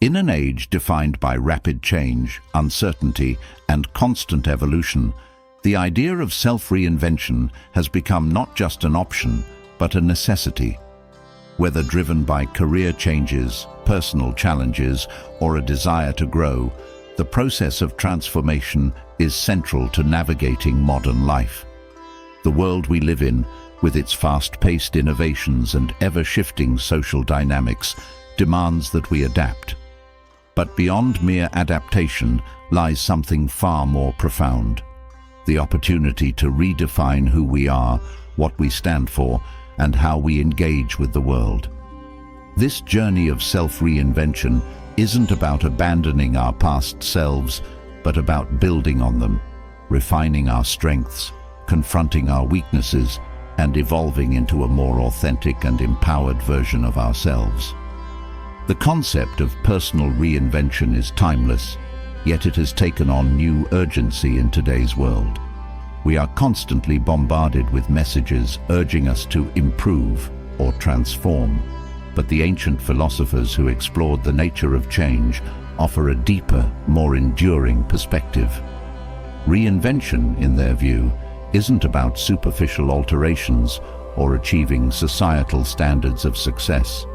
In an age defined by rapid change, uncertainty, and constant evolution, the idea of self-reinvention has become not just an option, but a necessity. Whether driven by career changes, personal challenges, or a desire to grow, the process of transformation is central to navigating modern life. The world we live in, with its fast-paced innovations and ever-shifting social dynamics, demands that we adapt. But beyond mere adaptation lies something far more profound: the opportunity to redefine who we are, what we stand for, and how we engage with the world. This journey of self-reinvention isn't about abandoning our past selves, but about building on them, refining our strengths, confronting our weaknesses, and evolving into a more authentic and empowered version of ourselves. The concept of personal reinvention is timeless, yet it has taken on new urgency in today's world. We are constantly bombarded with messages urging us to improve or transform, but the ancient philosophers who explored the nature of change offer a deeper, more enduring perspective. Reinvention, in their view, isn't about superficial alterations or achieving societal standards of success.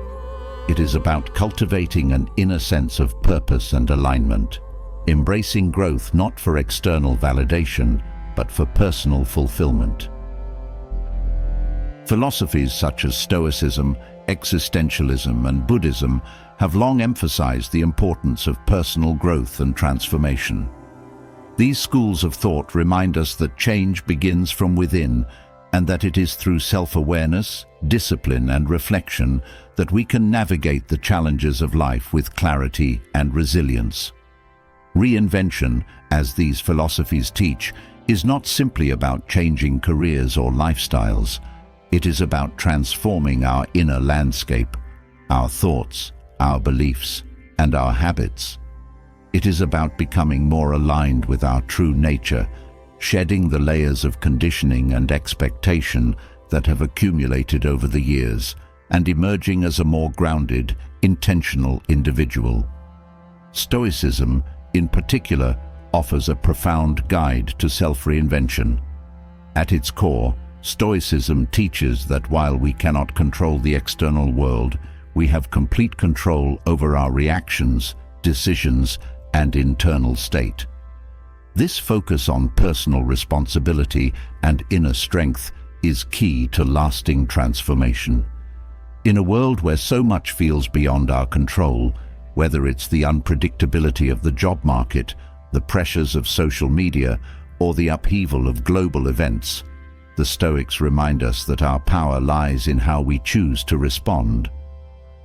It is about cultivating an inner sense of purpose and alignment, embracing growth not for external validation, but for personal fulfillment. Philosophies such as Stoicism, existentialism, and Buddhism have long emphasized the importance of personal growth and transformation. These schools of thought remind us that change begins from within, and that it is through self-awareness, discipline, and reflection that we can navigate the challenges of life with clarity and resilience. Reinvention, as these philosophies teach, is not simply about changing careers or lifestyles. It is about transforming our inner landscape, our thoughts, our beliefs, and our habits. It is about becoming more aligned with our true nature, shedding the layers of conditioning and expectation that have accumulated over the years, and emerging as a more grounded, intentional individual. Stoicism, in particular, offers a profound guide to self-reinvention. At its core, Stoicism teaches that while we cannot control the external world, we have complete control over our reactions, decisions, and internal state. This focus on personal responsibility and inner strength is key to lasting transformation. In a world where so much feels beyond our control, whether it's the unpredictability of the job market, the pressures of social media, or the upheaval of global events, the Stoics remind us that our power lies in how we choose to respond.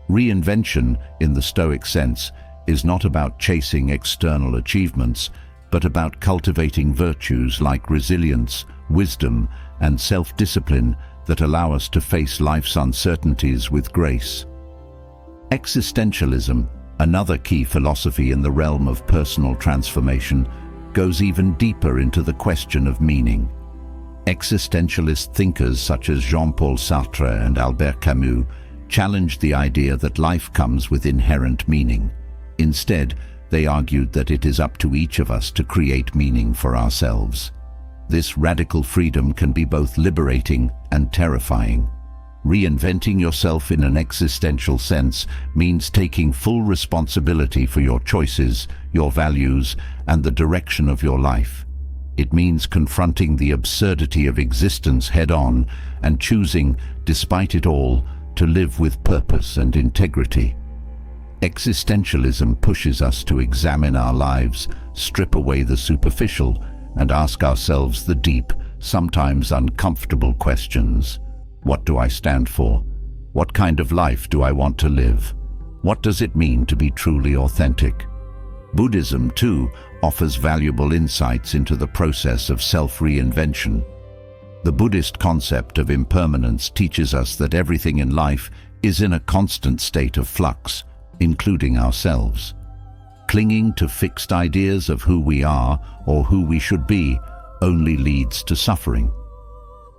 Reinvention, in the Stoic sense, is not about chasing external achievements, but about cultivating virtues like resilience, wisdom, and self-discipline that allow us to face life's uncertainties with grace. Existentialism, another key philosophy in the realm of personal transformation, goes even deeper into the question of meaning. Existentialist thinkers such as Jean-Paul Sartre and Albert Camus challenged the idea that life comes with inherent meaning. Instead, they argued that it is up to each of us to create meaning for ourselves. This radical freedom can be both liberating and terrifying. Reinventing yourself in an existential sense means taking full responsibility for your choices, your values, and the direction of your life. It means confronting the absurdity of existence head-on and choosing, despite it all, to live with purpose and integrity. Existentialism pushes us to examine our lives, strip away the superficial, and ask ourselves the deep, sometimes uncomfortable questions. What do I stand for? What kind of life do I want to live? What does it mean to be truly authentic? Buddhism, too, offers valuable insights into the process of self-reinvention. The Buddhist concept of impermanence teaches us that everything in life is in a constant state of flux, including ourselves. Clinging to fixed ideas of who we are or who we should be only leads to suffering.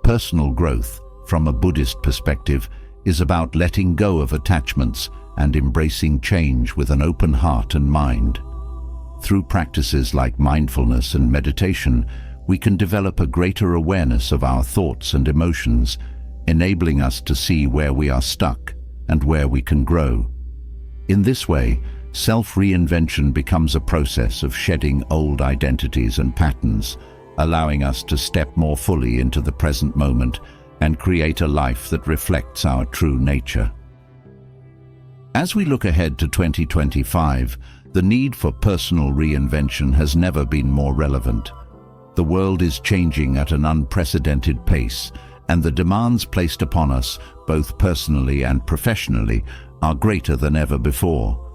Personal growth, from a Buddhist perspective, is about letting go of attachments and embracing change with an open heart and mind. Through practices like mindfulness and meditation, we can develop a greater awareness of our thoughts and emotions, enabling us to see where we are stuck and where we can grow. In this way, self-reinvention becomes a process of shedding old identities and patterns, allowing us to step more fully into the present moment and create a life that reflects our true nature. As we look ahead to 2025, the need for personal reinvention has never been more relevant. The world is changing at an unprecedented pace, and the demands placed upon us, both personally and professionally, are greater than ever before.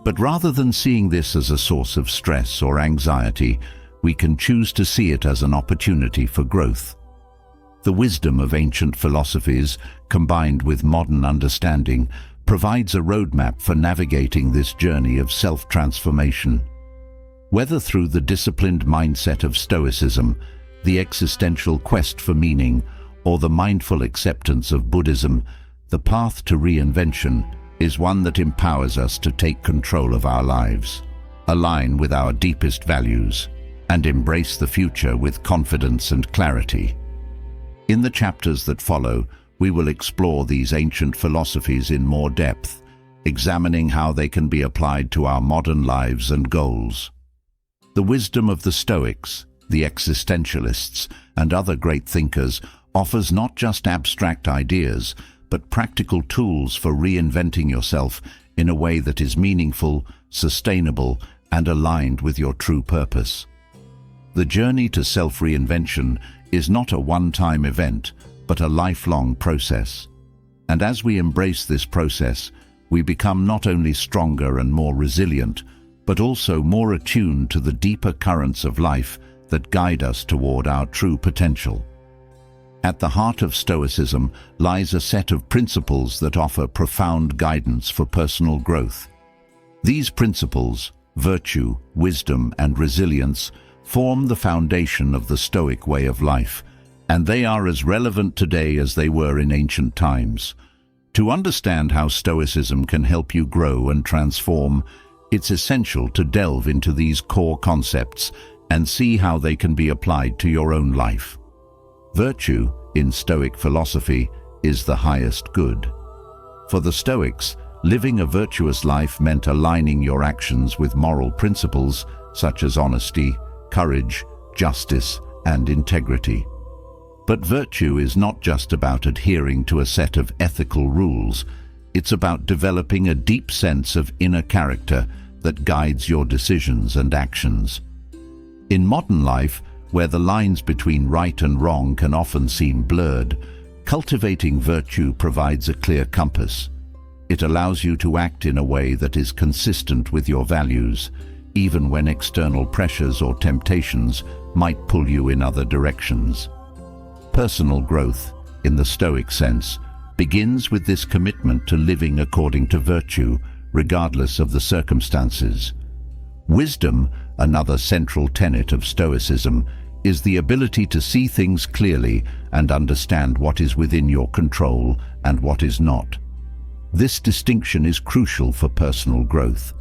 But rather than seeing this as a source of stress or anxiety, we can choose to see it as an opportunity for growth. The wisdom of ancient philosophies, combined with modern understanding, provides a roadmap for navigating this journey of self-transformation. Whether through the disciplined mindset of Stoicism, the existential quest for meaning, or the mindful acceptance of Buddhism, the path to reinvention is one that empowers us to take control of our lives, align with our deepest values, and embrace the future with confidence and clarity. In the chapters that follow, we will explore these ancient philosophies in more depth, examining how they can be applied to our modern lives and goals. The wisdom of the Stoics, the existentialists, and other great thinkers offers not just abstract ideas, but practical tools for reinventing yourself in a way that is meaningful, sustainable, and aligned with your true purpose. The journey to self-reinvention is not a one-time event, but a lifelong process. And as we embrace this process, we become not only stronger and more resilient, but also more attuned to the deeper currents of life that guide us toward our true potential. At the heart of Stoicism lies a set of principles that offer profound guidance for personal growth. These principles, virtue, wisdom, and resilience, form the foundation of the Stoic way of life, and they are as relevant today as they were in ancient times. To understand how Stoicism can help you grow and transform, it's essential to delve into these core concepts and see how they can be applied to your own life. Virtue, in Stoic philosophy, is the highest good. For the Stoics, living a virtuous life meant aligning your actions with moral principles such as honesty, courage, justice, and integrity. But virtue is not just about adhering to a set of ethical rules. It's about developing a deep sense of inner character that guides your decisions and actions. In modern life, where the lines between right and wrong can often seem blurred, cultivating virtue provides a clear compass. It allows you to act in a way that is consistent with your values, even when external pressures or temptations might pull you in other directions. Personal growth, in the Stoic sense, begins with this commitment to living according to virtue, regardless of the circumstances. Wisdom, another central tenet of Stoicism, is the ability to see things clearly and understand what is within your control and what is not. This distinction is crucial for personal growth.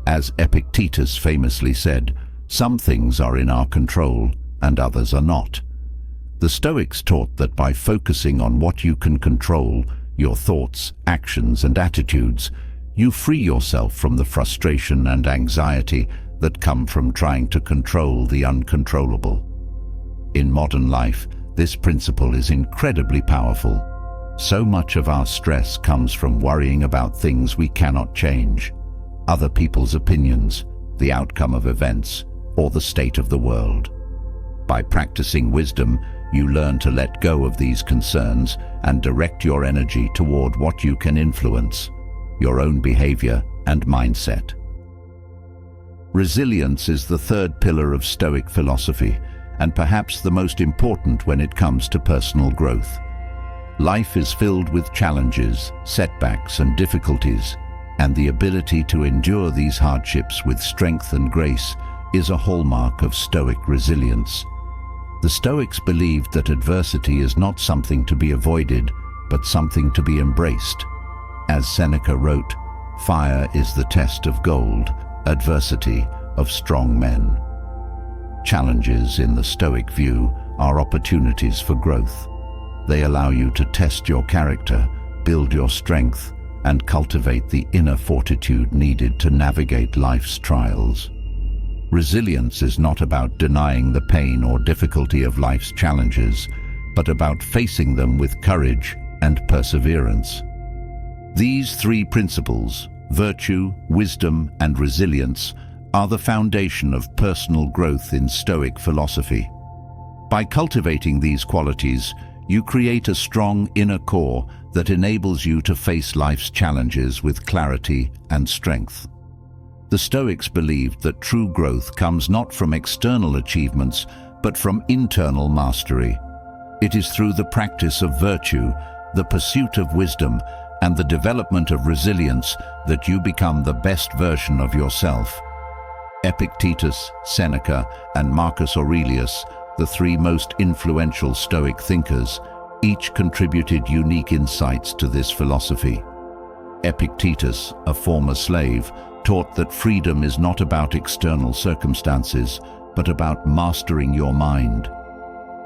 As Epictetus famously said, some things are in our control and others are not. The Stoics taught that by focusing on what you can control, your thoughts, actions, and attitudes, you free yourself from the frustration and anxiety that come from trying to control the uncontrollable. In modern life, this principle is incredibly powerful. So much of our stress comes from worrying about things we cannot change, other people's opinions, the outcome of events, or the state of the world. By practicing wisdom, you learn to let go of these concerns and direct your energy toward what you can influence, your own behavior and mindset. Resilience is the third pillar of Stoic philosophy, and perhaps the most important when it comes to personal growth. Life is filled with challenges, setbacks, and difficulties, and the ability to endure these hardships with strength and grace is a hallmark of Stoic resilience. The Stoics believed that adversity is not something to be avoided, but something to be embraced. As Seneca wrote, Fire is the test of gold, adversity of strong men. Challenges in the Stoic view are opportunities for growth. They allow you to test your character, build your strength, and cultivate the inner fortitude needed to navigate life's trials. Resilience is not about denying the pain or difficulty of life's challenges, but about facing them with courage and perseverance. These three principles, virtue, wisdom, and resilience, are the foundation of personal growth in Stoic philosophy. By cultivating these qualities, you create a strong inner core that enables you to face life's challenges with clarity and strength. The Stoics believed that true growth comes not from external achievements, but from internal mastery. It is through the practice of virtue, the pursuit of wisdom, and the development of resilience that you become the best version of yourself. Epictetus, Seneca, and Marcus Aurelius, the three most influential Stoic thinkers, each contributed unique insights to this philosophy. Epictetus, a former slave, taught that freedom is not about external circumstances, but about mastering your mind.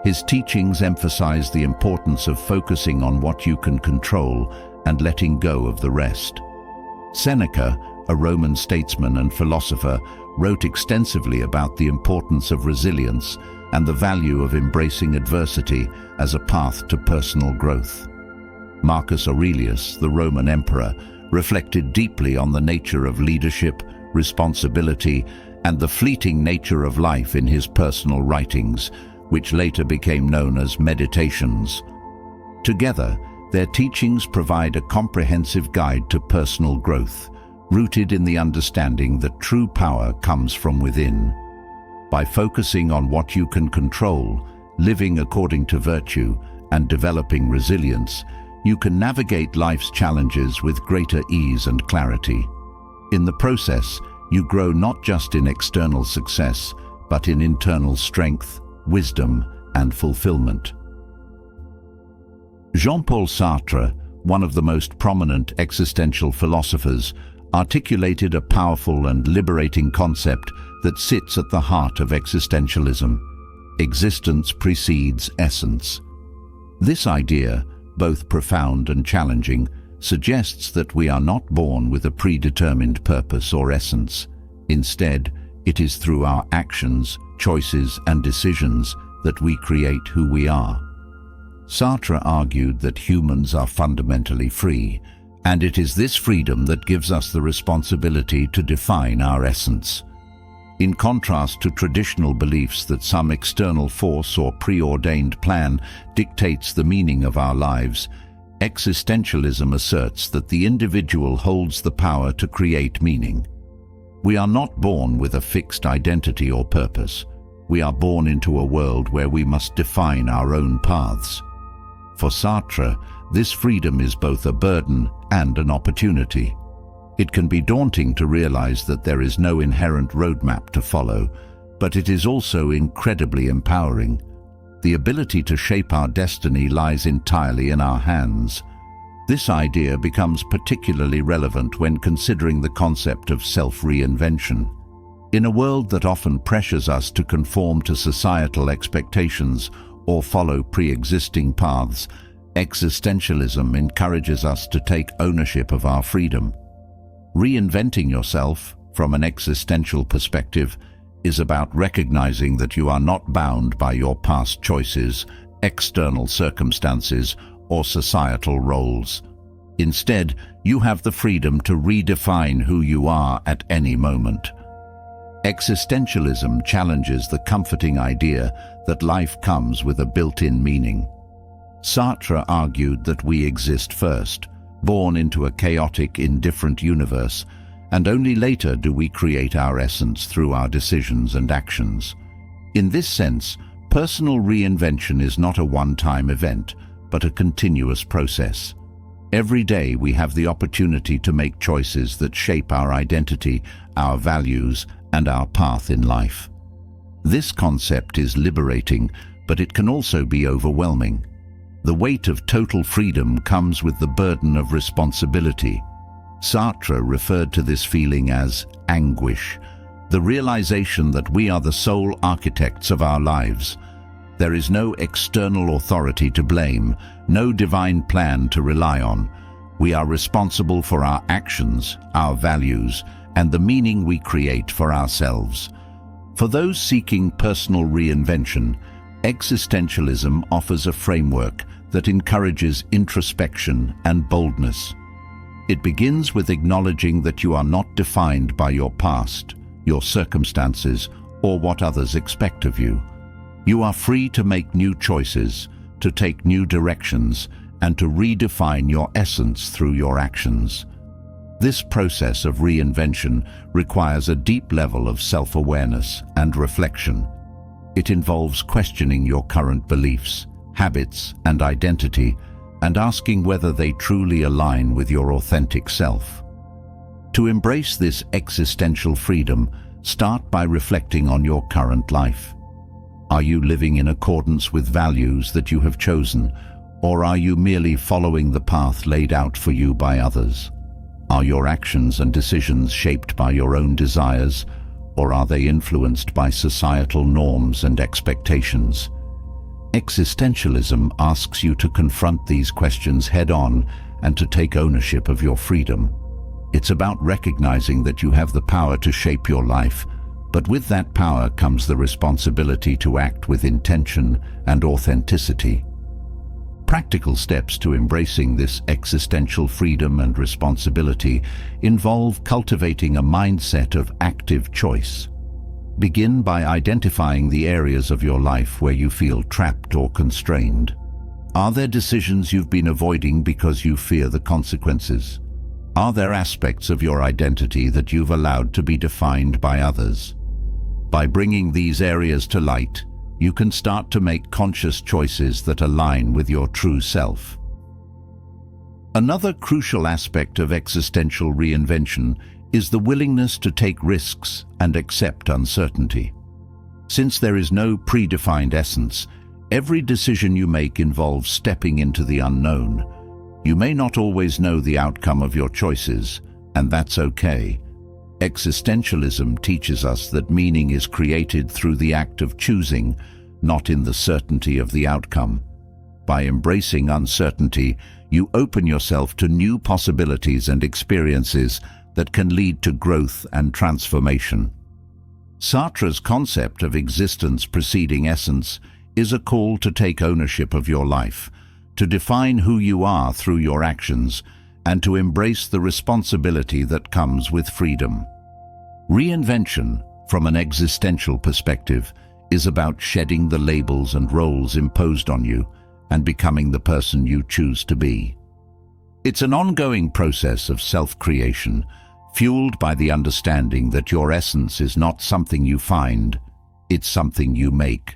His teachings emphasize the importance of focusing on what you can control and letting go of the rest. Seneca, a Roman statesman and philosopher, wrote extensively about the importance of resilience and the value of embracing adversity as a path to personal growth. Marcus Aurelius, the Roman emperor, reflected deeply on the nature of leadership, responsibility, and the fleeting nature of life in his personal writings, which later became known as Meditations. Together, their teachings provide a comprehensive guide to personal growth, rooted in the understanding that true power comes from within. By focusing on what you can control, living according to virtue, and developing resilience, you can navigate life's challenges with greater ease and clarity. In the process, you grow not just in external success, but in internal strength, wisdom, and fulfillment. Jean-Paul Sartre, one of the most prominent existential philosophers, articulated a powerful and liberating concept that sits at the heart of existentialism. Existence precedes essence. This idea, both profound and challenging, suggests that we are not born with a predetermined purpose or essence. Instead, it is through our actions, choices, and decisions that we create who we are. Sartre argued that humans are fundamentally free, and it is this freedom that gives us the responsibility to define our essence. In contrast to traditional beliefs that some external force or preordained plan dictates the meaning of our lives, existentialism asserts that the individual holds the power to create meaning. We are not born with a fixed identity or purpose. We are born into a world where we must define our own paths. For Sartre, this freedom is both a burden and an opportunity. It can be daunting to realize that there is no inherent roadmap to follow, but it is also incredibly empowering. The ability to shape our destiny lies entirely in our hands. This idea becomes particularly relevant when considering the concept of self-reinvention. In a world that often pressures us to conform to societal expectations or follow pre-existing paths, existentialism encourages us to take ownership of our freedom. Reinventing yourself, from an existential perspective, is about recognizing that you are not bound by your past choices, external circumstances, or societal roles. Instead, you have the freedom to redefine who you are at any moment. Existentialism challenges the comforting idea that life comes with a built-in meaning. Sartre argued that we exist first, born into a chaotic, indifferent universe, and only later do we create our essence through our decisions and actions. In this sense, personal reinvention is not a one-time event, but a continuous process. Every day we have the opportunity to make choices that shape our identity, our values, and our path in life. This concept is liberating, but it can also be overwhelming. The weight of total freedom comes with the burden of responsibility. Sartre referred to this feeling as anguish, the realization that we are the sole architects of our lives. There is no external authority to blame, no divine plan to rely on. We are responsible for our actions, our values, and the meaning we create for ourselves. For those seeking personal reinvention, existentialism offers a framework that encourages introspection and boldness. It begins with acknowledging that you are not defined by your past, your circumstances, or what others expect of you. You are free to make new choices, to take new directions, and to redefine your essence through your actions. This process of reinvention requires a deep level of self-awareness and reflection. It involves questioning your current beliefs, habits, and identity, and asking whether they truly align with your authentic self. To embrace this existential freedom, start by reflecting on your current life. Are you living in accordance with values that you have chosen, or are you merely following the path laid out for you by others? Are your actions and decisions shaped by your own desires, or are they influenced by societal norms and expectations? Existentialism asks you to confront these questions head-on and to take ownership of your freedom. It's about recognizing that you have the power to shape your life, but with that power comes the responsibility to act with intention and authenticity. Practical steps to embracing this existential freedom and responsibility involve cultivating a mindset of active choice. Begin by identifying the areas of your life where you feel trapped or constrained. Are there decisions you've been avoiding because you fear the consequences? Are there aspects of your identity that you've allowed to be defined by others? By bringing these areas to light, you can start to make conscious choices that align with your true self. Another crucial aspect of existential reinvention is the willingness to take risks and accept uncertainty. Since there is no predefined essence, every decision you make involves stepping into the unknown. You may not always know the outcome of your choices, and that's okay. Existentialism teaches us that meaning is created through the act of choosing, not in the certainty of the outcome. By embracing uncertainty, you open yourself to new possibilities and experiences that can lead to growth and transformation. Sartre's concept of existence preceding essence is a call to take ownership of your life, to define who you are through your actions, and to embrace the responsibility that comes with freedom. Reinvention, from an existential perspective, is about shedding the labels and roles imposed on you and becoming the person you choose to be. It's an ongoing process of self-creation, fueled by the understanding that your essence is not something you find, it's something you make.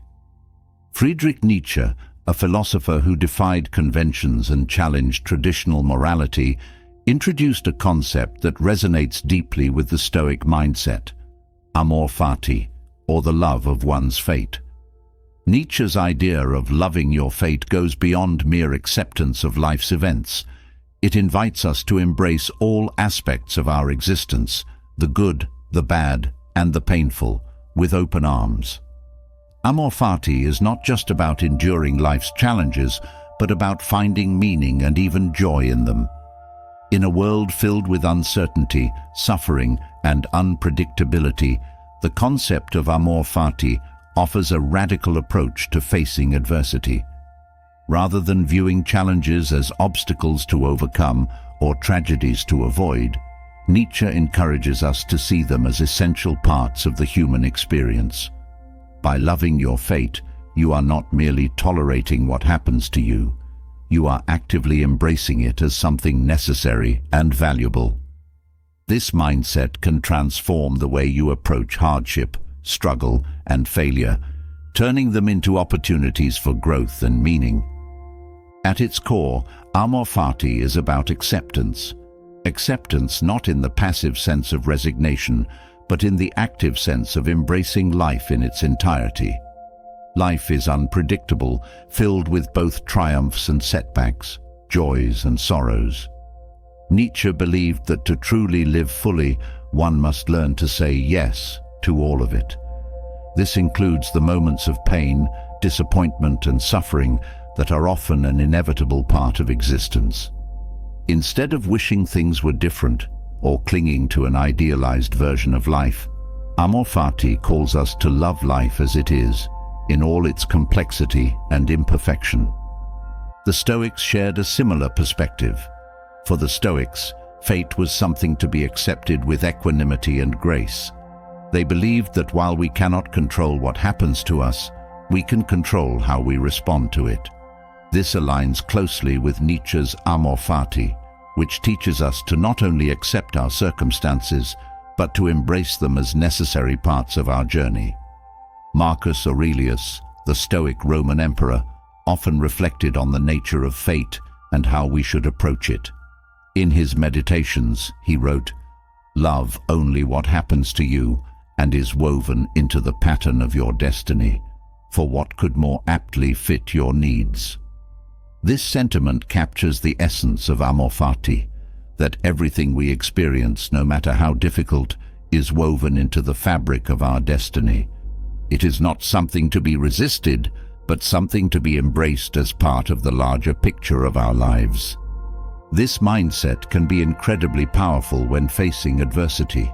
Friedrich Nietzsche, a philosopher who defied conventions and challenged traditional morality, introduced a concept that resonates deeply with the Stoic mindset: amor fati, or the love of one's fate. Nietzsche's idea of loving your fate goes beyond mere acceptance of life's events. It invites us to embrace all aspects of our existence, the good, the bad, and the painful, with open arms. Amor fati is not just about enduring life's challenges, but about finding meaning and even joy in them. In a world filled with uncertainty, suffering, and unpredictability, the concept of amor fati offers a radical approach to facing adversity. Rather than viewing challenges as obstacles to overcome or tragedies to avoid, Nietzsche encourages us to see them as essential parts of the human experience. By loving your fate, you are not merely tolerating what happens to you. You are actively embracing it as something necessary and valuable. This mindset can transform the way you approach hardship, struggle, and failure, turning them into opportunities for growth and meaning. At its core, amor fati is about acceptance. Acceptance not in the passive sense of resignation, but in the active sense of embracing life in its entirety. Life is unpredictable, filled with both triumphs and setbacks, joys and sorrows. Nietzsche believed that to truly live fully, one must learn to say yes to all of it. This includes the moments of pain, disappointment, and suffering that are often an inevitable part of existence. Instead of wishing things were different or clinging to an idealized version of life, Amor Fati calls us to love life as it is, in all its complexity and imperfection. The Stoics shared a similar perspective. For the Stoics, fate was something to be accepted with equanimity and grace. They believed that while we cannot control what happens to us, we can control how we respond to it. This aligns closely with Nietzsche's Amor Fati, which teaches us to not only accept our circumstances, but to embrace them as necessary parts of our journey. Marcus Aurelius, the Stoic Roman emperor, often reflected on the nature of fate and how we should approach it. In his Meditations, he wrote, "Love only what happens to you and is woven into the pattern of your destiny, for what could more aptly fit your needs?" This sentiment captures the essence of Amor Fati, that everything we experience, no matter how difficult, is woven into the fabric of our destiny. It is not something to be resisted, but something to be embraced as part of the larger picture of our lives. This mindset can be incredibly powerful when facing adversity.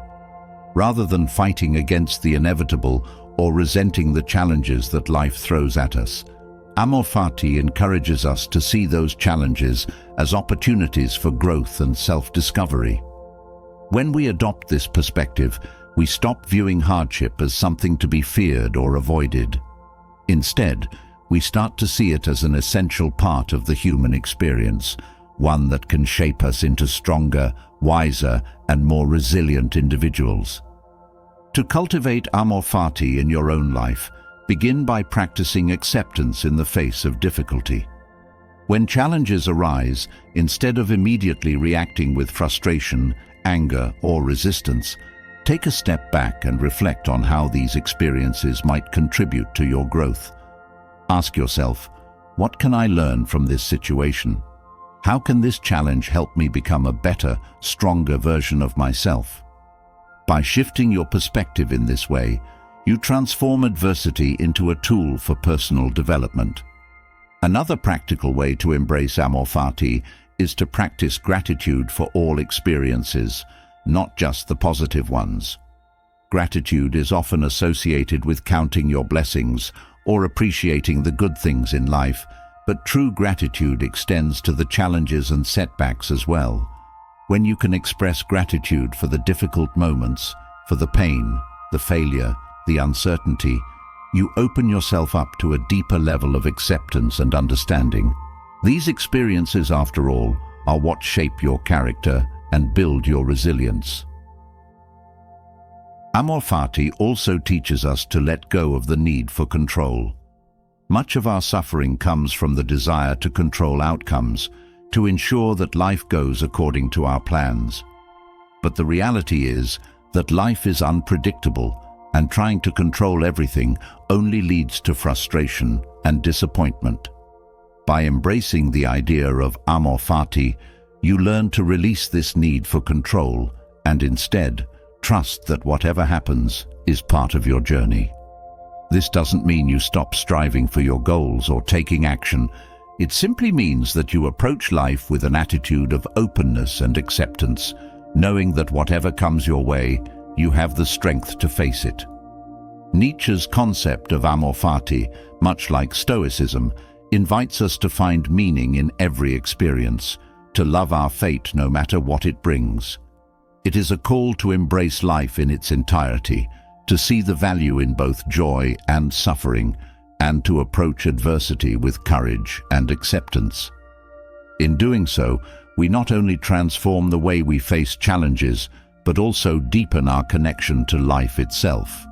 Rather than fighting against the inevitable or resenting the challenges that life throws at us, Amor Fati encourages us to see those challenges as opportunities for growth and self-discovery. When we adopt this perspective, we stop viewing hardship as something to be feared or avoided. Instead, we start to see it as an essential part of the human experience, one that can shape us into stronger, wiser, and more resilient individuals. To cultivate Amor Fati in your own life, begin by practicing acceptance in the face of difficulty. When challenges arise, instead of immediately reacting with frustration, anger, or resistance, take a step back and reflect on how these experiences might contribute to your growth. Ask yourself, what can I learn from this situation? How can this challenge help me become a better, stronger version of myself? By shifting your perspective in this way, you transform adversity into a tool for personal development. Another practical way to embrace Amor Fati is to practice gratitude for all experiences, not just the positive ones. Gratitude is often associated with counting your blessings or appreciating the good things in life, but true gratitude extends to the challenges and setbacks as well. When you can express gratitude for the difficult moments, for the pain, the failure, the uncertainty, you open yourself up to a deeper level of acceptance and understanding. These experiences, after all, are what shape your character and build your resilience. Amor Fati also teaches us to let go of the need for control. Much of our suffering comes from the desire to control outcomes, to ensure that life goes according to our plans. But the reality is that life is unpredictable, and trying to control everything only leads to frustration and disappointment. By embracing the idea of Amor Fati, you learn to release this need for control and instead trust that whatever happens is part of your journey. This doesn't mean you stop striving for your goals or taking action. It simply means that you approach life with an attitude of openness and acceptance, knowing that whatever comes your way, you have the strength to face it. Nietzsche's concept of Amor Fati, much like Stoicism, invites us to find meaning in every experience, to love our fate no matter what it brings. It is a call to embrace life in its entirety, to see the value in both joy and suffering, and to approach adversity with courage and acceptance. In doing so, we not only transform the way we face challenges, but also deepen our connection to life itself.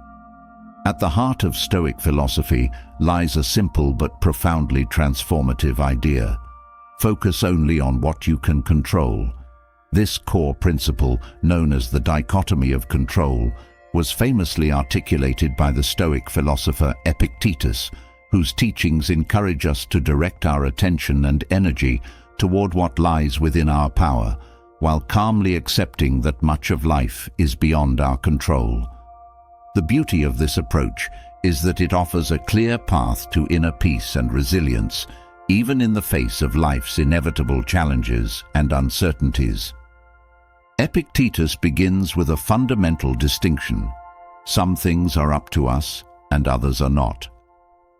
At the heart of Stoic philosophy lies a simple but profoundly transformative idea: focus only on what you can control. This core principle, known as the dichotomy of control, was famously articulated by the Stoic philosopher Epictetus, whose teachings encourage us to direct our attention and energy toward what lies within our power, while calmly accepting that much of life is beyond our control. The beauty of this approach is that it offers a clear path to inner peace and resilience, even in the face of life's inevitable challenges and uncertainties. Epictetus begins with a fundamental distinction. Some things are up to us, and others are not.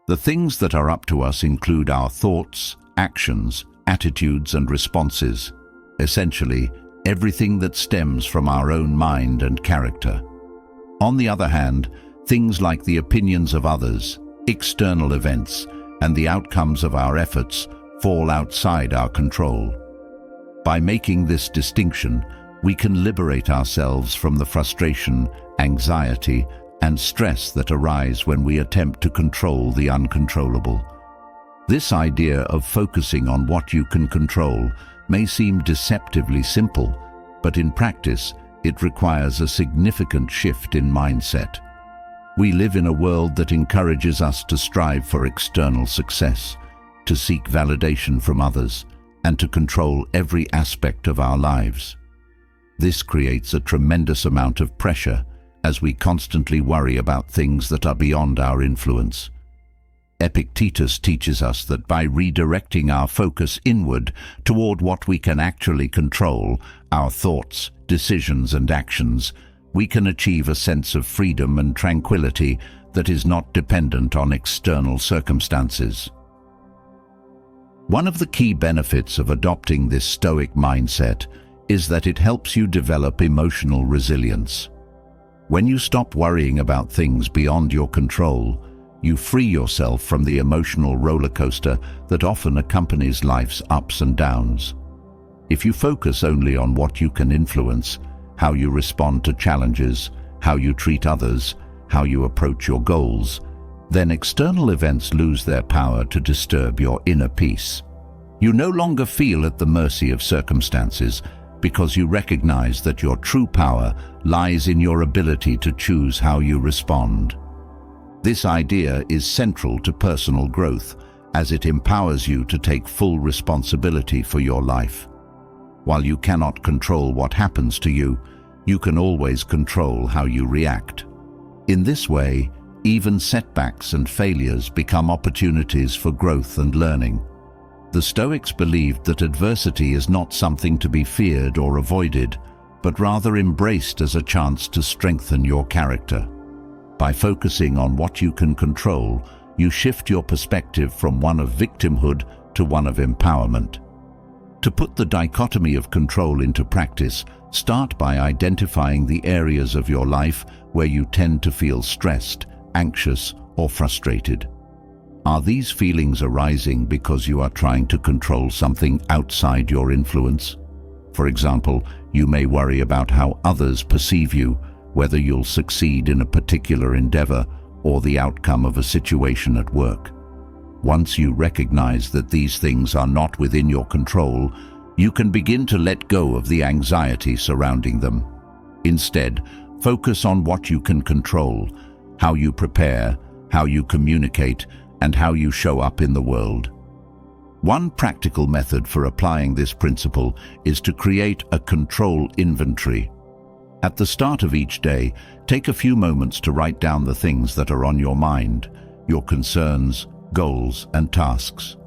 The things that are up to us include our thoughts, actions, attitudes, and responses. Essentially, everything that stems from our own mind and character. On the other hand, things like the opinions of others, external events, and the outcomes of our efforts fall outside our control. By making this distinction, we can liberate ourselves from the frustration, anxiety, and stress that arise when we attempt to control the uncontrollable. This idea of focusing on what you can control may seem deceptively simple, but in practice, it requires a significant shift in mindset. We live in a world that encourages us to strive for external success, to seek validation from others, and to control every aspect of our lives. This creates a tremendous amount of pressure as we constantly worry about things that are beyond our influence. Epictetus teaches us that by redirecting our focus inward toward what we can actually control, our thoughts, decisions, and actions, we can achieve a sense of freedom and tranquility that is not dependent on external circumstances. One of the key benefits of adopting this Stoic mindset is that it helps you develop emotional resilience. When you stop worrying about things beyond your control, you free yourself from the emotional roller coaster that often accompanies life's ups and downs. If you focus only on what you can influence, how you respond to challenges, how you treat others, how you approach your goals, then external events lose their power to disturb your inner peace. You no longer feel at the mercy of circumstances because you recognize that your true power lies in your ability to choose how you respond. This idea is central to personal growth as it empowers you to take full responsibility for your life. While you cannot control what happens to you, you can always control how you react. In this way, even setbacks and failures become opportunities for growth and learning. The Stoics believed that adversity is not something to be feared or avoided, but rather embraced as a chance to strengthen your character. By focusing on what you can control, you shift your perspective from one of victimhood to one of empowerment. To put the dichotomy of control into practice, start by identifying the areas of your life where you tend to feel stressed, anxious, or frustrated. Are these feelings arising because you are trying to control something outside your influence? For example, you may worry about how others perceive you, whether you'll succeed in a particular endeavor or the outcome of a situation at work. Once you recognize that these things are not within your control, you can begin to let go of the anxiety surrounding them. Instead, focus on what you can control, how you prepare, how you communicate, and how you show up in the world. One practical method for applying this principle is to create a control inventory. At the start of each day, take a few moments to write down the things that are on your mind, your concerns, goals, and tasks.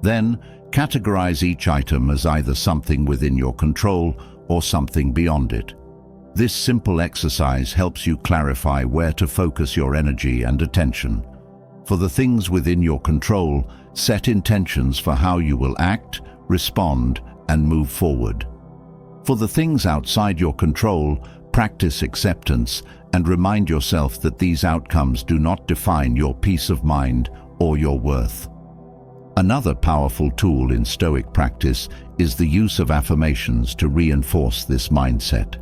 Then, categorize each item as either something within your control or something beyond it. This simple exercise helps you clarify where to focus your energy and attention. For the things within your control, set intentions for how you will act, respond, and move forward. For the things outside your control, practice acceptance and remind yourself that these outcomes do not define your peace of mind or your worth. Another powerful tool in Stoic practice is the use of affirmations to reinforce this mindset.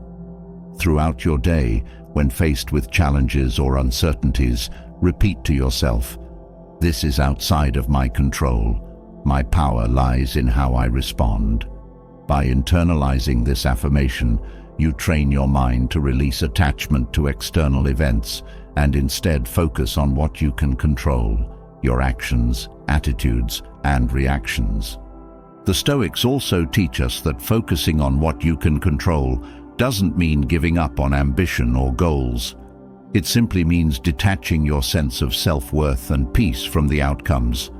Throughout your day, when faced with challenges or uncertainties, repeat to yourself, "This is outside of my control. My power lies in how I respond." By internalizing this affirmation, you train your mind to release attachment to external events and instead focus on what you can control, your actions, attitudes, and reactions. The Stoics also teach us that focusing on what you can control doesn't mean giving up on ambition or goals. It simply means detaching your sense of self-worth and peace from the outcomes.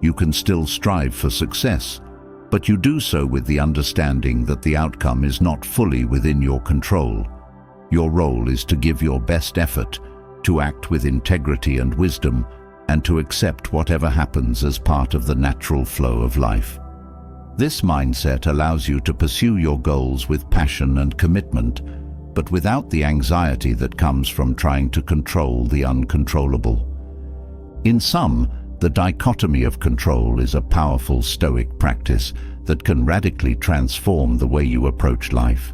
You can still strive for success, but you do so with the understanding that the outcome is not fully within your control. Your role is to give your best effort, to act with integrity and wisdom, and to accept whatever happens as part of the natural flow of life. This mindset allows you to pursue your goals with passion and commitment, but without the anxiety that comes from trying to control the uncontrollable. In sum, the dichotomy of control is a powerful Stoic practice that can radically transform the way you approach life.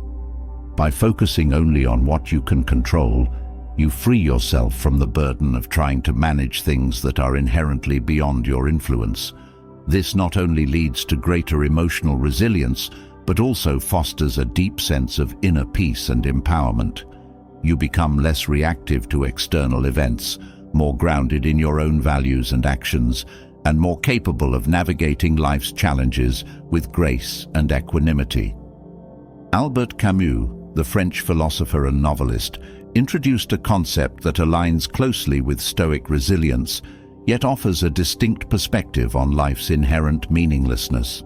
By focusing only on what you can control, you free yourself from the burden of trying to manage things that are inherently beyond your influence. This not only leads to greater emotional resilience, but also fosters a deep sense of inner peace and empowerment. You become less reactive to external events, more grounded in your own values and actions, and more capable of navigating life's challenges with grace and equanimity. Albert Camus, the French philosopher and novelist, introduced a concept that aligns closely with Stoic resilience, yet offers a distinct perspective on life's inherent meaninglessness.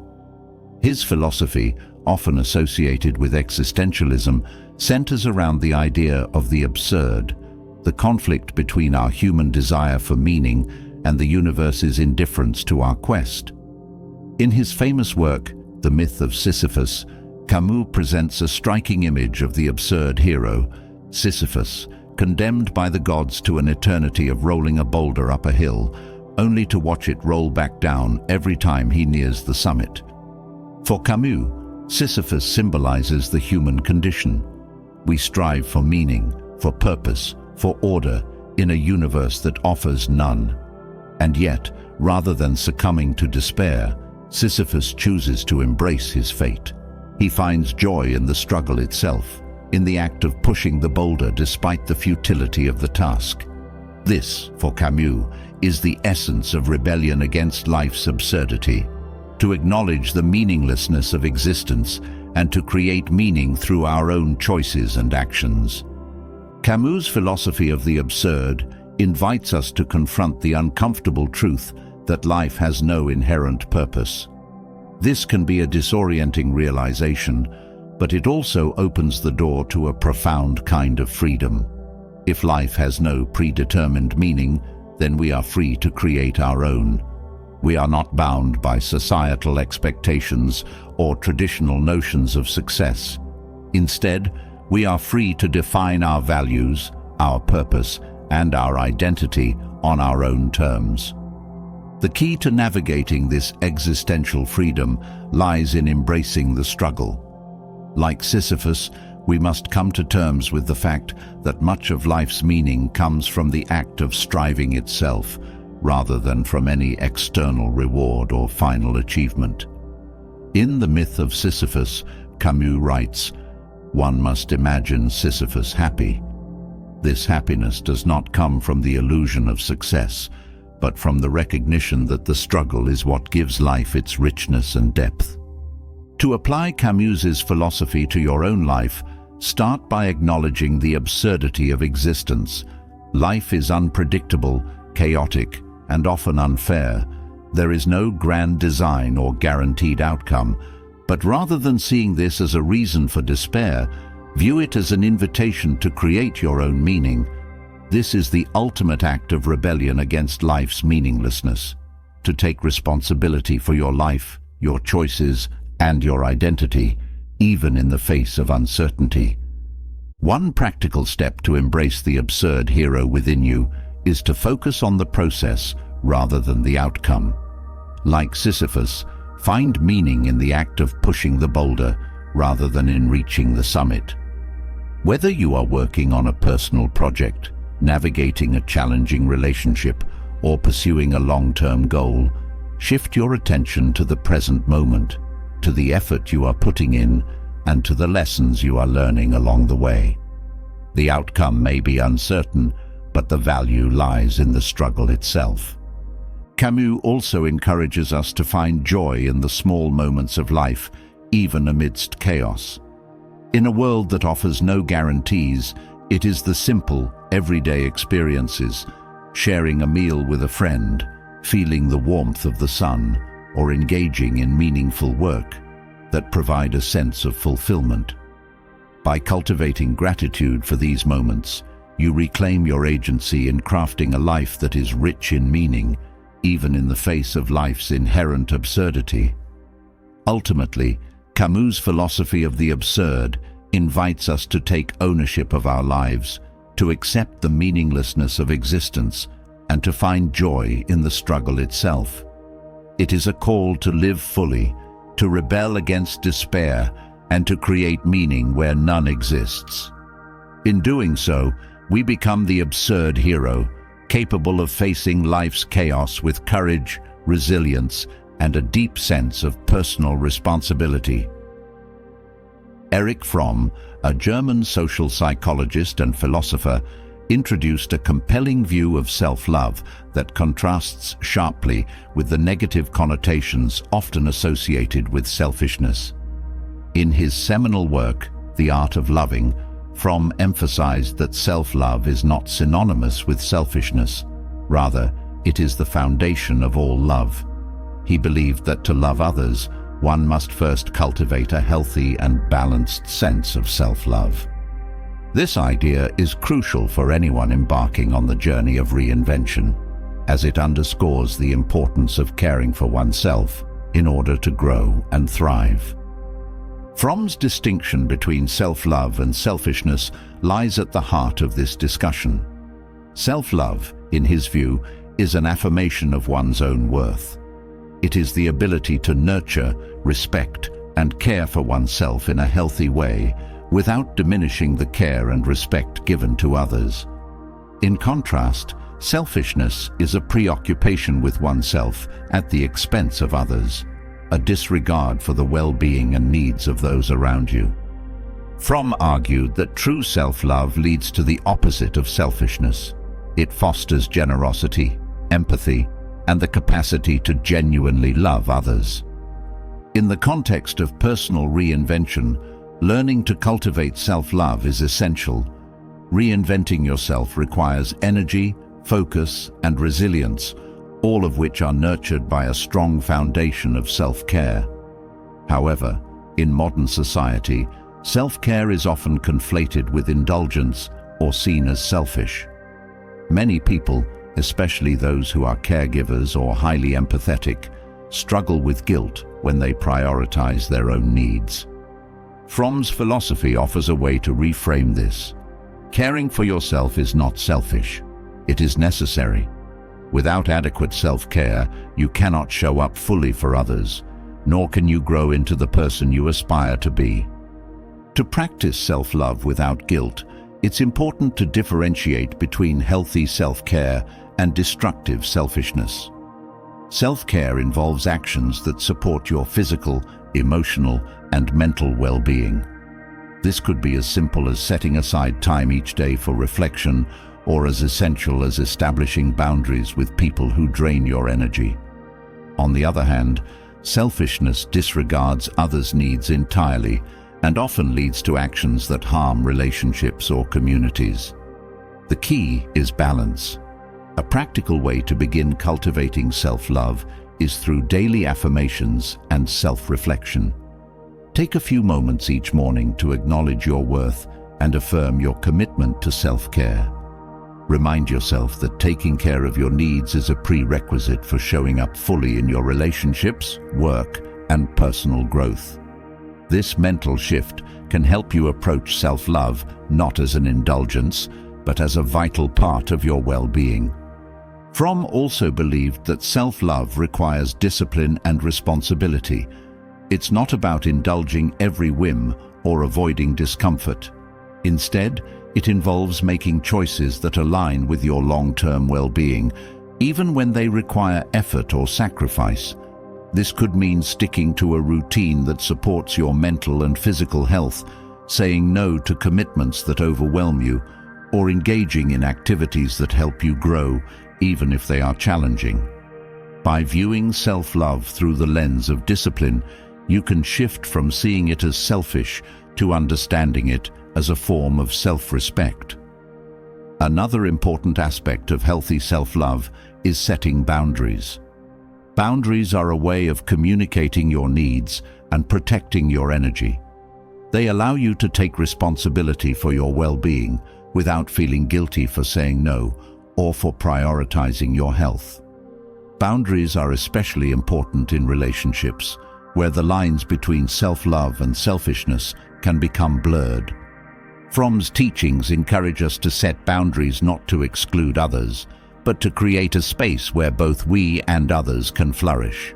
His philosophy, often associated with existentialism, centers around the idea of the absurd, the conflict between our human desire for meaning and the universe's indifference to our quest. In his famous work, The Myth of Sisyphus, Camus presents a striking image of the absurd hero, Sisyphus, condemned by the gods to an eternity of rolling a boulder up a hill, only to watch it roll back down every time he nears the summit. For Camus, Sisyphus symbolizes the human condition. We strive for meaning, for purpose, for order in a universe that offers none. And yet, rather than succumbing to despair, Sisyphus chooses to embrace his fate. He finds joy in the struggle itself, in the act of pushing the boulder despite the futility of the task. This, for Camus, is the essence of rebellion against life's absurdity, to acknowledge the meaninglessness of existence and to create meaning through our own choices and actions. Camus' philosophy of the absurd invites us to confront the uncomfortable truth that life has no inherent purpose. This can be a disorienting realization, but it also opens the door to a profound kind of freedom. If life has no predetermined meaning, then we are free to create our own. We are not bound by societal expectations or traditional notions of success. Instead, we are free to define our values, our purpose, and our identity on our own terms. The key to navigating this existential freedom lies in embracing the struggle. Like Sisyphus, we must come to terms with the fact that much of life's meaning comes from the act of striving itself, rather than from any external reward or final achievement. In The Myth of Sisyphus, Camus writes, "One must imagine Sisyphus happy. This happiness does not come from the illusion of success, but from the recognition that the struggle is what gives life its richness and depth." To apply Camus's philosophy to your own life, start by acknowledging the absurdity of existence. Life is unpredictable, chaotic, and often unfair. There is no grand design or guaranteed outcome, but rather than seeing this as a reason for despair, view it as an invitation to create your own meaning. This is the ultimate act of rebellion against life's meaninglessness, to take responsibility for your life, your choices, and your identity, even in the face of uncertainty. One practical step to embrace the absurd hero within you is to focus on the process rather than the outcome. Like Sisyphus, find meaning in the act of pushing the boulder rather than in reaching the summit. Whether you are working on a personal project, navigating a challenging relationship, or pursuing a long-term goal, shift your attention to the present moment, to the effort you are putting in, and to the lessons you are learning along the way. The outcome may be uncertain, but the value lies in the struggle itself. Camus also encourages us to find joy in the small moments of life, even amidst chaos. In a world that offers no guarantees, it is the simple, everyday experiences, sharing a meal with a friend, feeling the warmth of the sun, or engaging in meaningful work, that provide a sense of fulfillment. By cultivating gratitude for these moments, you reclaim your agency in crafting a life that is rich in meaning, even in the face of life's inherent absurdity. Ultimately, Camus' philosophy of the absurd invites us to take ownership of our lives, to accept the meaninglessness of existence, and to find joy in the struggle itself. It is a call to live fully, to rebel against despair, and to create meaning where none exists. In doing so, we become the absurd hero, capable of facing life's chaos with courage, resilience, and a deep sense of personal responsibility. Erich Fromm, a German social psychologist and philosopher, introduced a compelling view of self-love that contrasts sharply with the negative connotations often associated with selfishness. In his seminal work, The Art of Loving, Fromm emphasized that self-love is not synonymous with selfishness. Rather, it is the foundation of all love. He believed that to love others, one must first cultivate a healthy and balanced sense of self-love. This idea is crucial for anyone embarking on the journey of reinvention, as it underscores the importance of caring for oneself in order to grow and thrive. Fromm's distinction between self-love and selfishness lies at the heart of this discussion. Self-love, in his view, is an affirmation of one's own worth. It is the ability to nurture, respect, and care for oneself in a healthy way, without diminishing the care and respect given to others. In contrast, selfishness is a preoccupation with oneself at the expense of others, a disregard for the well-being and needs of those around you. Fromm argued that true self-love leads to the opposite of selfishness. It fosters generosity, empathy, and the capacity to genuinely love others. In the context of personal reinvention, learning to cultivate self-love is essential. Reinventing yourself requires energy, focus, and resilience, all of which are nurtured by a strong foundation of self-care. However, in modern society, self-care is often conflated with indulgence or seen as selfish. Many people, especially those who are caregivers or highly empathetic, struggle with guilt when they prioritize their own needs. Fromm's philosophy offers a way to reframe this. Caring for yourself is not selfish. It is necessary. Without adequate self-care, you cannot show up fully for others, nor can you grow into the person you aspire to be. To practice self-love without guilt, it's important to differentiate between healthy self-care and destructive selfishness. Self-care involves actions that support your physical, emotional, and mental well-being. This could be as simple as setting aside time each day for reflection, or as essential as establishing boundaries with people who drain your energy. On the other hand, selfishness disregards others' needs entirely and often leads to actions that harm relationships or communities. The key is balance. A practical way to begin cultivating self-love is through daily affirmations and self-reflection. Take a few moments each morning to acknowledge your worth and affirm your commitment to self-care. Remind yourself that taking care of your needs is a prerequisite for showing up fully in your relationships, work, and personal growth. This mental shift can help you approach self-love not as an indulgence, but as a vital part of your well-being. Fromm also believed that self-love requires discipline and responsibility. It's not about indulging every whim or avoiding discomfort. Instead, it involves making choices that align with your long-term well-being, even when they require effort or sacrifice. This could mean sticking to a routine that supports your mental and physical health, saying no to commitments that overwhelm you, or engaging in activities that help you grow, even if they are challenging. By viewing self-love through the lens of discipline, you can shift from seeing it as selfish to understanding it as a form of self-respect. Another important aspect of healthy self-love is setting boundaries. Boundaries are a way of communicating your needs and protecting your energy. They allow you to take responsibility for your well-being without feeling guilty for saying no or for prioritizing your health. Boundaries are especially important in relationships, where the lines between self-love and selfishness can become blurred. Fromm's teachings encourage us to set boundaries not to exclude others, but to create a space where both we and others can flourish.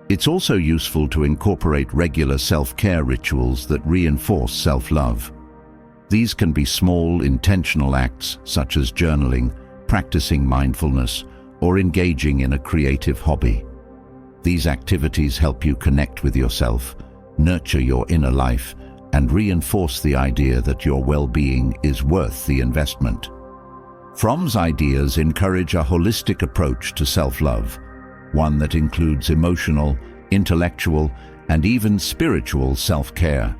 It's also useful to incorporate regular self-care rituals that reinforce self-love. These can be small, intentional acts such as journaling, practicing mindfulness, or engaging in a creative hobby. These activities help you connect with yourself, nurture your inner life, and reinforce the idea that your well-being is worth the investment. Fromm's ideas encourage a holistic approach to self-love, one that includes emotional, intellectual, and even spiritual self-care.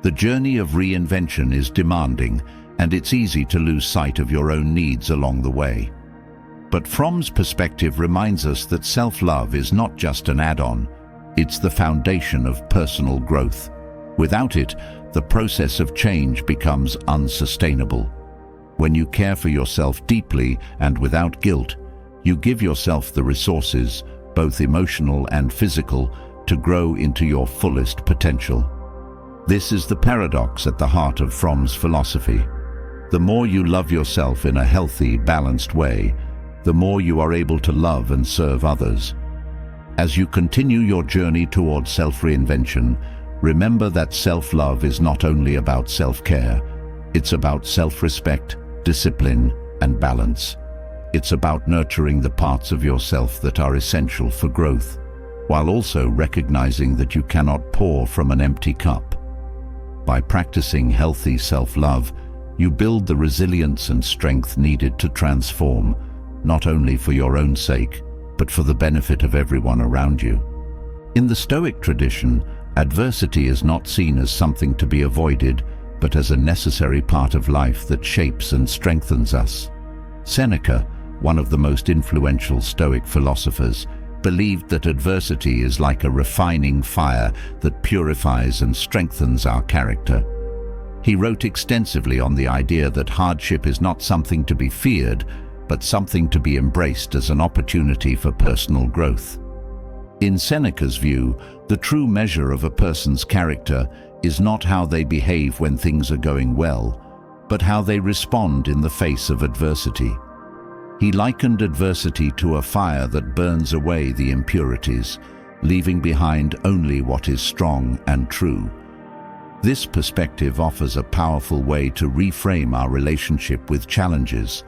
The journey of reinvention is demanding, and it's easy to lose sight of your own needs along the way. But Fromm's perspective reminds us that self-love is not just an add-on, it's the foundation of personal growth. Without it, the process of change becomes unsustainable. When you care for yourself deeply and without guilt, you give yourself the resources, both emotional and physical, to grow into your fullest potential. This is the paradox at the heart of Fromm's philosophy. The more you love yourself in a healthy, balanced way, the more you are able to love and serve others. As you continue your journey towards self-reinvention, remember that self-love is not only about self-care, it's about self-respect, discipline, and balance. It's about nurturing the parts of yourself that are essential for growth, while also recognizing that you cannot pour from an empty cup. By practicing healthy self-love, you build the resilience and strength needed to transform, not only for your own sake, but for the benefit of everyone around you. In the Stoic tradition, adversity is not seen as something to be avoided, but as a necessary part of life that shapes and strengthens us. Seneca, one of the most influential Stoic philosophers, believed that adversity is like a refining fire that purifies and strengthens our character. He wrote extensively on the idea that hardship is not something to be feared, but something to be embraced as an opportunity for personal growth. In Seneca's view, the true measure of a person's character is not how they behave when things are going well, but how they respond in the face of adversity. He likened adversity to a fire that burns away the impurities, leaving behind only what is strong and true. This perspective offers a powerful way to reframe our relationship with challenges.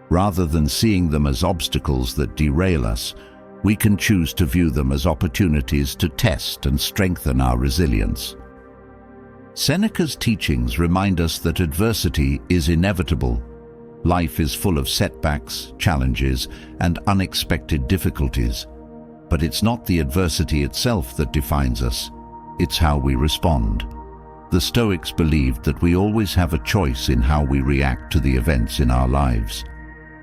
Rather than seeing them as obstacles that derail us, we can choose to view them as opportunities to test and strengthen our resilience. Seneca's teachings remind us that adversity is inevitable. Life is full of setbacks, challenges, and unexpected difficulties. But it's not the adversity itself that defines us, it's how we respond. The Stoics believed that we always have a choice in how we react to the events in our lives.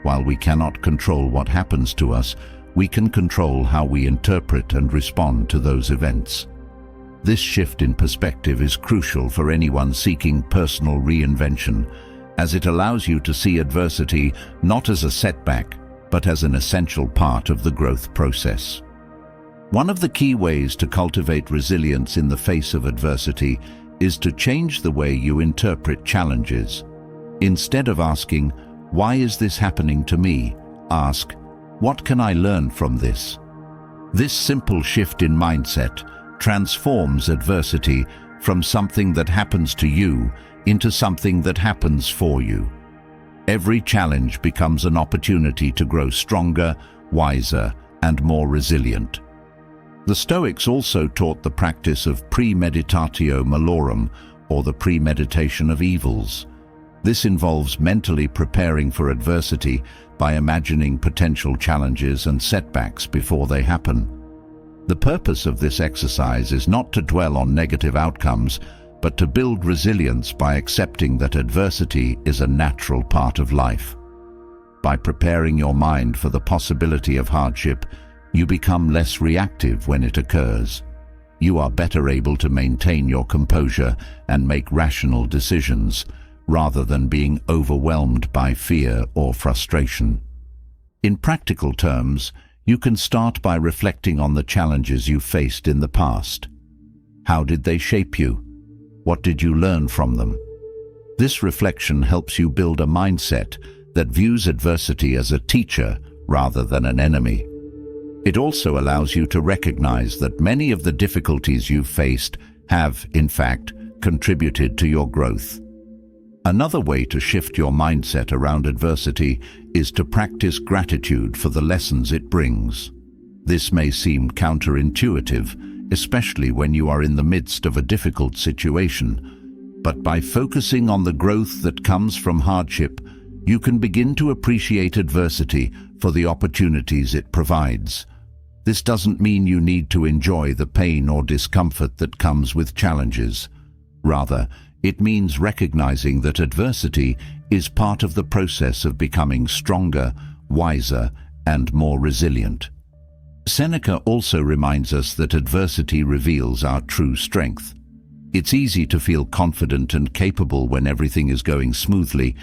While we cannot control what happens to us, we can control how we interpret and respond to those events. This shift in perspective is crucial for anyone seeking personal reinvention, as it allows you to see adversity not as a setback, but as an essential part of the growth process. One of the key ways to cultivate resilience in the face of adversity is to change the way you interpret challenges. Instead of asking, "Why is this happening to me?" ask, "What can I learn from this?" This simple shift in mindset transforms adversity from something that happens to you into something that happens for you. Every challenge becomes an opportunity to grow stronger, wiser, and more resilient. The Stoics also taught the practice of premeditatio malorum, or the premeditation of evils. This involves mentally preparing for adversity by imagining potential challenges and setbacks before they happen. The purpose of this exercise is not to dwell on negative outcomes, but to build resilience by accepting that adversity is a natural part of life. By preparing your mind for the possibility of hardship, you become less reactive when it occurs. You are better able to maintain your composure and make rational decisions, rather than being overwhelmed by fear or frustration. In practical terms, you can start by reflecting on the challenges you faced in the past. How did they shape you? What did you learn from them? This reflection helps you build a mindset that views adversity as a teacher rather than an enemy. It also allows you to recognize that many of the difficulties you've faced have, in fact, contributed to your growth. Another way to shift your mindset around adversity is to practice gratitude for the lessons it brings. This may seem counterintuitive, especially when you are in the midst of a difficult situation, but by focusing on the growth that comes from hardship, you can begin to appreciate adversity for the opportunities it provides. This doesn't mean you need to enjoy the pain or discomfort that comes with challenges. Rather, it means recognizing that adversity is part of the process of becoming stronger, wiser, and more resilient. Seneca also reminds us that adversity reveals our true strength. It's easy to feel confident and capable when everything is going smoothly,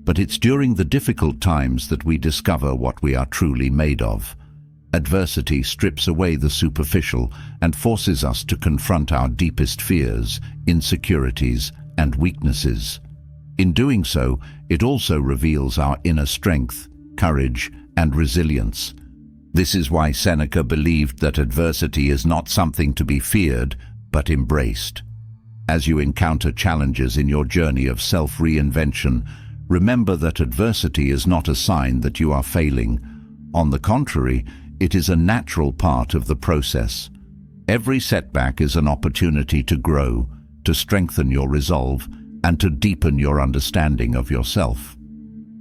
but it's during the difficult times that we discover what we are truly made of. Adversity strips away the superficial and forces us to confront our deepest fears, insecurities, and weaknesses. In doing so, it also reveals our inner strength, courage, and resilience. This is why Seneca believed that adversity is not something to be feared, but embraced. As you encounter challenges in your journey of self-reinvention, remember that adversity is not a sign that you are failing. On the contrary, it is a natural part of the process. Every setback is an opportunity to grow, to strengthen your resolve, and to deepen your understanding of yourself.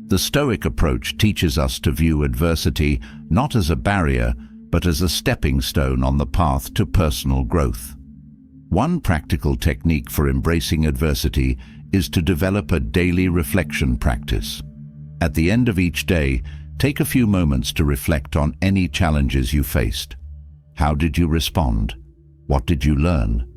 The Stoic approach teaches us to view adversity not as a barrier, but as a stepping stone on the path to personal growth. One practical technique for embracing adversity is to develop a daily reflection practice. At the end of each day, take a few moments to reflect on any challenges you faced. How did you respond? What did you learn?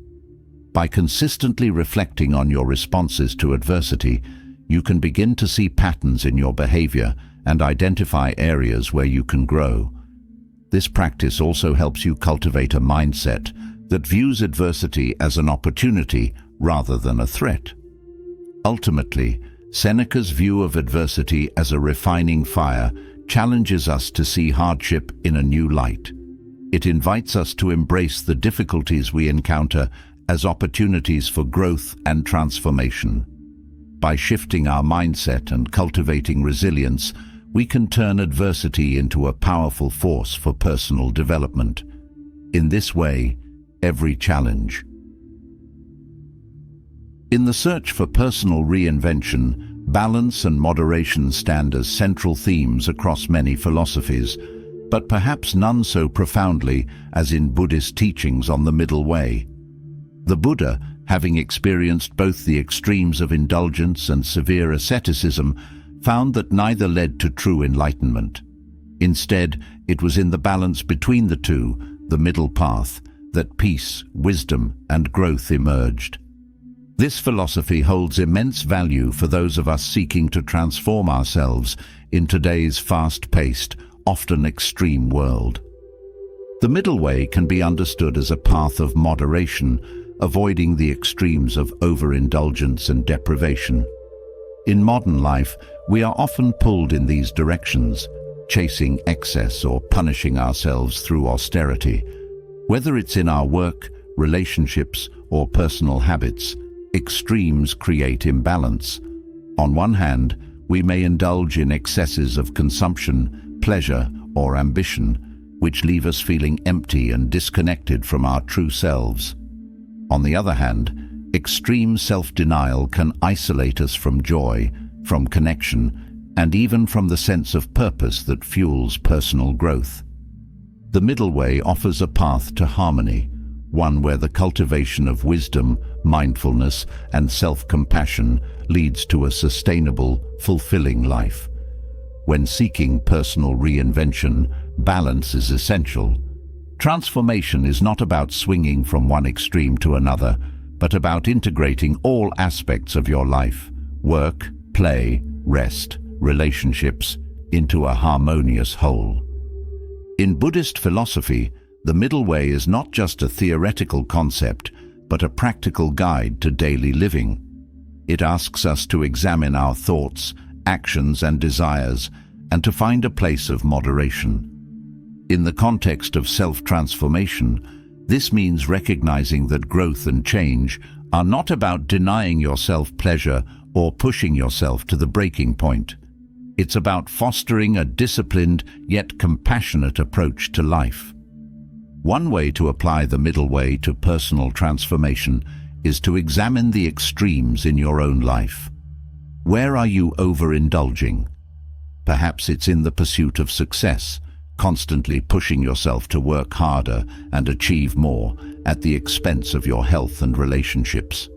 By consistently reflecting on your responses to adversity, you can begin to see patterns in your behavior and identify areas where you can grow. This practice also helps you cultivate a mindset that views adversity as an opportunity rather than a threat. Ultimately, Seneca's view of adversity as a refining fire challenges us to see hardship in a new light. It invites us to embrace the difficulties we encounter as opportunities for growth and transformation. By shifting our mindset and cultivating resilience, we can turn adversity into a powerful force for personal development. In this way, every challenge. In the search for personal reinvention, balance and moderation stand as central themes across many philosophies, but perhaps none so profoundly as in Buddhist teachings on the middle way. The Buddha, having experienced both the extremes of indulgence and severe asceticism, found that neither led to true enlightenment. Instead, it was in the balance between the two, the middle path, that peace, wisdom, and growth emerged. This philosophy holds immense value for those of us seeking to transform ourselves in today's fast-paced, often extreme world. The middle way can be understood as a path of moderation, avoiding the extremes of overindulgence and deprivation. In modern life, we are often pulled in these directions, chasing excess or punishing ourselves through austerity. Whether it's in our work, relationships, or personal habits, extremes create imbalance. On one hand, we may indulge in excesses of consumption, pleasure, or ambition, which leave us feeling empty and disconnected from our true selves. On the other hand, extreme self-denial can isolate us from joy, from connection, and even from the sense of purpose that fuels personal growth. The middle way offers a path to harmony, one where the cultivation of wisdom, mindfulness, and self-compassion leads to a sustainable, fulfilling life. When seeking personal reinvention, balance is essential. Transformation is not about swinging from one extreme to another, but about integrating all aspects of your life, work, play, rest, relationships, into a harmonious whole. In Buddhist philosophy, the middle way is not just a theoretical concept, but a practical guide to daily living. It asks us to examine our thoughts, actions, and desires, and to find a place of moderation. In the context of self-transformation, this means recognizing that growth and change are not about denying yourself pleasure or pushing yourself to the breaking point. It's about fostering a disciplined yet compassionate approach to life. One way to apply the middle way to personal transformation is to examine the extremes in your own life. Where are you overindulging? Perhaps it's in the pursuit of success, constantly pushing yourself to work harder and achieve more at the expense of your health and relationships.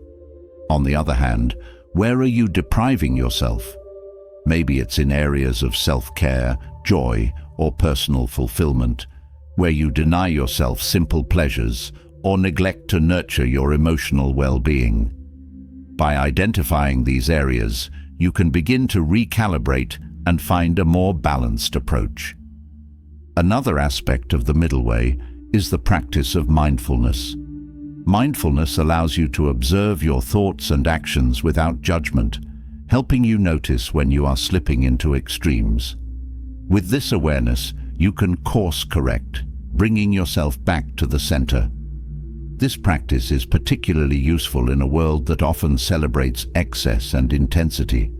On the other hand, where are you depriving yourself? Maybe it's in areas of self-care, joy, or personal fulfillment, where you deny yourself simple pleasures or neglect to nurture your emotional well-being. By identifying these areas, you can begin to recalibrate and find a more balanced approach. Another aspect of the middle way is the practice of mindfulness. Mindfulness allows you to observe your thoughts and actions without judgment, helping you notice when you are slipping into extremes. With this awareness, you can course correct, bringing yourself back to the center. This practice is particularly useful in a world that often celebrates excess and intensity.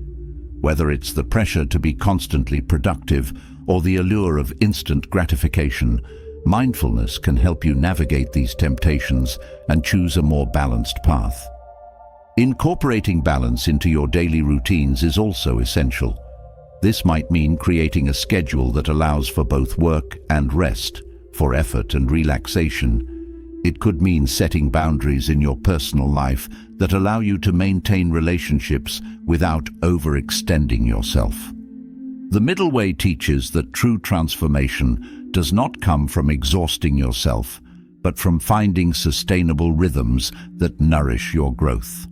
Whether it's the pressure to be constantly productive or the allure of instant gratification, mindfulness can help you navigate these temptations and choose a more balanced path. Incorporating balance into your daily routines is also essential. This might mean creating a schedule that allows for both work and rest, for effort and relaxation. It could mean setting boundaries in your personal life that allow you to maintain relationships without overextending yourself. The middle way teaches that true transformation does not come from exhausting yourself, but from finding sustainable rhythms that nourish your growth.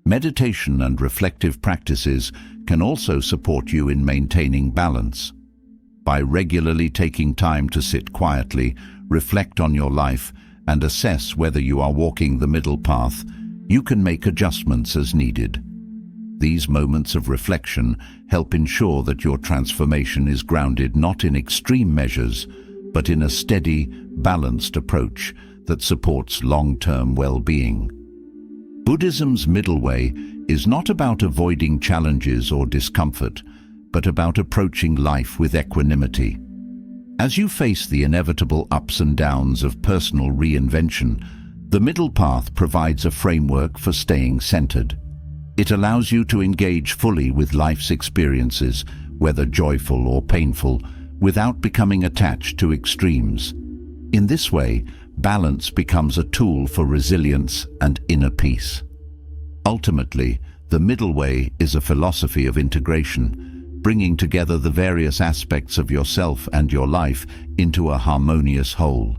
Meditation and reflective practices can also support you in maintaining balance. By regularly taking time to sit quietly, reflect on your life, and assess whether you are walking the middle path, you can make adjustments as needed. These moments of reflection help ensure that your transformation is grounded not in extreme measures, but in a steady, balanced approach that supports long-term well-being. Buddhism's middle way is not about avoiding challenges or discomfort, but about approaching life with equanimity. As you face the inevitable ups and downs of personal reinvention, the middle path provides a framework for staying centered. It allows you to engage fully with life's experiences, whether joyful or painful, without becoming attached to extremes. In this way, balance becomes a tool for resilience and inner peace. Ultimately, the middle way is a philosophy of integration, bringing together the various aspects of yourself and your life into a harmonious whole.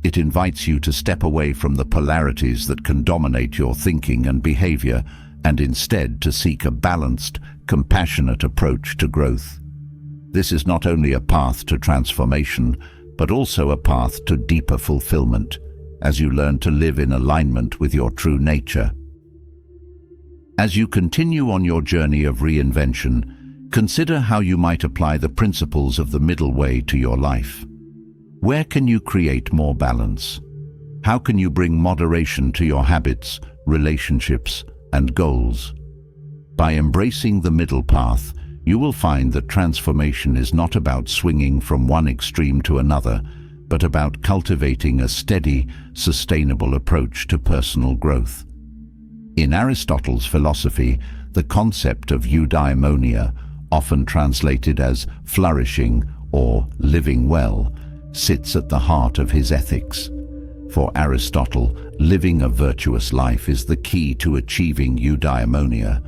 It invites you to step away from the polarities that can dominate your thinking and behavior, and instead to seek a balanced, compassionate approach to growth. This is not only a path to transformation, but also a path to deeper fulfillment, as you learn to live in alignment with your true nature. As you continue on your journey of reinvention, consider how you might apply the principles of the middle way to your life. Where can you create more balance? How can you bring moderation to your habits, relationships, and goals? By embracing the middle path, you will find that transformation is not about swinging from one extreme to another, but about cultivating a steady, sustainable approach to personal growth. In Aristotle's philosophy, The concept of eudaimonia, often translated as flourishing or living well, sits at the heart of his ethics. For Aristotle, living a virtuous life is the key to achieving eudaimonia,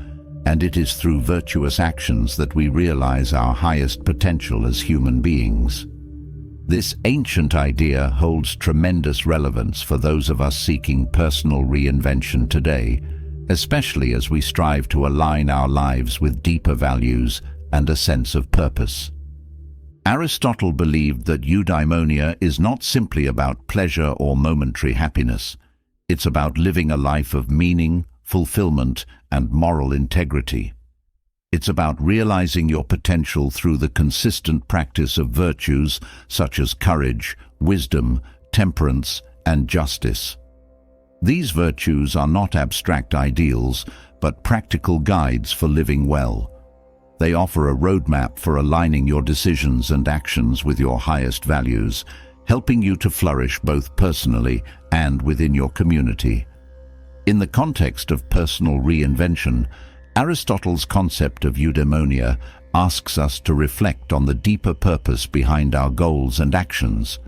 and it is through virtuous actions that we realize our highest potential as human beings. This ancient idea holds tremendous relevance for those of us seeking personal reinvention today, especially as we strive to align our lives with deeper values and a sense of purpose. Aristotle believed that eudaimonia is not simply about pleasure or momentary happiness. It's about living a life of meaning, fulfillment, and moral integrity. It's about realizing your potential through the consistent practice of virtues such as courage, wisdom, temperance, and justice. These virtues are not abstract ideals, but practical guides for living well. They offer a roadmap for aligning your decisions and actions with your highest values, helping you to flourish both personally and within your community. In the context of personal reinvention, Aristotle's concept of eudaimonia asks us to reflect on the deeper purpose behind our goals and actions.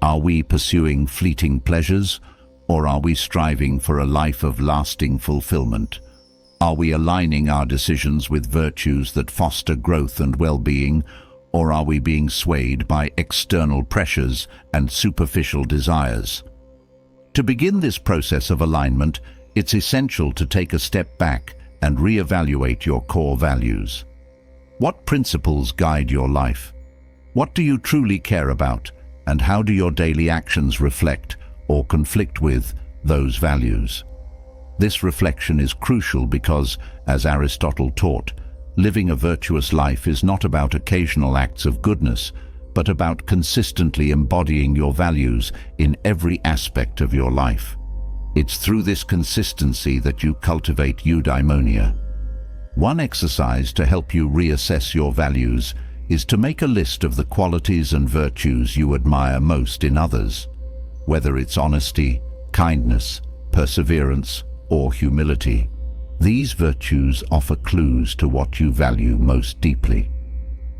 Are we pursuing fleeting pleasures, or are we striving for a life of lasting fulfillment? Are we aligning our decisions with virtues that foster growth and well-being, or are we being swayed by external pressures and superficial desires? To begin this process of alignment, it's essential to take a step back and reevaluate your core values. What principles guide your life? What do you truly care about, and how do your daily actions reflect or conflict with those values? This reflection is crucial because, as Aristotle taught, living a virtuous life is not about occasional acts of goodness, but about consistently embodying your values in every aspect of your life. It's through this consistency that you cultivate eudaimonia. One exercise to help you reassess your values is to make a list of the qualities and virtues you admire most in others, whether it's honesty, kindness, perseverance, or humility. These virtues offer clues to what you value most deeply.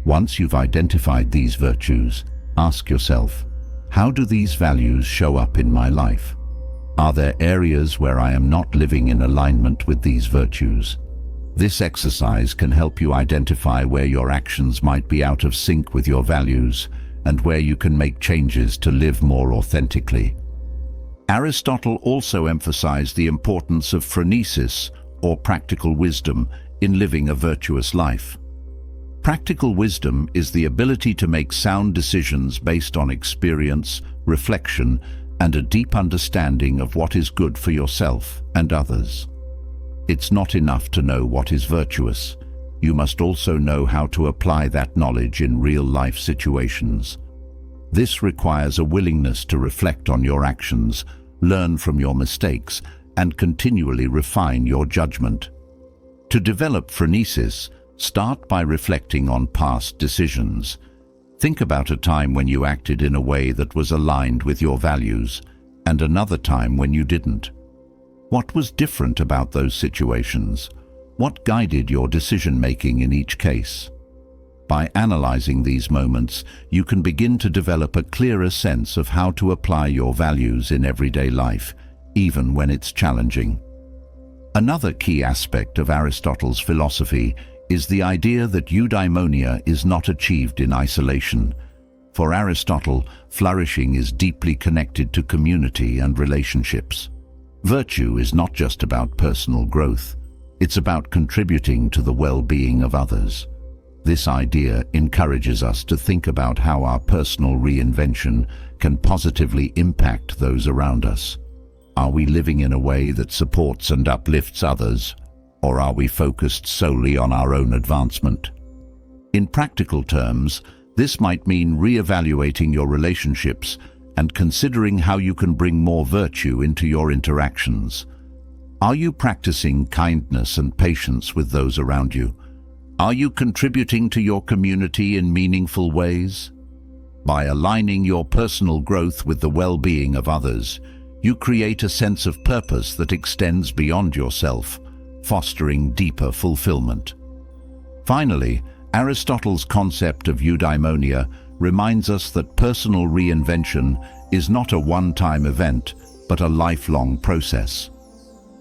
Once you've identified these virtues, ask yourself, how do these values show up in my life? Are there areas where I am not living in alignment with these virtues? This exercise can help you identify where your actions might be out of sync with your values and where you can make changes to live more authentically. Aristotle also emphasized the importance of phronesis, or practical wisdom, in living a virtuous life. Practical wisdom is the ability to make sound decisions based on experience, reflection, and a deep understanding of what is good for yourself and others. It's not enough to know what is virtuous. You must also know how to apply that knowledge in real-life situations. This requires a willingness to reflect on your actions, learn from your mistakes, and continually refine your judgment. To develop phronesis, start by reflecting on past decisions. Think about a time when you acted in a way that was aligned with your values, and another time when you didn't. What was different about those situations? What guided your decision-making in each case? By analyzing these moments, you can begin to develop a clearer sense of how to apply your values in everyday life, even when it's challenging. Another key aspect of Aristotle's philosophy is the idea that eudaimonia is not achieved in isolation. For Aristotle, flourishing is deeply connected to community and relationships. Virtue is not just about personal growth, it's about contributing to the well-being of others. This idea encourages us to think about how our personal reinvention can positively impact those around us. Are we living in a way that supports and uplifts others, or are we focused solely on our own advancement? In practical terms, this might mean reevaluating your relationships and considering how you can bring more virtue into your interactions. Are you practicing kindness and patience with those around you? Are you contributing to your community in meaningful ways? By aligning your personal growth with the well-being of others, you create a sense of purpose that extends beyond yourself, fostering deeper fulfillment. Finally, Aristotle's concept of eudaimonia reminds us that personal reinvention is not a one-time event, but a lifelong process.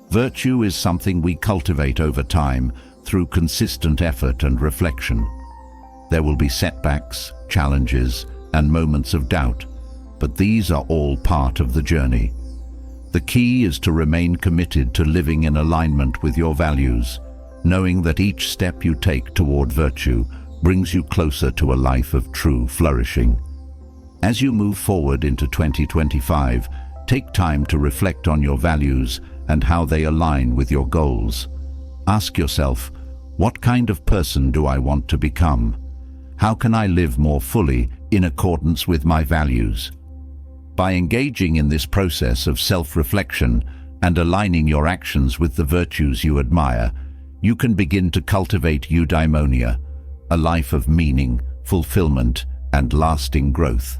Virtue is something we cultivate over time through consistent effort and reflection. There will be setbacks, challenges, and moments of doubt, but these are all part of the journey. The key is to remain committed to living in alignment with your values, knowing that each step you take toward virtue brings you closer to a life of true flourishing. As you move forward into 2025, take time to reflect on your values and how they align with your goals. Ask yourself, what kind of person do I want to become? How can I live more fully in accordance with my values? By engaging in this process of self-reflection and aligning your actions with the virtues you admire, you can begin to cultivate eudaimonia, a life of meaning, fulfillment, and lasting growth.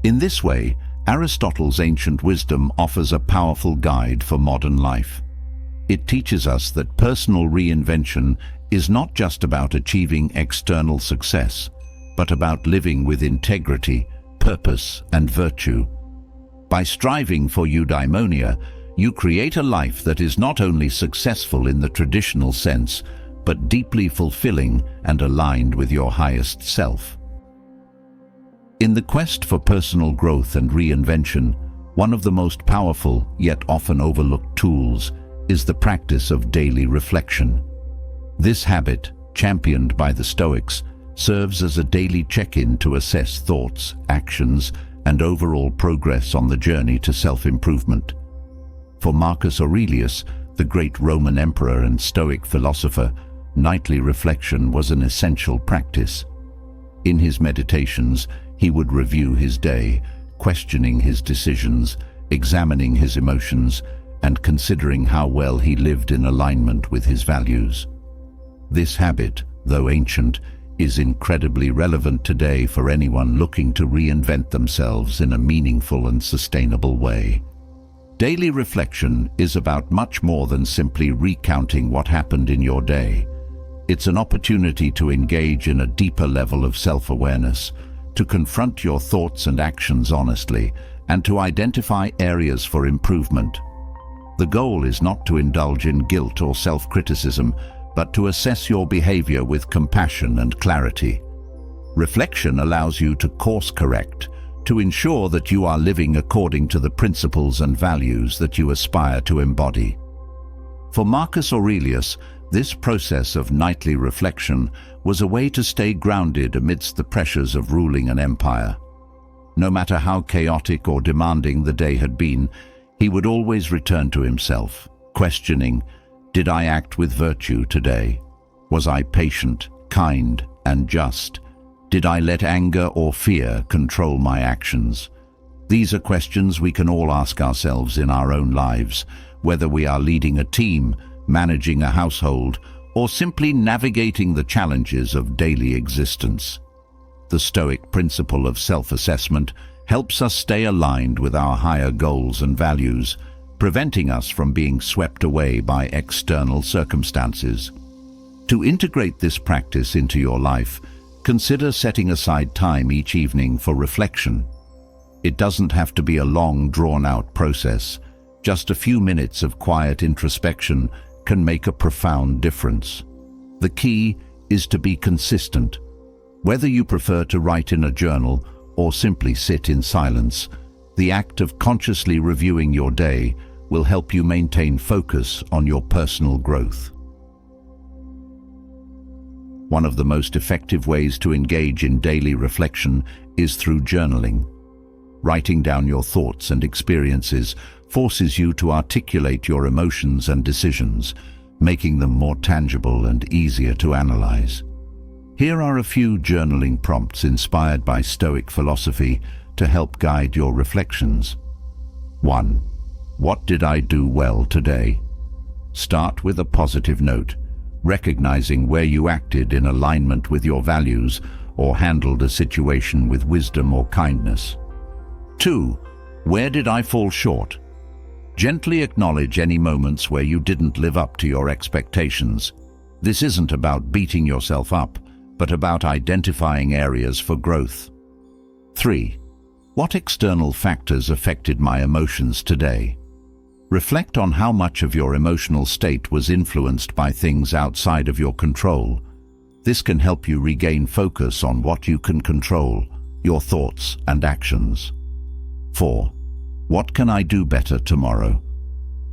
In this way, Aristotle's ancient wisdom offers a powerful guide for modern life. It teaches us that personal reinvention is not just about achieving external success, but about living with integrity, purpose, and virtue. By striving for eudaimonia, you create a life that is not only successful in the traditional sense, but deeply fulfilling and aligned with your highest self. In the quest for personal growth and reinvention, one of the most powerful yet often overlooked tools is the practice of daily reflection. This habit, championed by the Stoics, serves as a daily check-in to assess thoughts, actions, and overall progress on the journey to self-improvement. For Marcus Aurelius, the great Roman emperor and Stoic philosopher, nightly reflection was an essential practice. In his meditations, he would review his day, questioning his decisions, examining his emotions, and considering how well he lived in alignment with his values. This habit, though ancient, is incredibly relevant today for anyone looking to reinvent themselves in a meaningful and sustainable way. Daily reflection is about much more than simply recounting what happened in your day. It's an opportunity to engage in a deeper level of self-awareness, to confront your thoughts and actions honestly, and to identify areas for improvement. The goal is not to indulge in guilt or self-criticism, but to assess your behavior with compassion and clarity. Reflection allows you to course-correct, to ensure that you are living according to the principles and values that you aspire to embody. For Marcus Aurelius, this process of nightly reflection was a way to stay grounded amidst the pressures of ruling an empire. No matter how chaotic or demanding the day had been, he would always return to himself, questioning, did I act with virtue today? Was I patient, kind, and just? Did I let anger or fear control my actions? These are questions we can all ask ourselves in our own lives, whether we are leading a team, managing a household, or simply navigating the challenges of daily existence. The Stoic principle of self-assessment helps us stay aligned with our higher goals and values, preventing us from being swept away by external circumstances. To integrate this practice into your life, consider setting aside time each evening for reflection. It doesn't have to be a long, drawn-out process. Just a few minutes of quiet introspection can make a profound difference. The key is to be consistent. Whether you prefer to write in a journal or simply sit in silence, the act of consciously reviewing your day will help you maintain focus on your personal growth. One of the most effective ways to engage in daily reflection is through journaling. Writing down your thoughts and experiences forces you to articulate your emotions and decisions, making them more tangible and easier to analyze. Here are a few journaling prompts inspired by Stoic philosophy to help guide your reflections. 1. What did I do well today? Start with a positive note, recognizing where you acted in alignment with your values or handled a situation with wisdom or kindness. 2. Where did I fall short? Gently acknowledge any moments where you didn't live up to your expectations. This isn't about beating yourself up, but about identifying areas for growth. 3. What external factors affected my emotions today? Reflect on how much of your emotional state was influenced by things outside of your control. This can help you regain focus on what you can control, your thoughts and actions. 4. What can I do better tomorrow?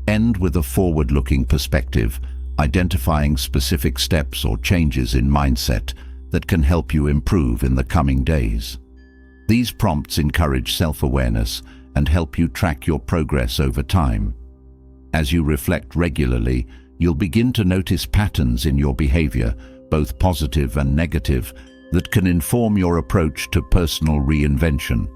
End with a forward-looking perspective, identifying specific steps or changes in mindset that can help you improve in the coming days. These prompts encourage self-awareness and help you track your progress over time. As you reflect regularly, you'll begin to notice patterns in your behavior, both positive and negative, that can inform your approach to personal reinvention.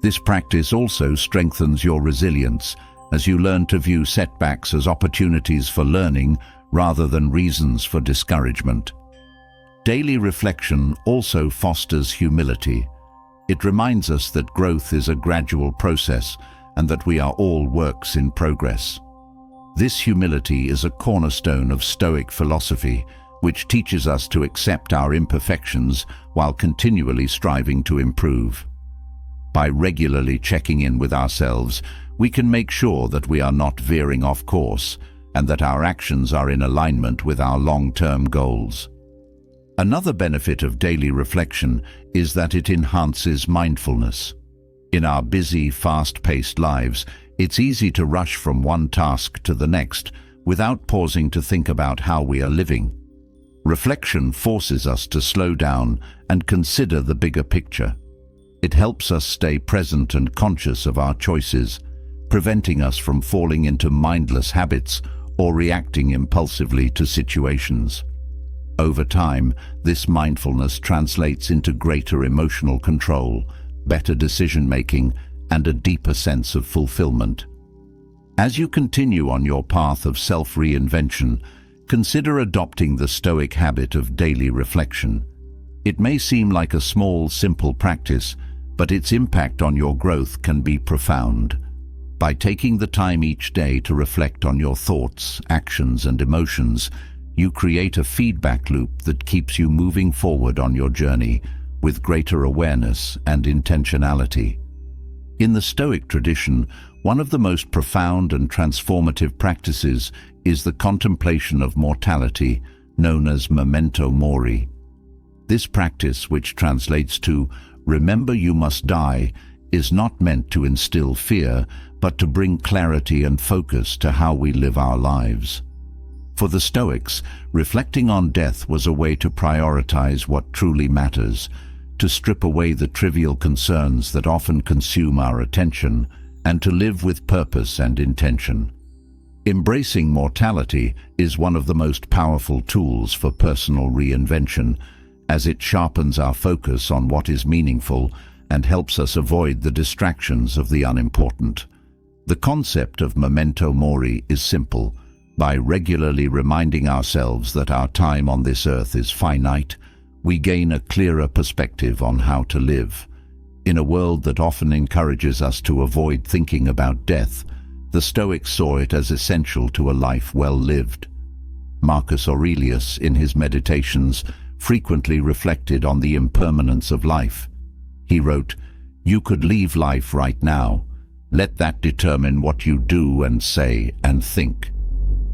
This practice also strengthens your resilience as you learn to view setbacks as opportunities for learning rather than reasons for discouragement. Daily reflection also fosters humility. It reminds us that growth is a gradual process and that we are all works in progress. This humility is a cornerstone of Stoic philosophy, which teaches us to accept our imperfections while continually striving to improve. By regularly checking in with ourselves, we can make sure that we are not veering off course and that our actions are in alignment with our long-term goals. Another benefit of daily reflection is that it enhances mindfulness. In our busy, fast-paced lives, it's easy to rush from one task to the next without pausing to think about how we are living. Reflection forces us to slow down and consider the bigger picture. It helps us stay present and conscious of our choices, preventing us from falling into mindless habits or reacting impulsively to situations. Over time, this mindfulness translates into greater emotional control, better decision-making, and a deeper sense of fulfillment. As you continue on your path of self-reinvention, consider adopting the Stoic habit of daily reflection. It may seem like a small, simple practice, but its impact on your growth can be profound. By taking the time each day to reflect on your thoughts, actions, and emotions, you create a feedback loop that keeps you moving forward on your journey with greater awareness and intentionality. In the Stoic tradition, one of the most profound and transformative practices is the contemplation of mortality, known as memento mori. This practice, which translates to "remember you must die," is not meant to instill fear, but to bring clarity and focus to how we live our lives. For the Stoics, reflecting on death was a way to prioritize what truly matters, to strip away the trivial concerns that often consume our attention, and to live with purpose and intention. Embracing mortality is one of the most powerful tools for personal reinvention, as it sharpens our focus on what is meaningful and helps us avoid the distractions of the unimportant. The concept of memento mori is simple. By regularly reminding ourselves that our time on this earth is finite, we gain a clearer perspective on how to live. In a world that often encourages us to avoid thinking about death, the Stoics saw it as essential to a life well lived. Marcus Aurelius, in his Meditations, frequently reflected on the impermanence of life. He wrote, "You could leave life right now. Let that determine what you do and say and think."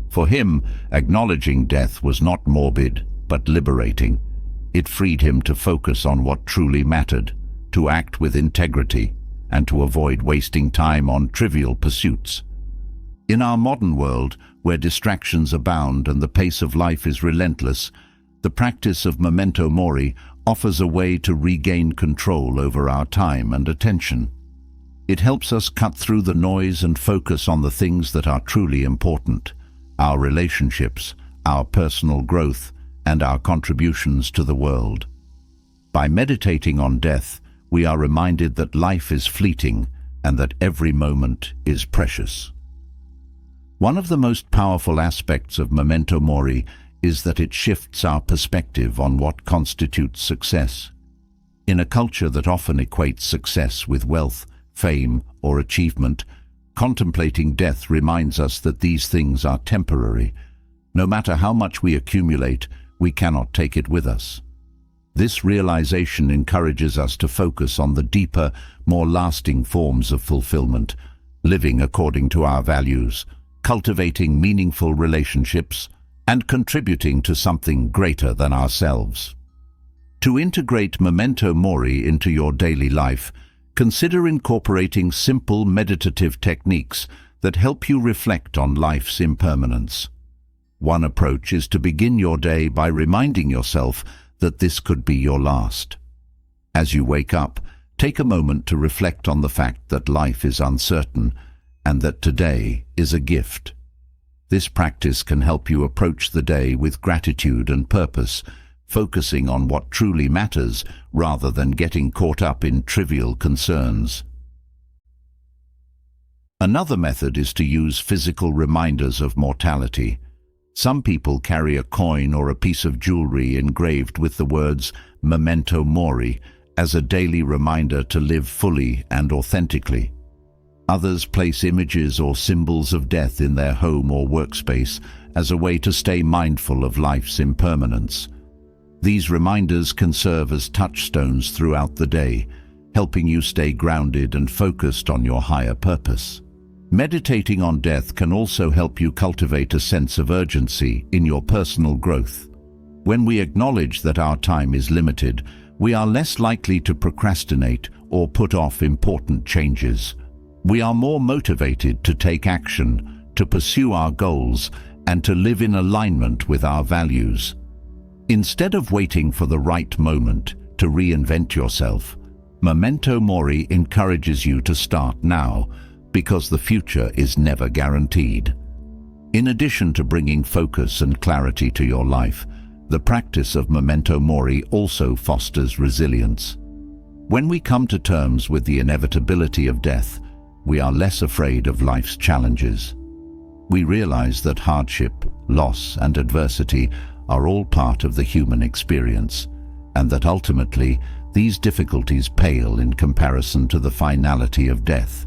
For him, acknowledging death was not morbid, but liberating. It freed him to focus on what truly mattered, to act with integrity, and to avoid wasting time on trivial pursuits. In our modern world, where distractions abound and the pace of life is relentless, the practice of memento mori offers a way to regain control over our time and attention. It helps us cut through the noise and focus on the things that are truly important: our relationships, our personal growth, and our contributions to the world. By meditating on death, we are reminded that life is fleeting and that every moment is precious. One of the most powerful aspects of memento mori is that it shifts our perspective on what constitutes success. In a culture that often equates success with wealth, fame, or achievement, Contemplating death reminds us that these things are temporary. No matter how much we accumulate, we cannot take it with us. This realization encourages us to focus on the deeper, more lasting forms of fulfillment, living according to our values, cultivating meaningful relationships, and contributing to something greater than ourselves. To integrate memento mori into your daily life, consider incorporating simple meditative techniques that help you reflect on life's impermanence. One approach is to begin your day by reminding yourself that this could be your last. As you wake up, take a moment to reflect on the fact that life is uncertain and that today is a gift. This practice can help you approach the day with gratitude and purpose, focusing on what truly matters rather than getting caught up in trivial concerns. Another method is to use physical reminders of mortality. Some people carry a coin or a piece of jewelry engraved with the words memento mori as a daily reminder to live fully and authentically. Others place images or symbols of death in their home or workspace as a way to stay mindful of life's impermanence. These reminders can serve as touchstones throughout the day, helping you stay grounded and focused on your higher purpose. Meditating on death can also help you cultivate a sense of urgency in your personal growth. When we acknowledge that our time is limited, we are less likely to procrastinate or put off important changes. We are more motivated to take action, to pursue our goals, and to live in alignment with our values. Instead of waiting for the right moment to reinvent yourself, memento mori encourages you to start now, because the future is never guaranteed. In addition to bringing focus and clarity to your life, the practice of memento mori also fosters resilience. When we come to terms with the inevitability of death, we are less afraid of life's challenges. We realize that hardship, loss, and adversity are all part of the human experience, and that ultimately these difficulties pale in comparison to the finality of death.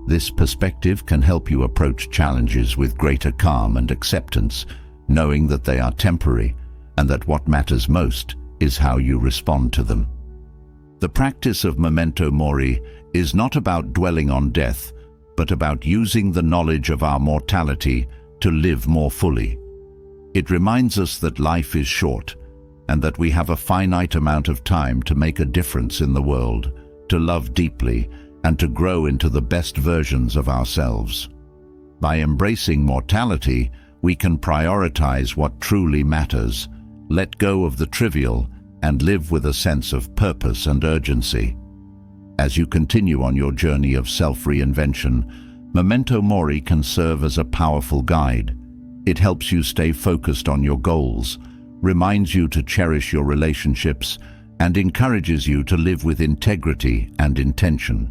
This perspective can help you approach challenges with greater calm and acceptance, knowing that they are temporary and that what matters most is how you respond to them. The practice of memento mori is not about dwelling on death, but about using the knowledge of our mortality to live more fully. It reminds us that life is short and that we have a finite amount of time to make a difference in the world, to love deeply, and to grow into the best versions of ourselves. By embracing mortality, we can prioritize what truly matters, let go of the trivial, and live with a sense of purpose and urgency. As you continue on your journey of self-reinvention, memento mori can serve as a powerful guide. It helps you stay focused on your goals, reminds you to cherish your relationships, and encourages you to live with integrity and intention.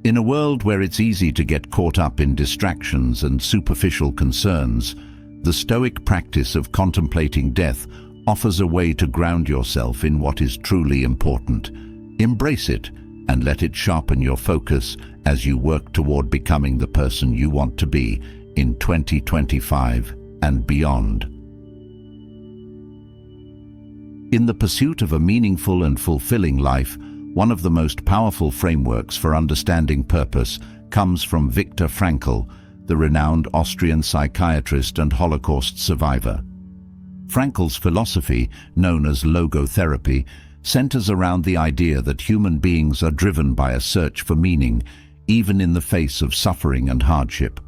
In a world where it's easy to get caught up in distractions and superficial concerns, the Stoic practice of contemplating death offers a way to ground yourself in what is truly important. Embrace it and let it sharpen your focus as you work toward becoming the person you want to be in 2025 and beyond. In the pursuit of a meaningful and fulfilling life, one of the most powerful frameworks for understanding purpose comes from Viktor Frankl, the renowned Austrian psychiatrist and Holocaust survivor. Frankl's philosophy, known as logotherapy, centers around the idea that human beings are driven by a search for meaning, even in the face of suffering and hardship.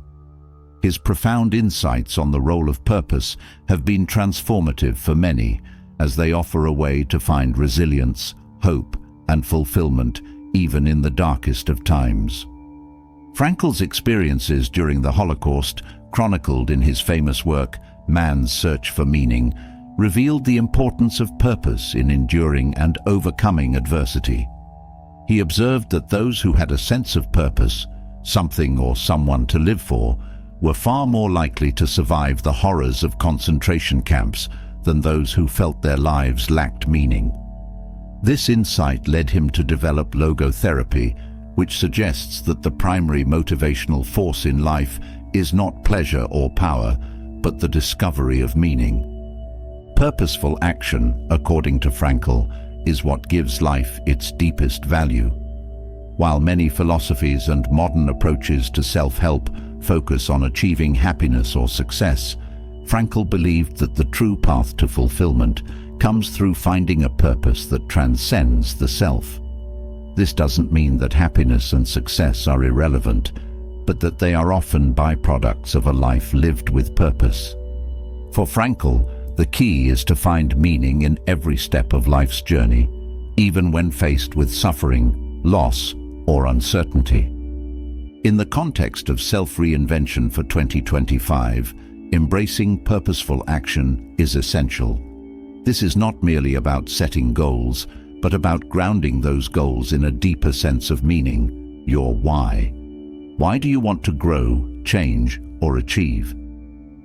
His profound insights on the role of purpose have been transformative for many, as they offer a way to find resilience, hope, and fulfillment even in the darkest of times. Frankl's experiences during the Holocaust, chronicled in his famous work, Man's Search for Meaning, revealed the importance of purpose in enduring and overcoming adversity. He observed that those who had a sense of purpose, something or someone to live for, were far more likely to survive the horrors of concentration camps than those who felt their lives lacked meaning. This insight led him to develop logotherapy, which suggests that the primary motivational force in life is not pleasure or power, but the discovery of meaning. Purposeful action, according to Frankl, is what gives life its deepest value. While many philosophies and modern approaches to self-help focus on achieving happiness or success, Frankl believed that the true path to fulfillment comes through finding a purpose that transcends the self. This doesn't mean that happiness and success are irrelevant, but that they are often byproducts of a life lived with purpose. For Frankl, the key is to find meaning in every step of life's journey, even when faced with suffering, loss, or uncertainty. In the context of self-reinvention for 2025, embracing purposeful action is essential. This is not merely about setting goals, but about grounding those goals in a deeper sense of meaning, your why. Why do you want to grow, change, or achieve?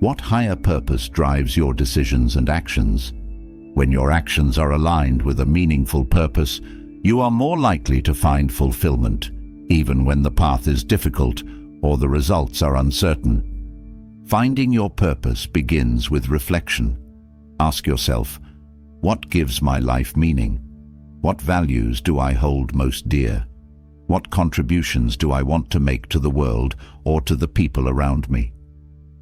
What higher purpose drives your decisions and actions? When your actions are aligned with a meaningful purpose, you are more likely to find fulfillment, even when the path is difficult or the results are uncertain. Finding your purpose begins with reflection. Ask yourself, what gives my life meaning? What values do I hold most dear? What contributions do I want to make to the world or to the people around me?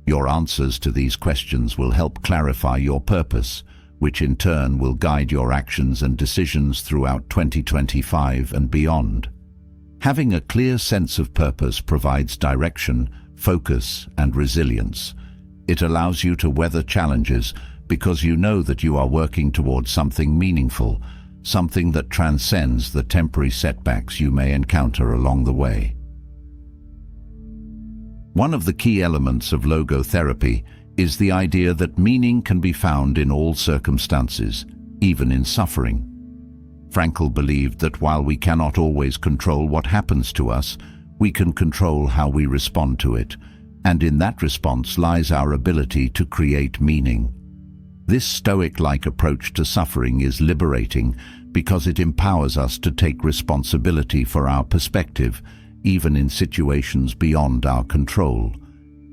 Your answers to these questions will help clarify your purpose, which in turn will guide your actions and decisions throughout 2025 and beyond. Having a clear sense of purpose provides direction, focus, and resilience. It allows you to weather challenges because you know that you are working towards something meaningful, something that transcends the temporary setbacks you may encounter along the way. One of the key elements of logotherapy is the idea that meaning can be found in all circumstances, even in suffering. Frankl believed that while we cannot always control what happens to us, we can control how we respond to it, and in that response lies our ability to create meaning. This Stoic-like approach to suffering is liberating because it empowers us to take responsibility for our perspective, even in situations beyond our control.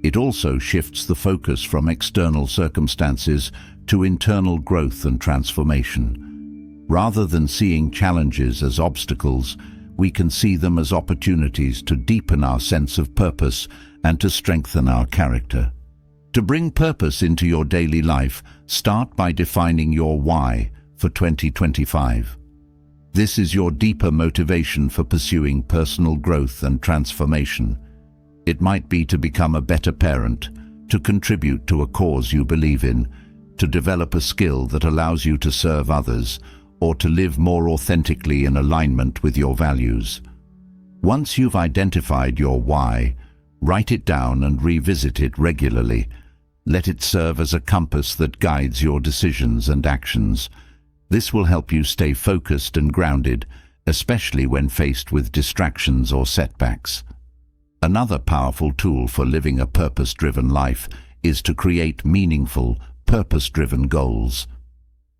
It also shifts the focus from external circumstances to internal growth and transformation. Rather than seeing challenges as obstacles, we can see them as opportunities to deepen our sense of purpose and to strengthen our character. To bring purpose into your daily life, start by defining your why for 2025. This is your deeper motivation for pursuing personal growth and transformation. It might be to become a better parent, to contribute to a cause you believe in, to develop a skill that allows you to serve others, or to live more authentically in alignment with your values. Once you've identified your why, write it down and revisit it regularly. Let it serve as a compass that guides your decisions and actions. This will help you stay focused and grounded, especially when faced with distractions or setbacks. Another powerful tool for living a purpose-driven life is to create meaningful, purpose-driven goals.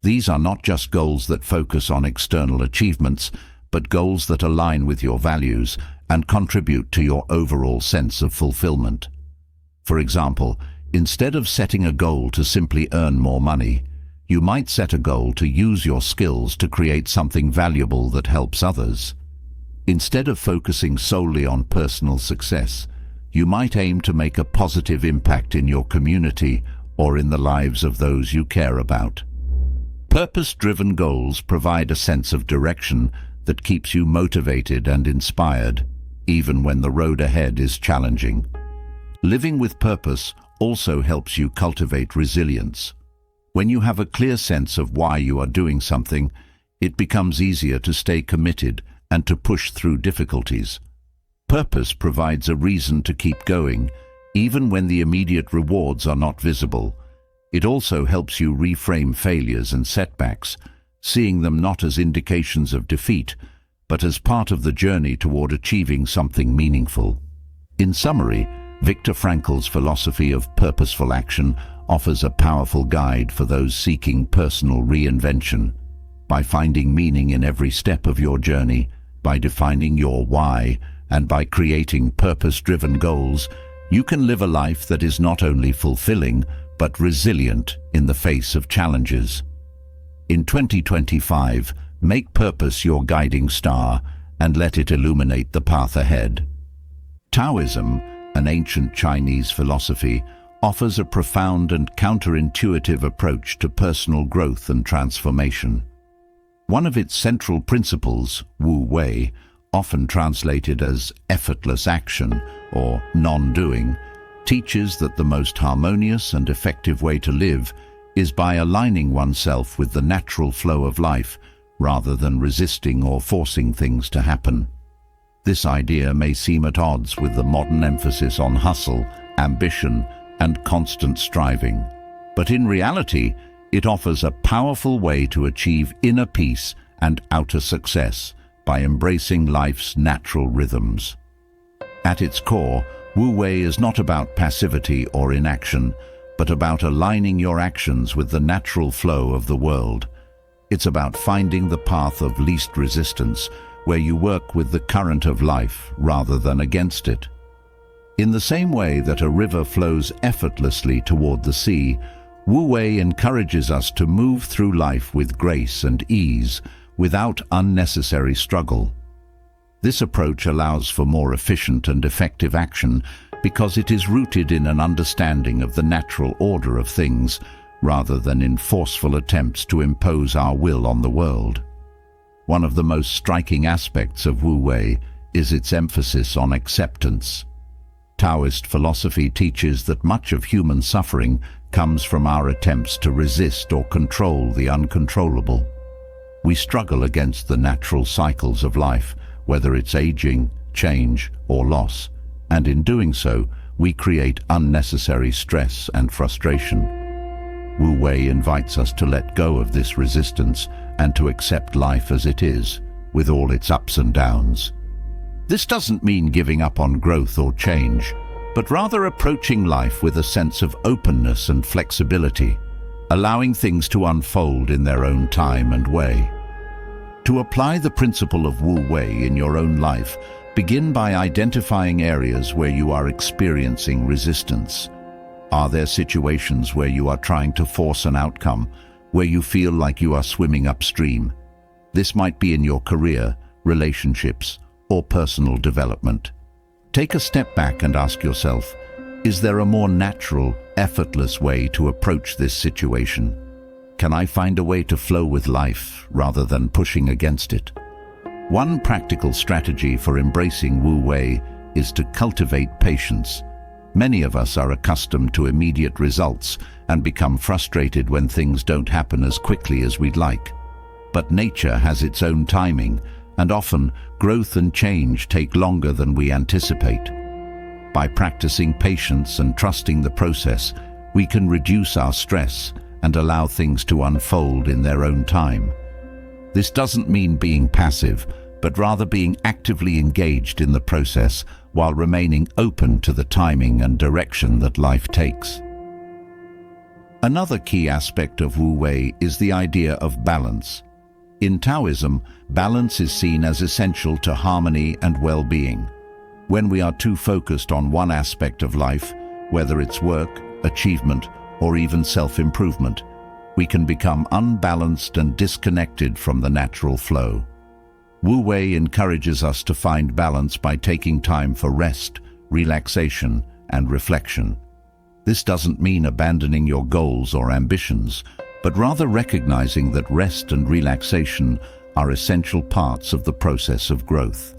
These are not just goals that focus on external achievements, but goals that align with your values and contribute to your overall sense of fulfillment. For example, instead of setting a goal to simply earn more money, you might set a goal to use your skills to create something valuable that helps others. Instead of focusing solely on personal success, you might aim to make a positive impact in your community or in the lives of those you care about. Purpose-driven goals provide a sense of direction that keeps you motivated and inspired, even when the road ahead is challenging. Living with purpose also helps you cultivate resilience. When you have a clear sense of why you are doing something, it becomes easier to stay committed and to push through difficulties. Purpose provides a reason to keep going, even when the immediate rewards are not visible. It also helps you reframe failures and setbacks, seeing them not as indications of defeat, but as part of the journey toward achieving something meaningful. In summary, Viktor Frankl's philosophy of purposeful action offers a powerful guide for those seeking personal reinvention. By finding meaning in every step of your journey, By defining your why and by creating purpose-driven goals, you can live a life that is not only fulfilling, but resilient in the face of challenges. In 2025, make purpose your guiding star and let it illuminate the path ahead. Taoism, an ancient Chinese philosophy, offers a profound and counterintuitive approach to personal growth and transformation. One of its central principles, Wu Wei, often translated as effortless action or non-doing, teaches that the most harmonious and effective way to live is by aligning oneself with the natural flow of life rather than resisting or forcing things to happen. This idea may seem at odds with the modern emphasis on hustle, ambition, and constant striving, but in reality, it offers a powerful way to achieve inner peace and outer success by embracing life's natural rhythms. At its core, Wu Wei is not about passivity or inaction, but about aligning your actions with the natural flow of the world. It's about finding the path of least resistance, where you work with the current of life rather than against it. In the same way that a river flows effortlessly toward the sea, Wu Wei encourages us to move through life with grace and ease, without unnecessary struggle. This approach allows for more efficient and effective action because it is rooted in an understanding of the natural order of things, rather than in forceful attempts to impose our will on the world. One of the most striking aspects of Wu Wei is its emphasis on acceptance. Taoist philosophy teaches that much of human suffering comes from our attempts to resist or control the uncontrollable. We struggle against the natural cycles of life, whether it's aging, change, or loss, and in doing so, we create unnecessary stress and frustration. Wu Wei invites us to let go of this resistance and to accept life as it is, with all its ups and downs. This doesn't mean giving up on growth or change, but rather approaching life with a sense of openness and flexibility, allowing things to unfold in their own time and way. To apply the principle of Wu Wei in your own life, begin by identifying areas where you are experiencing resistance. Are there situations where you are trying to force an outcome, where you feel like you are swimming upstream? This might be in your career, relationships, or personal development. Take a step back and ask yourself, is there a more natural, effortless way to approach this situation? Can I find a way to flow with life rather than pushing against it? One practical strategy for embracing Wu Wei is to cultivate patience. Many of us are accustomed to immediate results and become frustrated when things don't happen as quickly as we'd like. But nature has its own timing, and often growth and change take longer than we anticipate. By practicing patience and trusting the process, we can reduce our stress and allow things to unfold in their own time. This doesn't mean being passive, but rather being actively engaged in the process while remaining open to the timing and direction that life takes. Another key aspect of Wu Wei is the idea of balance. In Taoism, balance is seen as essential to harmony and well-being. When we are too focused on one aspect of life, whether it's work, achievement, or even self-improvement, we can become unbalanced and disconnected from the natural flow. Wu Wei encourages us to find balance by taking time for rest, relaxation, and reflection. This doesn't mean abandoning your goals or ambitions, but rather recognizing that rest and relaxation are essential parts of the process of growth.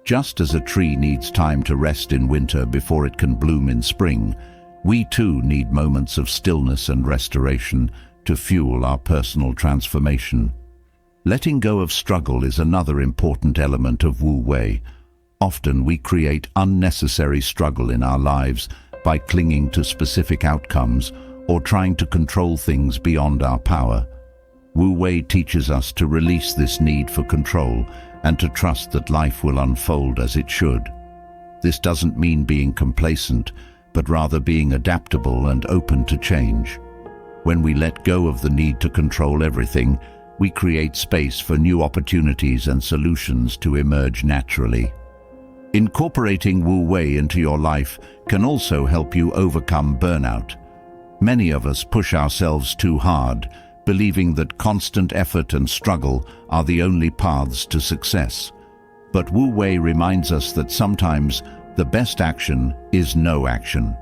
Just as a tree needs time to rest in winter before it can bloom in spring, we too need moments of stillness and restoration to fuel our personal transformation. Letting go of struggle is another important element of Wu Wei. Often we create unnecessary struggle in our lives by clinging to specific outcomes or trying to control things beyond our power. Wu Wei teaches us to release this need for control and to trust that life will unfold as it should. This doesn't mean being complacent, but rather being adaptable and open to change. When we let go of the need to control everything, we create space for new opportunities and solutions to emerge naturally. Incorporating Wu Wei into your life can also help you overcome burnout. Many of us push ourselves too hard, believing that constant effort and struggle are the only paths to success. But Wu Wei reminds us that sometimes the best action is no action.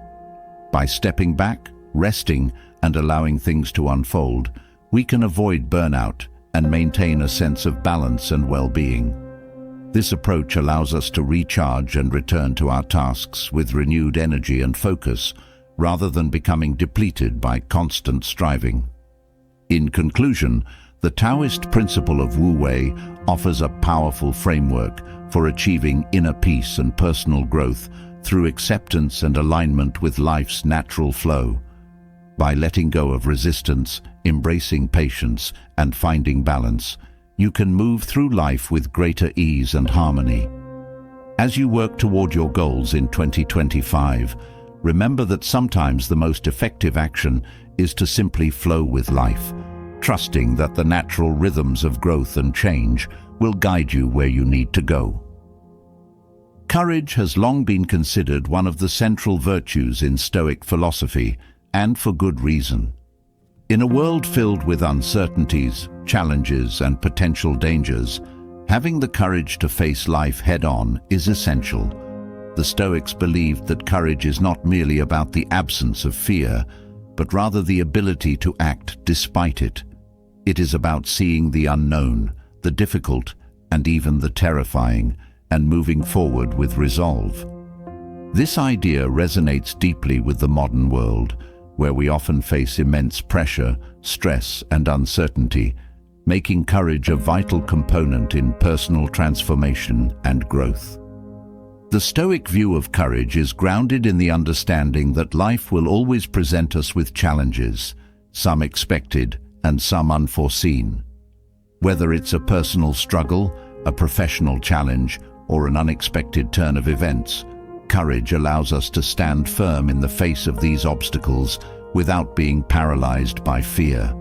By stepping back, resting, and allowing things to unfold, we can avoid burnout and maintain a sense of balance and well-being. This approach allows us to recharge and return to our tasks with renewed energy and focus, rather than becoming depleted by constant striving. In conclusion, the Taoist principle of Wu Wei offers a powerful framework for achieving inner peace and personal growth through acceptance and alignment with life's natural flow. By letting go of resistance, embracing patience, and finding balance, you can move through life with greater ease and harmony. As you work toward your goals in 2025, remember that sometimes the most effective action is to simply flow with life, trusting that the natural rhythms of growth and change will guide you where you need to go. Courage has long been considered one of the central virtues in Stoic philosophy, and for good reason. In a world filled with uncertainties, challenges, and potential dangers, having the courage to face life head-on is essential. The Stoics believed that courage is not merely about the absence of fear, but rather the ability to act despite it. It is about seeing the unknown, the difficult, and even the terrifying, and moving forward with resolve. This idea resonates deeply with the modern world, where we often face immense pressure, stress, and uncertainty, making courage a vital component in personal transformation and growth. The Stoic view of courage is grounded in the understanding that life will always present us with challenges, some expected and some unforeseen. Whether it's a personal struggle, a professional challenge, or an unexpected turn of events, courage allows us to stand firm in the face of these obstacles without being paralyzed by fear.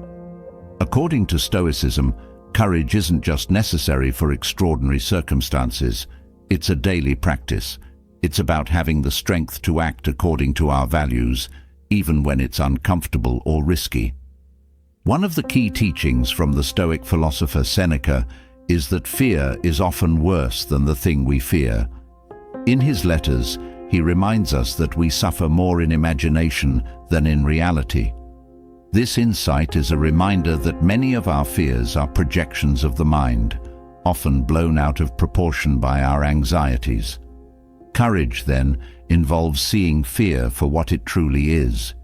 According to Stoicism, courage isn't just necessary for extraordinary circumstances. It's a daily practice. It's about having the strength to act according to our values, even when it's uncomfortable or risky. One of the key teachings from the Stoic philosopher Seneca is that fear is often worse than the thing we fear. In his letters, he reminds us that we suffer more in imagination than in reality. This insight is a reminder that many of our fears are projections of the mind, often blown out of proportion by our anxieties. Courage, then, involves seeing fear for what it truly is,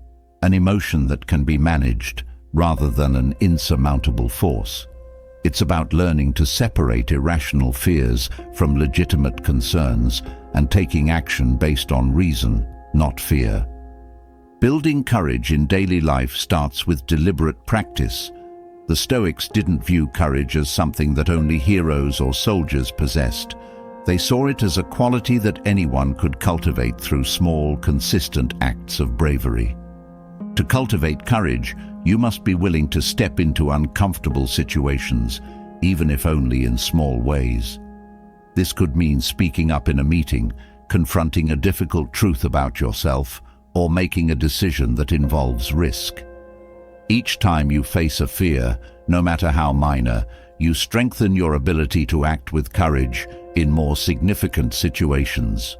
an emotion that can be managed rather than an insurmountable force. It's about learning to separate irrational fears from legitimate concerns and taking action based on reason, not fear. Building courage in daily life starts with deliberate practice. The Stoics didn't view courage as something that only heroes or soldiers possessed. They saw it as a quality that anyone could cultivate through small, consistent acts of bravery. To cultivate courage, you must be willing to step into uncomfortable situations, even if only in small ways. This could mean speaking up in a meeting, confronting a difficult truth about yourself, or making a decision that involves risk. Each time you face a fear, no matter how minor, you strengthen your ability to act with courage in more significant situations.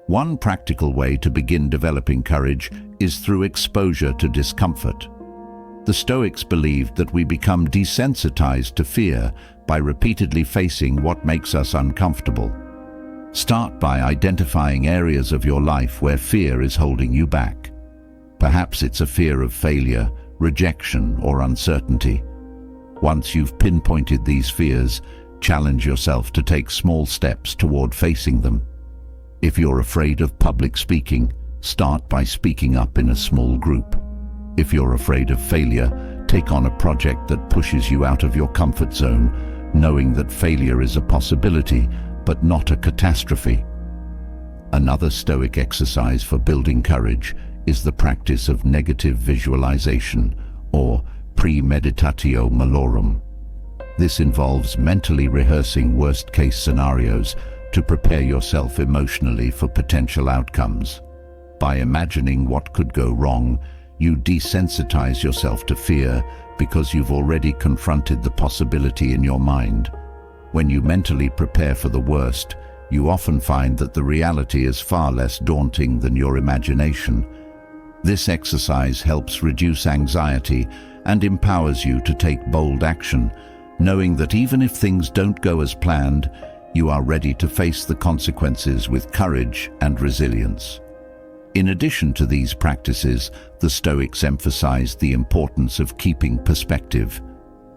One practical way to begin developing courage is through exposure to discomfort. The Stoics believed that we become desensitized to fear by repeatedly facing what makes us uncomfortable. Start by identifying areas of your life where fear is holding you back. Perhaps it's a fear of failure, rejection, or uncertainty. Once you've pinpointed these fears, challenge yourself to take small steps toward facing them. If you're afraid of public speaking, start by speaking up in a small group. If you're afraid of failure, take on a project that pushes you out of your comfort zone, knowing that failure is a possibility, but not a catastrophe. Another Stoic exercise for building courage is the practice of negative visualization, or premeditatio malorum. This involves mentally rehearsing worst-case scenarios to prepare yourself emotionally for potential outcomes. By imagining what could go wrong, you desensitize yourself to fear because you've already confronted the possibility in your mind. When you mentally prepare for the worst, you often find that the reality is far less daunting than your imagination. This exercise helps reduce anxiety and empowers you to take bold action, knowing that even if things don't go as planned, you are ready to face the consequences with courage and resilience. In addition to these practices, the Stoics emphasized the importance of keeping perspective.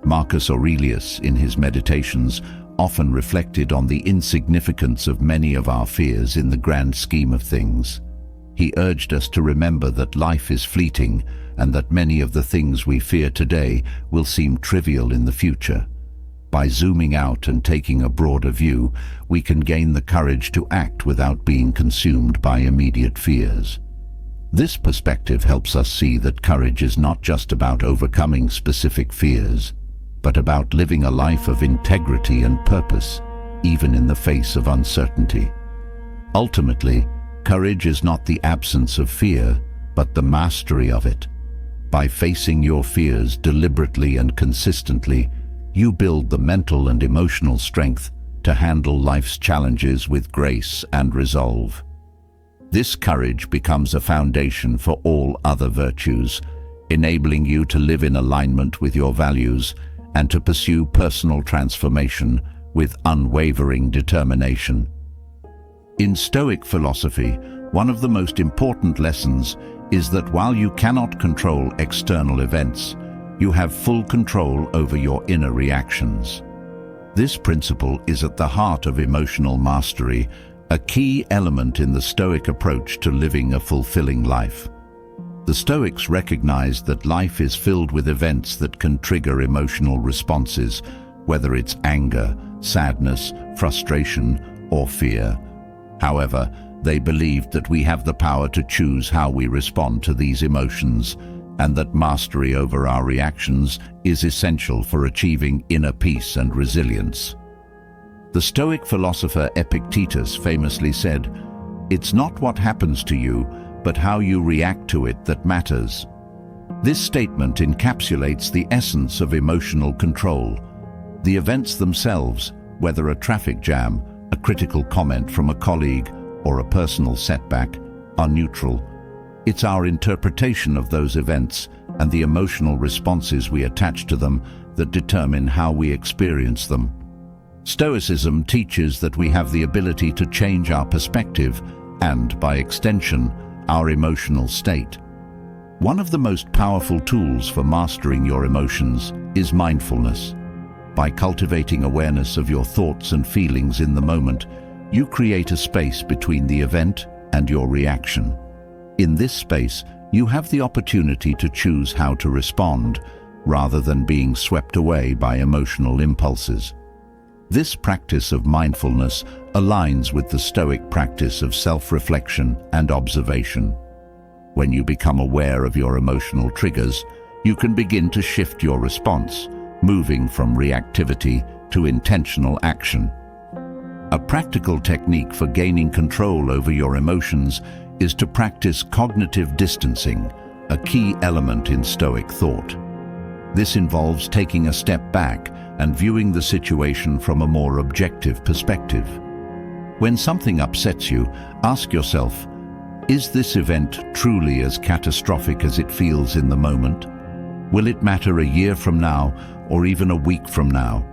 Marcus Aurelius, in his Meditations, often reflected on the insignificance of many of our fears in the grand scheme of things. He urged us to remember that life is fleeting and that many of the things we fear today will seem trivial in the future. By zooming out and taking a broader view, we can gain the courage to act without being consumed by immediate fears. This perspective helps us see that courage is not just about overcoming specific fears, but about living a life of integrity and purpose, even in the face of uncertainty. Ultimately, courage is not the absence of fear, but the mastery of it. By facing your fears deliberately and consistently, you build the mental and emotional strength to handle life's challenges with grace and resolve. This courage becomes a foundation for all other virtues, enabling you to live in alignment with your values and to pursue personal transformation with unwavering determination. In Stoic philosophy, one of the most important lessons is that while you cannot control external events, you have full control over your inner reactions. This principle is at the heart of emotional mastery, a key element in the Stoic approach to living a fulfilling life. The Stoics recognized that life is filled with events that can trigger emotional responses, whether it's anger, sadness, frustration, or fear. However, they believed that we have the power to choose how we respond to these emotions, and that mastery over our reactions is essential for achieving inner peace and resilience. The Stoic philosopher Epictetus famously said, "It's not what happens to you, but how you react to it that matters." This statement encapsulates the essence of emotional control. The events themselves, whether a traffic jam, a critical comment from a colleague, or a personal setback, are neutral. It's our interpretation of those events and the emotional responses we attach to them that determine how we experience them. Stoicism teaches that we have the ability to change our perspective and, by extension, our emotional state. One of the most powerful tools for mastering your emotions is mindfulness. By cultivating awareness of your thoughts and feelings in the moment, you create a space between the event and your reaction. In this space, you have the opportunity to choose how to respond, rather than being swept away by emotional impulses. This practice of mindfulness aligns with the Stoic practice of self-reflection and observation. When you become aware of your emotional triggers, you can begin to shift your response, moving from reactivity to intentional action. A practical technique for gaining control over your emotions is to practice cognitive distancing, a key element in Stoic thought. This involves taking a step back and viewing the situation from a more objective perspective. When something upsets you, ask yourself, is this event truly as catastrophic as it feels in the moment? Will it matter a year from now or even a week from now?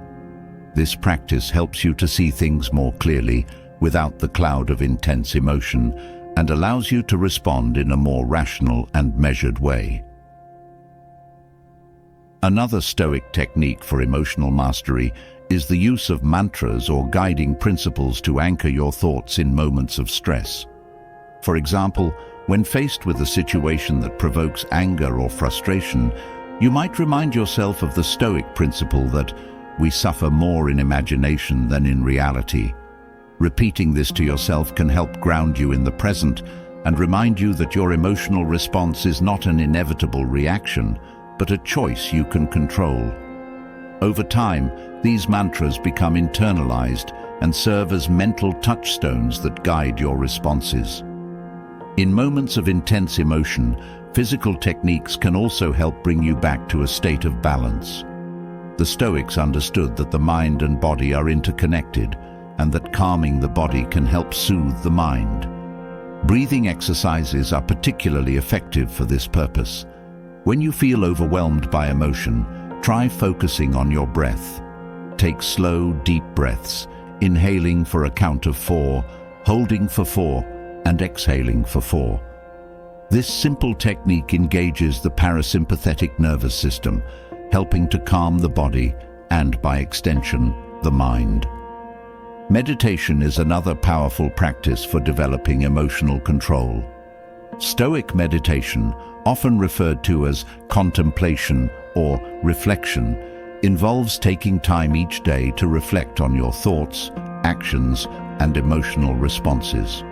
This practice helps you to see things more clearly without the cloud of intense emotion and allows you to respond in a more rational and measured way. Another Stoic technique for emotional mastery is the use of mantras or guiding principles to anchor your thoughts in moments of stress. For example, when faced with a situation that provokes anger or frustration, you might remind yourself of the Stoic principle that we suffer more in imagination than in reality. Repeating this to yourself can help ground you in the present and remind you that your emotional response is not an inevitable reaction, but a choice you can control. Over time, these mantras become internalized and serve as mental touchstones that guide your responses. In moments of intense emotion, physical techniques can also help bring you back to a state of balance. The Stoics understood that the mind and body are interconnected, and that calming the body can help soothe the mind. Breathing exercises are particularly effective for this purpose. When you feel overwhelmed by emotion, try focusing on your breath. Take slow, deep breaths, inhaling for a count of 4, holding for 4, and exhaling for 4. This simple technique engages the parasympathetic nervous system, helping to calm the body and, by extension, the mind. Meditation is another powerful practice for developing emotional control. Stoic meditation, often referred to as contemplation or reflection, involves taking time each day to reflect on your thoughts, actions, and emotional responses.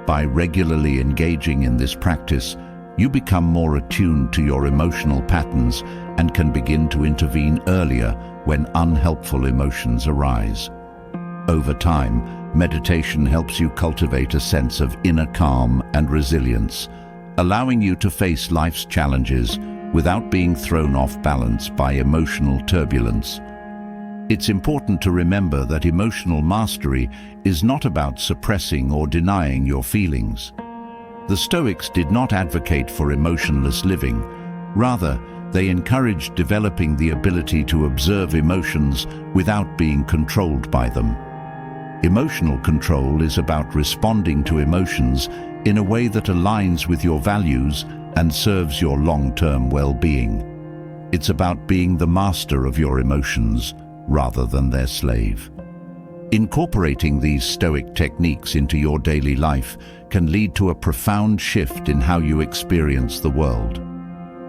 By regularly engaging in this practice, you become more attuned to your emotional patterns and can begin to intervene earlier when unhelpful emotions arise. Over time, meditation helps you cultivate a sense of inner calm and resilience, allowing you to face life's challenges without being thrown off balance by emotional turbulence. It's important to remember that emotional mastery is not about suppressing or denying your feelings. The Stoics did not advocate for emotionless living. Rather, they encouraged developing the ability to observe emotions without being controlled by them. Emotional control is about responding to emotions in a way that aligns with your values and serves your long-term well-being. It's about being the master of your emotions rather than their slave. Incorporating these Stoic techniques into your daily life can lead to a profound shift in how you experience the world.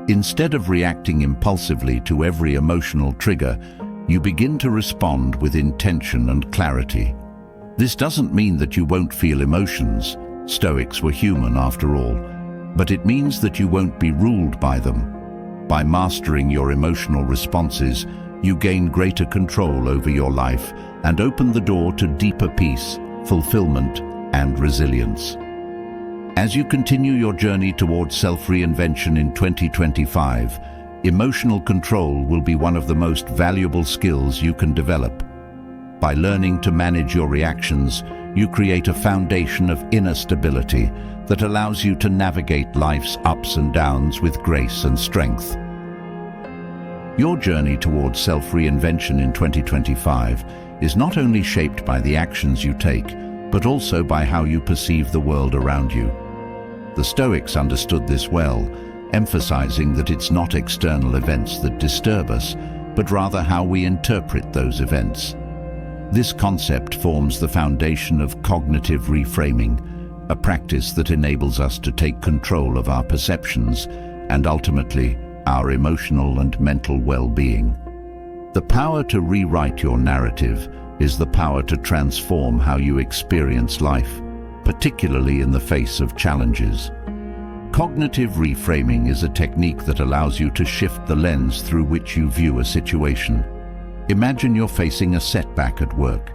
Instead of reacting impulsively to every emotional trigger, you begin to respond with intention and clarity. This doesn't mean that you won't feel emotions. Stoics were human after all. But it means that you won't be ruled by them. By mastering your emotional responses, you gain greater control over your life and open the door to deeper peace, fulfillment, and resilience. As you continue your journey towards self-reinvention in 2025, emotional control will be one of the most valuable skills you can develop. By learning to manage your reactions, you create a foundation of inner stability that allows you to navigate life's ups and downs with grace and strength. Your journey towards self-reinvention in 2025 is not only shaped by the actions you take, but also by how you perceive the world around you. The Stoics understood this well, emphasizing that it's not external events that disturb us, but rather how we interpret those events. This concept forms the foundation of cognitive reframing, a practice that enables us to take control of our perceptions and ultimately our emotional and mental well-being. The power to rewrite your narrative is the power to transform how you experience life, particularly in the face of challenges. Cognitive reframing is a technique that allows you to shift the lens through which you view a situation. Imagine you're facing a setback at work.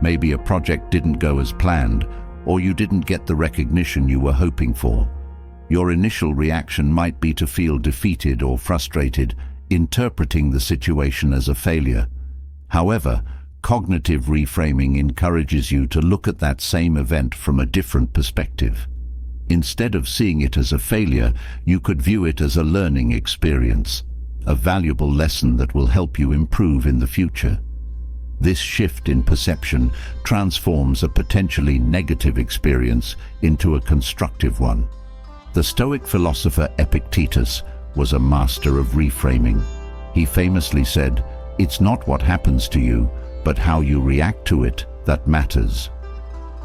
Maybe a project didn't go as planned, or you didn't get the recognition you were hoping for. Your initial reaction might be to feel defeated or frustrated, interpreting the situation as a failure. However, cognitive reframing encourages you to look at that same event from a different perspective. Instead of seeing it as a failure, you could view it as a learning experience, a valuable lesson that will help you improve in the future. This shift in perception transforms a potentially negative experience into a constructive one. The Stoic philosopher Epictetus was a master of reframing. He famously said, "It's not what happens to you, but how you react to it that matters."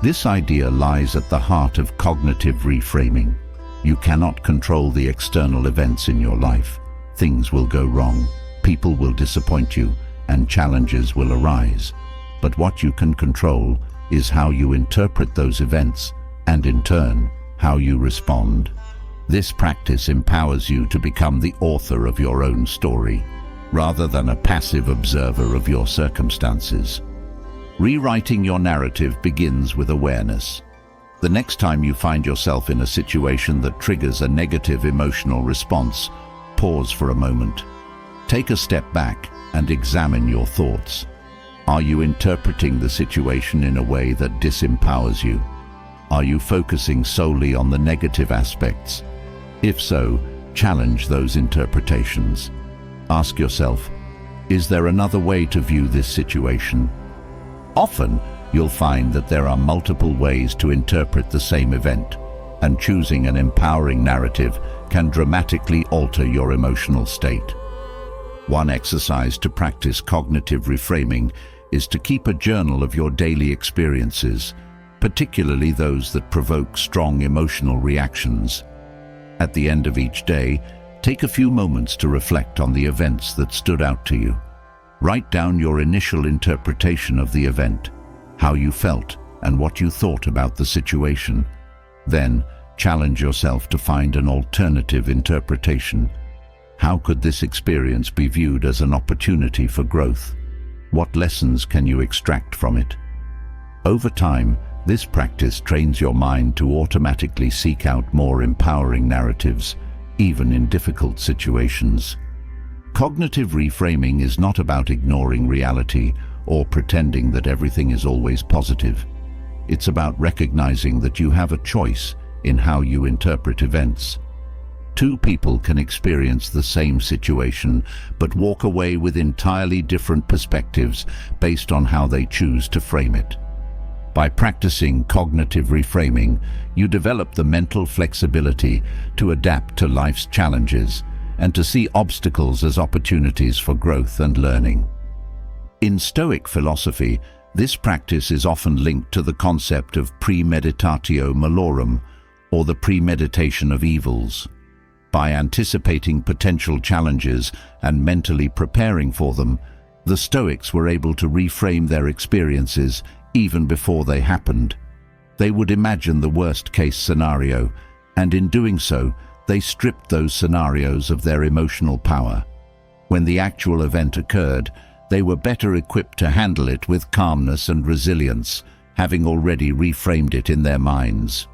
This idea lies at the heart of cognitive reframing. You cannot control the external events in your life. Things will go wrong, people will disappoint you, and challenges will arise. But what you can control is how you interpret those events, and in turn, how you respond. This practice empowers you to become the author of your own story. rather than a passive observer of your circumstances. Rewriting your narrative begins with awareness. The next time you find yourself in a situation that triggers a negative emotional response, pause for a moment. Take a step back and examine your thoughts. Are you interpreting the situation in a way that disempowers you? Are you focusing solely on the negative aspects? If so, challenge those interpretations. Ask yourself, is there another way to view this situation? Often, you'll find that there are multiple ways to interpret the same event, and choosing an empowering narrative can dramatically alter your emotional state. One exercise to practice cognitive reframing is to keep a journal of your daily experiences, particularly those that provoke strong emotional reactions. At the end of each day, take a few moments to reflect on the events that stood out to you. Write down your initial interpretation of the event, how you felt and what you thought about the situation. Then, challenge yourself to find an alternative interpretation. How could this experience be viewed as an opportunity for growth? What lessons can you extract from it? Over time, this practice trains your mind to automatically seek out more empowering narratives, even in difficult situations. Cognitive reframing is not about ignoring reality or pretending that everything is always positive. It's about recognizing that you have a choice in how you interpret events. Two people can experience the same situation, but walk away with entirely different perspectives based on how they choose to frame it. By practicing cognitive reframing, you develop the mental flexibility to adapt to life's challenges and to see obstacles as opportunities for growth and learning. In Stoic philosophy, this practice is often linked to the concept of premeditatio malorum, or the premeditation of evils. By anticipating potential challenges and mentally preparing for them, the Stoics were able to reframe their experiences even before they happened. They would imagine the worst-case scenario, and in doing so, they stripped those scenarios of their emotional power. When the actual event occurred, they were better equipped to handle it with calmness and resilience, having already reframed it in their minds.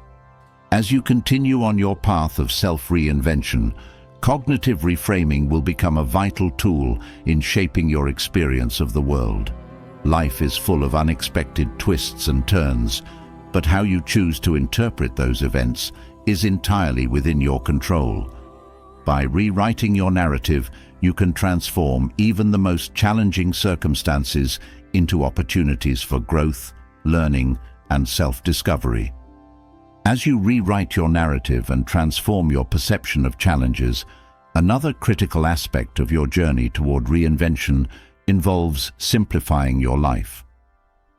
As you continue on your path of self-reinvention, cognitive reframing will become a vital tool in shaping your experience of the world. Life is full of unexpected twists and turns, but how you choose to interpret those events is entirely within your control. By rewriting your narrative, you can transform even the most challenging circumstances into opportunities for growth, learning, and self-discovery. As you rewrite your narrative and transform your perception of challenges, another critical aspect of your journey toward reinvention involves simplifying your life.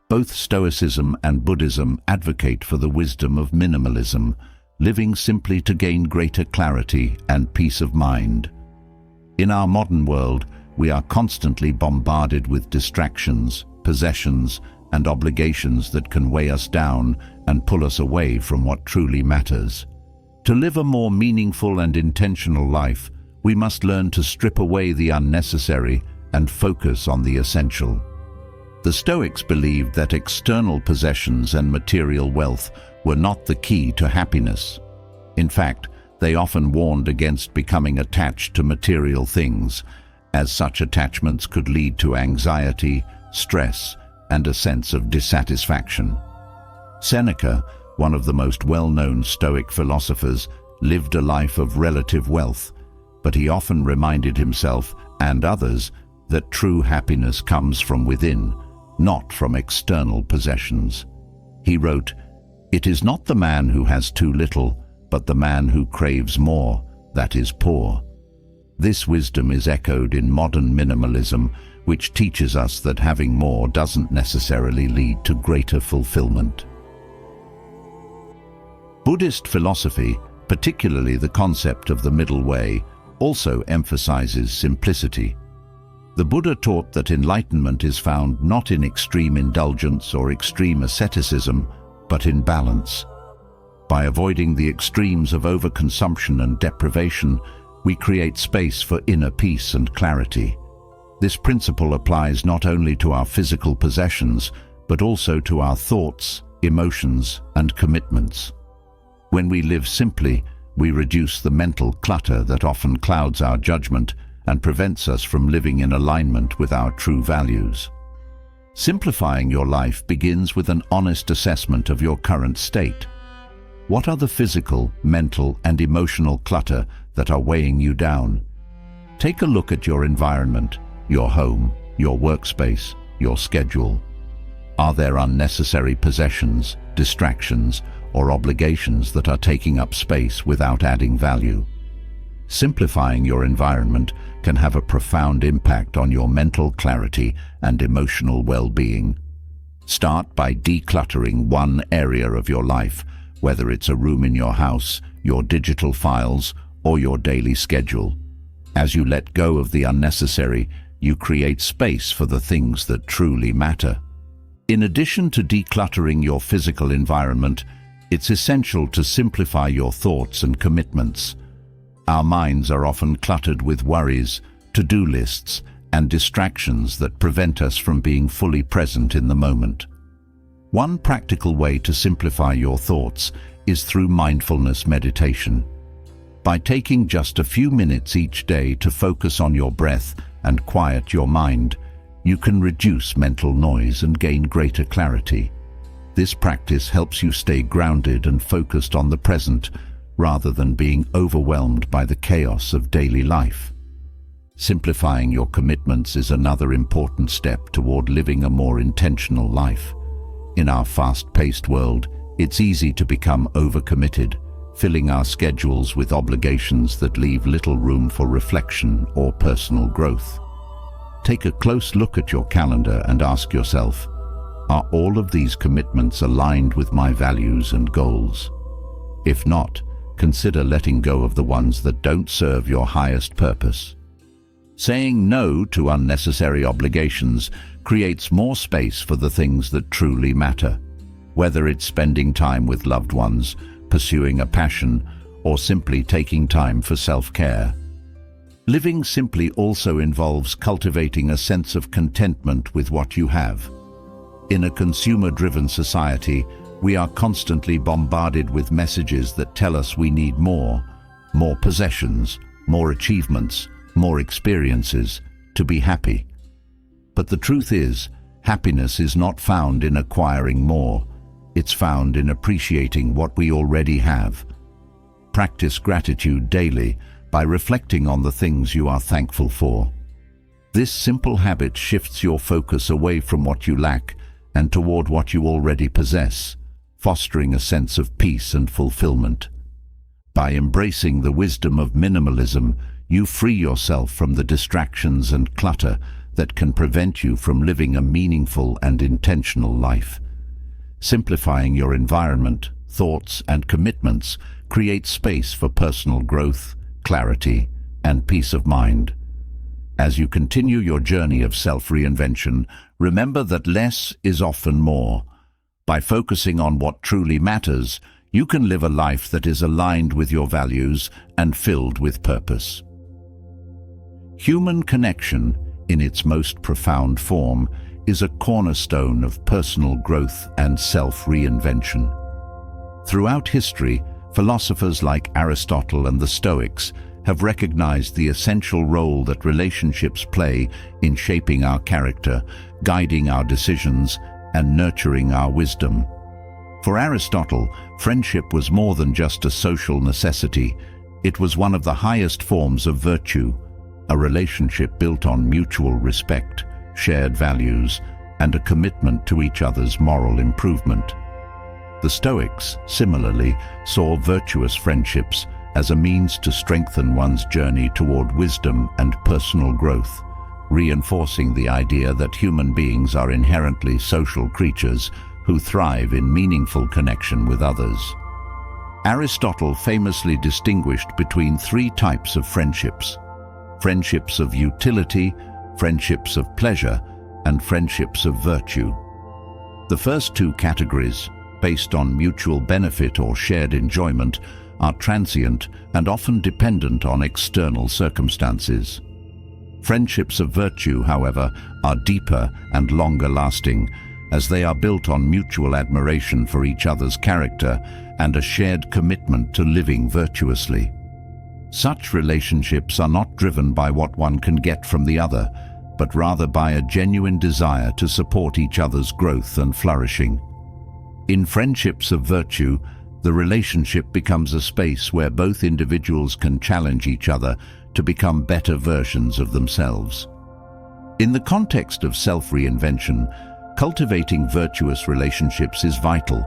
Both Stoicism and Buddhism advocate for the wisdom of minimalism, living simply to gain greater clarity and peace of mind. In our modern world, we are constantly bombarded with distractions, possessions, and obligations that can weigh us down and pull us away from what truly matters. To live a more meaningful and intentional life, we must learn to strip away the unnecessary and focus on the essential. The Stoics believed that external possessions and material wealth were not the key to happiness. In fact, they often warned against becoming attached to material things, as such attachments could lead to anxiety, stress, and a sense of dissatisfaction. Seneca, one of the most well-known Stoic philosophers, lived a life of relative wealth, but he often reminded himself and others that true happiness comes from within, not from external possessions. He wrote, "It is not the man who has too little, but the man who craves more, that is poor." This wisdom is echoed in modern minimalism, which teaches us that having more doesn't necessarily lead to greater fulfillment. Buddhist philosophy, particularly the concept of the middle way, also emphasizes simplicity. The Buddha taught that enlightenment is found not in extreme indulgence or extreme asceticism, but in balance. By avoiding the extremes of overconsumption and deprivation, we create space for inner peace and clarity. This principle applies not only to our physical possessions, but also to our thoughts, emotions, and commitments. When we live simply, we reduce the mental clutter that often clouds our judgment and prevents us from living in alignment with our true values. Simplifying your life begins with an honest assessment of your current state. What are the physical, mental, and emotional clutter that are weighing you down? Take a look at your environment, your home, your workspace, your schedule. Are there unnecessary possessions, distractions, or obligations that are taking up space without adding value? Simplifying your environment can have a profound impact on your mental clarity and emotional well-being. Start by decluttering one area of your life, whether it's a room in your house, your digital files, or your daily schedule. As you let go of the unnecessary, you create space for the things that truly matter. In addition to decluttering your physical environment, it's essential to simplify your thoughts and commitments. Our minds are often cluttered with worries, to-do lists, and distractions that prevent us from being fully present in the moment. One practical way to simplify your thoughts is through mindfulness meditation. By taking just a few minutes each day to focus on your breath and quiet your mind, you can reduce mental noise and gain greater clarity. This practice helps you stay grounded and focused on the present, rather than being overwhelmed by the chaos of daily life. Simplifying your commitments is another important step toward living a more intentional life. In our fast-paced world, it's easy to become overcommitted, filling our schedules with obligations that leave little room for reflection or personal growth. Take a close look at your calendar and ask yourself, are all of these commitments aligned with my values and goals? If not, consider letting go of the ones that don't serve your highest purpose. Saying no to unnecessary obligations creates more space for the things that truly matter, whether it's spending time with loved ones, pursuing a passion, or simply taking time for self-care. Living simply also involves cultivating a sense of contentment with what you have. In a consumer-driven society, we are constantly bombarded with messages that tell us we need more possessions, more achievements, more experiences to be happy. But the truth is, happiness is not found in acquiring more. It's found in appreciating what we already have. Practice gratitude daily by reflecting on the things you are thankful for. This simple habit shifts your focus away from what you lack and toward what you already possess, fostering a sense of peace and fulfillment. By embracing the wisdom of minimalism, you free yourself from the distractions and clutter that can prevent you from living a meaningful and intentional life. Simplifying your environment, thoughts, and commitments creates space for personal growth, clarity, and peace of mind. As you continue your journey of self-reinvention, remember that less is often more. By focusing on what truly matters, you can live a life that is aligned with your values and filled with purpose. Human connection, in its most profound form, is a cornerstone of personal growth and self-reinvention. Throughout history, philosophers like Aristotle and the Stoics have recognized the essential role that relationships play in shaping our character, guiding our decisions, and nurturing our wisdom. For Aristotle, friendship was more than just a social necessity. It was one of the highest forms of virtue, a relationship built on mutual respect, shared values, and a commitment to each other's moral improvement. The Stoics, similarly, saw virtuous friendships as a means to strengthen one's journey toward wisdom and personal growth, reinforcing the idea that human beings are inherently social creatures who thrive in meaningful connection with others. Aristotle famously distinguished between three types of friendships: friendships of utility, friendships of pleasure, and friendships of virtue. The first two categories, based on mutual benefit or shared enjoyment, are transient and often dependent on external circumstances. Friendships of virtue, however, are deeper and longer-lasting, as they are built on mutual admiration for each other's character and a shared commitment to living virtuously. Such relationships are not driven by what one can get from the other, but rather by a genuine desire to support each other's growth and flourishing. In friendships of virtue, the relationship becomes a space where both individuals can challenge each other to become better versions of themselves. In the context of self-reinvention, cultivating virtuous relationships is vital.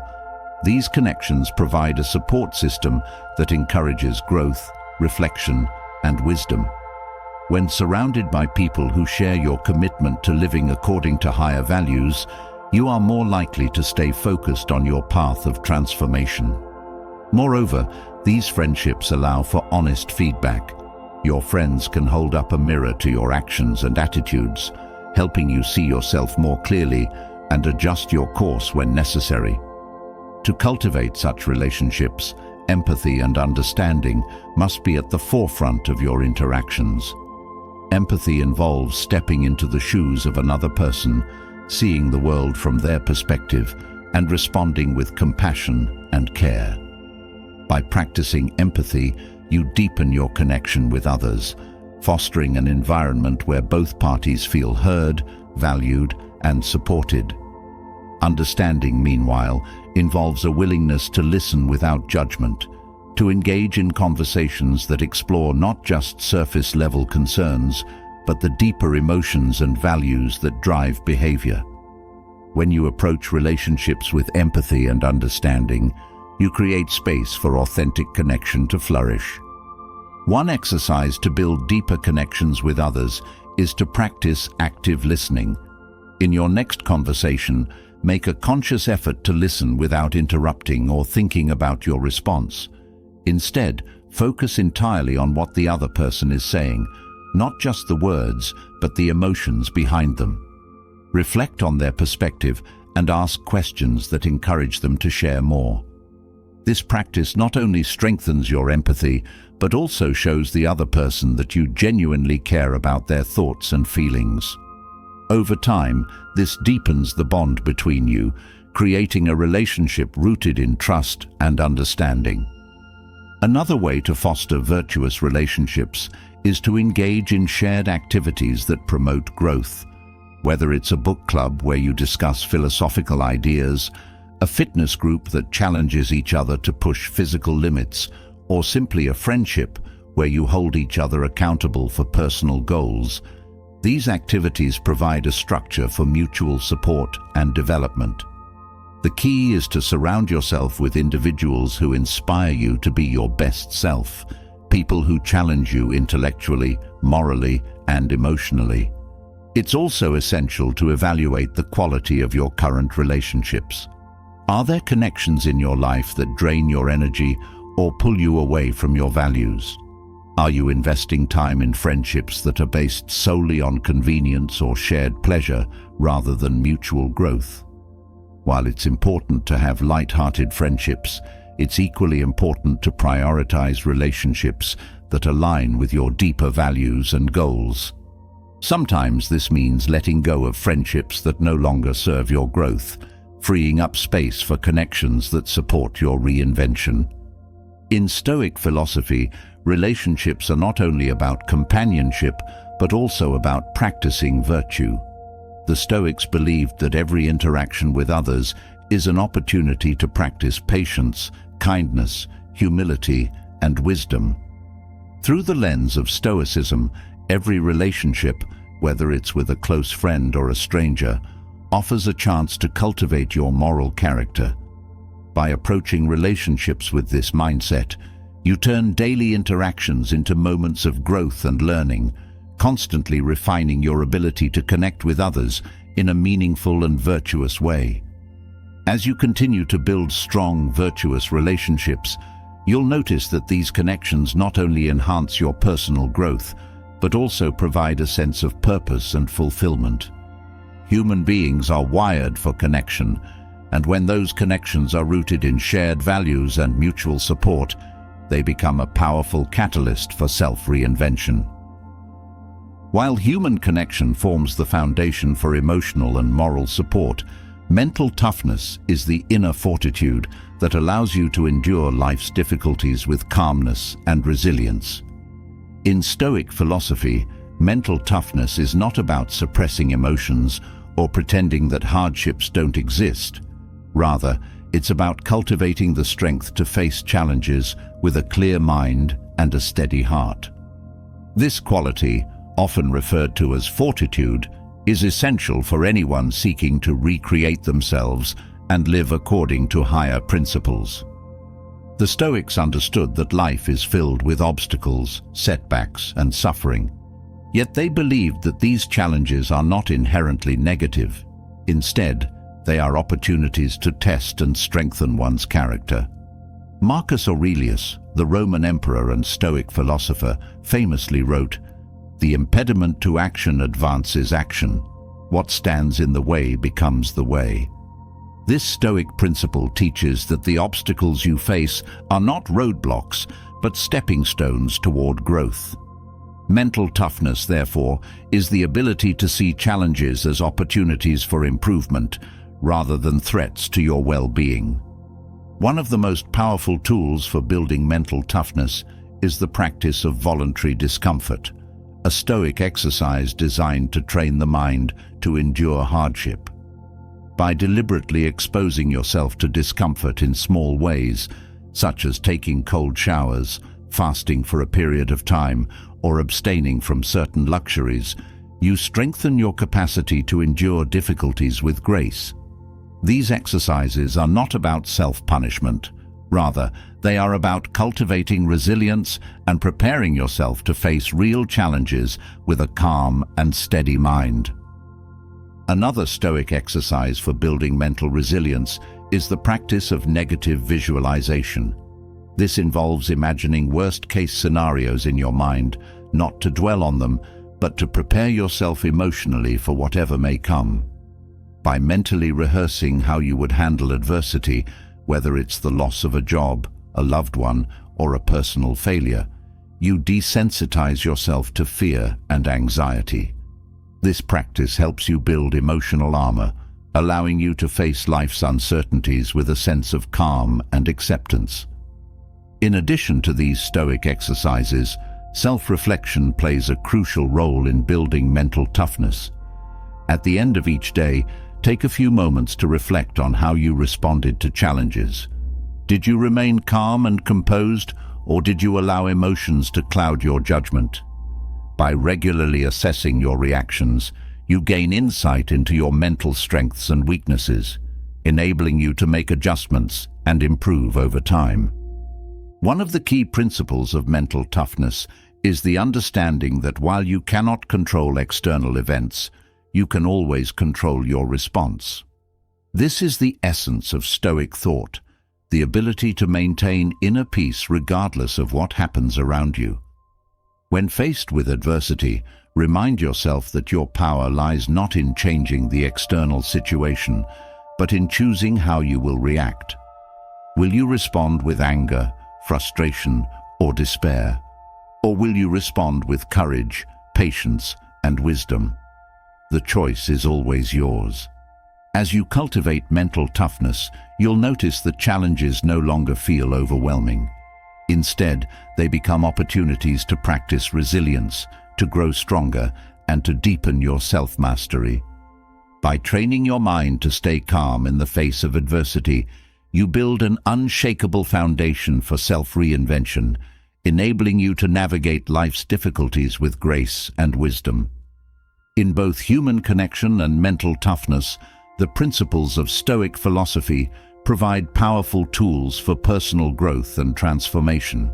These connections provide a support system that encourages growth, reflection, and wisdom. When surrounded by people who share your commitment to living according to higher values, you are more likely to stay focused on your path of transformation. Moreover, these friendships allow for honest feedback. Your friends can hold up a mirror to your actions and attitudes, helping you see yourself more clearly and adjust your course when necessary. To cultivate such relationships, empathy and understanding must be at the forefront of your interactions. Empathy involves stepping into the shoes of another person, seeing the world from their perspective, and responding with compassion and care. By practicing empathy, you deepen your connection with others, fostering an environment where both parties feel heard, valued, and supported. Understanding, meanwhile, involves a willingness to listen without judgment, to engage in conversations that explore not just surface-level concerns, but the deeper emotions and values that drive behavior. When you approach relationships with empathy and understanding, you create space for authentic connection to flourish. One exercise to build deeper connections with others is to practice active listening. In your next conversation, make a conscious effort to listen without interrupting or thinking about your response. Instead, focus entirely on what the other person is saying, not just the words, but the emotions behind them. Reflect on their perspective and ask questions that encourage them to share more. This practice not only strengthens your empathy, but also shows the other person that you genuinely care about their thoughts and feelings. Over time, this deepens the bond between you, creating a relationship rooted in trust and understanding. Another way to foster virtuous relationships is to engage in shared activities that promote growth. Whether it's a book club where you discuss philosophical ideas, a fitness group that challenges each other to push physical limits, or simply a friendship where you hold each other accountable for personal goals, these activities provide a structure for mutual support and development. The key is to surround yourself with individuals who inspire you to be your best self, people who challenge you intellectually, morally, and emotionally. It's also essential to evaluate the quality of your current relationships. Are there connections in your life that drain your energy or pull you away from your values? Are you investing time in friendships that are based solely on convenience or shared pleasure rather than mutual growth? While it's important to have light-hearted friendships, it's equally important to prioritize relationships that align with your deeper values and goals. Sometimes this means letting go of friendships that no longer serve your growth, freeing up space for connections that support your reinvention. In Stoic philosophy, relationships are not only about companionship, but also about practicing virtue. The Stoics believed that every interaction with others is an opportunity to practice patience, kindness, humility, and wisdom. Through the lens of Stoicism, every relationship, whether it's with a close friend or a stranger, offers a chance to cultivate your moral character. By approaching relationships with this mindset, you turn daily interactions into moments of growth and learning, constantly refining your ability to connect with others in a meaningful and virtuous way. As you continue to build strong, virtuous relationships, you'll notice that these connections not only enhance your personal growth, but also provide a sense of purpose and fulfillment. Human beings are wired for connection, and when those connections are rooted in shared values and mutual support, they become a powerful catalyst for self-reinvention. While human connection forms the foundation for emotional and moral support, mental toughness is the inner fortitude that allows you to endure life's difficulties with calmness and resilience. In Stoic philosophy, mental toughness is not about suppressing emotions or pretending that hardships don't exist. Rather, it's about cultivating the strength to face challenges with a clear mind and a steady heart. This quality, often referred to as fortitude, is essential for anyone seeking to recreate themselves and live according to higher principles. The Stoics understood that life is filled with obstacles, setbacks, and suffering. Yet they believed that these challenges are not inherently negative. Instead, they are opportunities to test and strengthen one's character. Marcus Aurelius, the Roman emperor and Stoic philosopher, famously wrote, "The impediment to action advances action. What stands in the way becomes the way." This Stoic principle teaches that the obstacles you face are not roadblocks, but stepping stones toward growth. Mental toughness, therefore, is the ability to see challenges as opportunities for improvement, rather than threats to your well-being. One of the most powerful tools for building mental toughness is the practice of voluntary discomfort, a Stoic exercise designed to train the mind to endure hardship. By deliberately exposing yourself to discomfort in small ways, such as taking cold showers, fasting for a period of time, or abstaining from certain luxuries, you strengthen your capacity to endure difficulties with grace. These exercises are not about self-punishment. Rather, they are about cultivating resilience and preparing yourself to face real challenges with a calm and steady mind. Another Stoic exercise for building mental resilience is the practice of negative visualization. This involves imagining worst-case scenarios in your mind, not to dwell on them, but to prepare yourself emotionally for whatever may come. By mentally rehearsing how you would handle adversity, whether it's the loss of a job, a loved one, or a personal failure, you desensitize yourself to fear and anxiety. This practice helps you build emotional armor, allowing you to face life's uncertainties with a sense of calm and acceptance. In addition to these Stoic exercises, self-reflection plays a crucial role in building mental toughness. At the end of each day, take a few moments to reflect on how you responded to challenges. Did you remain calm and composed, or did you allow emotions to cloud your judgment? By regularly assessing your reactions, you gain insight into your mental strengths and weaknesses, enabling you to make adjustments and improve over time. One of the key principles of mental toughness is the understanding that while you cannot control external events, you can always control your response. This is the essence of Stoic thought, the ability to maintain inner peace regardless of what happens around you. When faced with adversity, remind yourself that your power lies not in changing the external situation, but in choosing how you will react. Will you respond with anger, frustration, or despair? Or will you respond with courage, patience, and wisdom? The choice is always yours. As you cultivate mental toughness, you'll notice that challenges no longer feel overwhelming. Instead, they become opportunities to practice resilience, to grow stronger, and to deepen your self-mastery. By training your mind to stay calm in the face of adversity, you build an unshakable foundation for self-reinvention, enabling you to navigate life's difficulties with grace and wisdom. In both human connection and mental toughness, the principles of Stoic philosophy provide powerful tools for personal growth and transformation.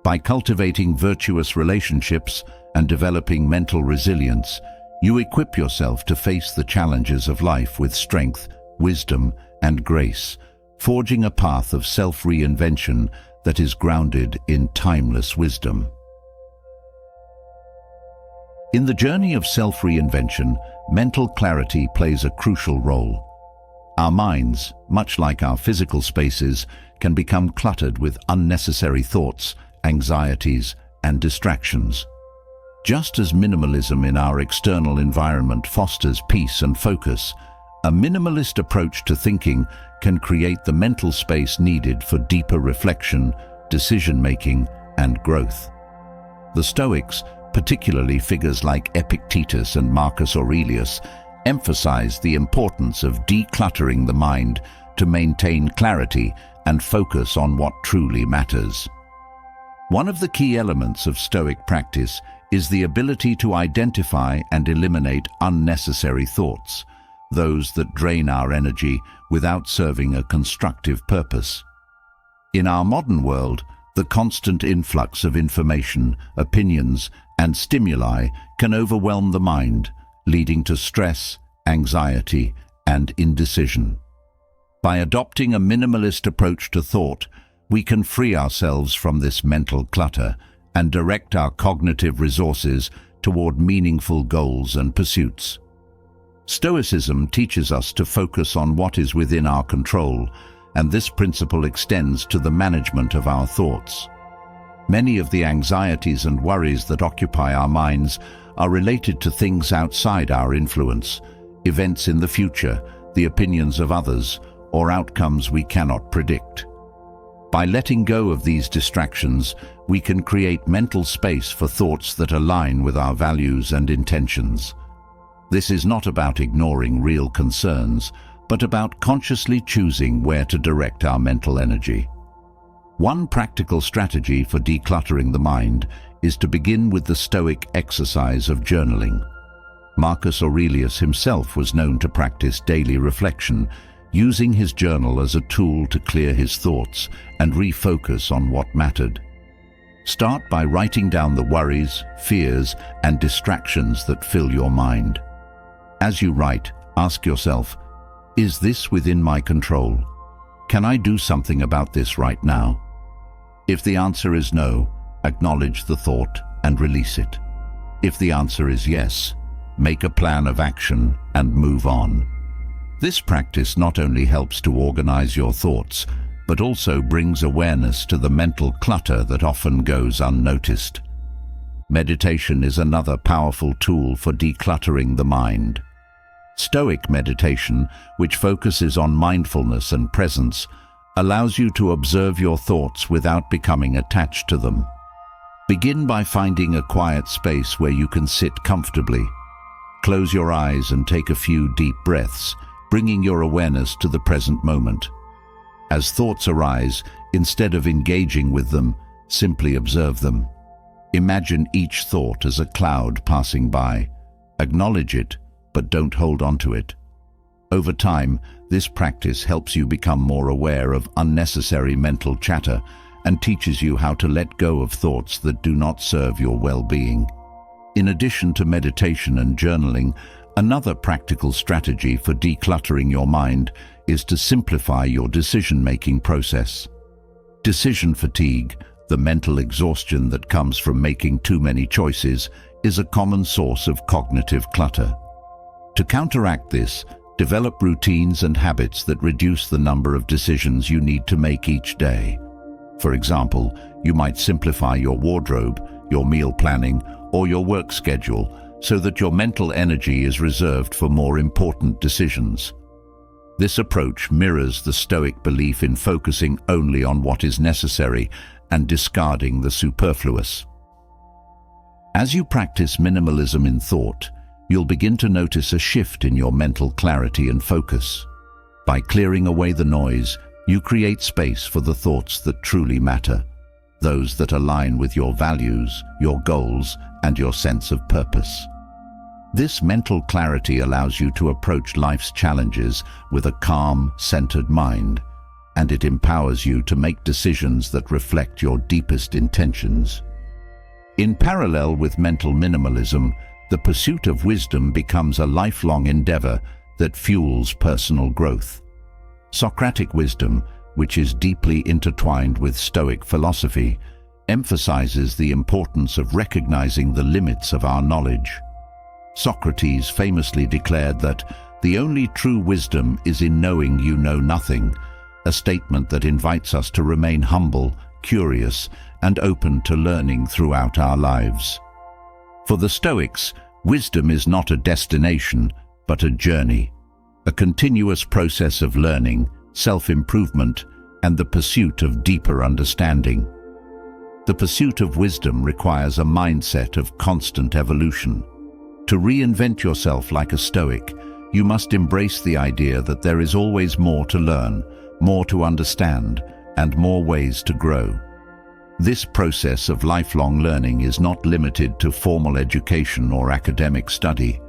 By cultivating virtuous relationships and developing mental resilience, you equip yourself to face the challenges of life with strength, wisdom, and grace, forging a path of self-reinvention that is grounded in timeless wisdom. In the journey of self-reinvention, mental clarity plays a crucial role. Our minds, much like our physical spaces, can become cluttered with unnecessary thoughts, anxieties, and distractions. Just as minimalism in our external environment fosters peace and focus, a minimalist approach to thinking can create the mental space needed for deeper reflection, decision-making, and growth. The Stoics, particularly figures like Epictetus and Marcus Aurelius, emphasize the importance of decluttering the mind to maintain clarity and focus on what truly matters. One of the key elements of Stoic practice is the ability to identify and eliminate unnecessary thoughts, those that drain our energy without serving a constructive purpose. In our modern world, the constant influx of information, opinions, and stimuli can overwhelm the mind, leading to stress, anxiety, and indecision. By adopting a minimalist approach to thought, we can free ourselves from this mental clutter and direct our cognitive resources toward meaningful goals and pursuits. Stoicism teaches us to focus on what is within our control, and this principle extends to the management of our thoughts. Many of the anxieties and worries that occupy our minds are related to things outside our influence, events in the future, the opinions of others, or outcomes we cannot predict. By letting go of these distractions, we can create mental space for thoughts that align with our values and intentions. This is not about ignoring real concerns, but about consciously choosing where to direct our mental energy. One practical strategy for decluttering the mind is to begin with the Stoic exercise of journaling. Marcus Aurelius himself was known to practice daily reflection, using his journal as a tool to clear his thoughts and refocus on what mattered. Start by writing down the worries, fears, and distractions that fill your mind. As you write, ask yourself, is this within my control? Can I do something about this right now? If the answer is no, acknowledge the thought and release it. If the answer is yes, make a plan of action and move on. This practice not only helps to organize your thoughts, but also brings awareness to the mental clutter that often goes unnoticed. Meditation is another powerful tool for decluttering the mind. Stoic meditation, which focuses on mindfulness and presence, allows you to observe your thoughts without becoming attached to them. Begin by finding a quiet space where you can sit comfortably. Close your eyes and take a few deep breaths, bringing your awareness to the present moment. As thoughts arise, instead of engaging with them, simply observe them. Imagine each thought as a cloud passing by. Acknowledge it, but don't hold on to it. Over time, this practice helps you become more aware of unnecessary mental chatter and teaches you how to let go of thoughts that do not serve your well-being. In addition to meditation and journaling, another practical strategy for decluttering your mind is to simplify your decision-making process. Decision fatigue, the mental exhaustion that comes from making too many choices, is a common source of cognitive clutter. To counteract this, develop routines and habits that reduce the number of decisions you need to make each day. For example, you might simplify your wardrobe, your meal planning, or your work schedule so that your mental energy is reserved for more important decisions. This approach mirrors the Stoic belief in focusing only on what is necessary and discarding the superfluous. As you practice minimalism in thought, you'll begin to notice a shift in your mental clarity and focus. By clearing away the noise, you create space for the thoughts that truly matter, those that align with your values, your goals, and your sense of purpose. This mental clarity allows you to approach life's challenges with a calm, centered mind, and it empowers you to make decisions that reflect your deepest intentions. In parallel with mental minimalism, the pursuit of wisdom becomes a lifelong endeavor that fuels personal growth. Socratic wisdom, which is deeply intertwined with Stoic philosophy, emphasizes the importance of recognizing the limits of our knowledge. Socrates famously declared that the only true wisdom is in knowing you know nothing, a statement that invites us to remain humble, curious, and open to learning throughout our lives. For the Stoics, wisdom is not a destination, but a journey, a continuous process of learning, self-improvement, and the pursuit of deeper understanding. The pursuit of wisdom requires a mindset of constant evolution. To reinvent yourself like a Stoic, you must embrace the idea that there is always more to learn, more to understand, and more ways to grow. This process of lifelong learning is not limited to formal education or academic study.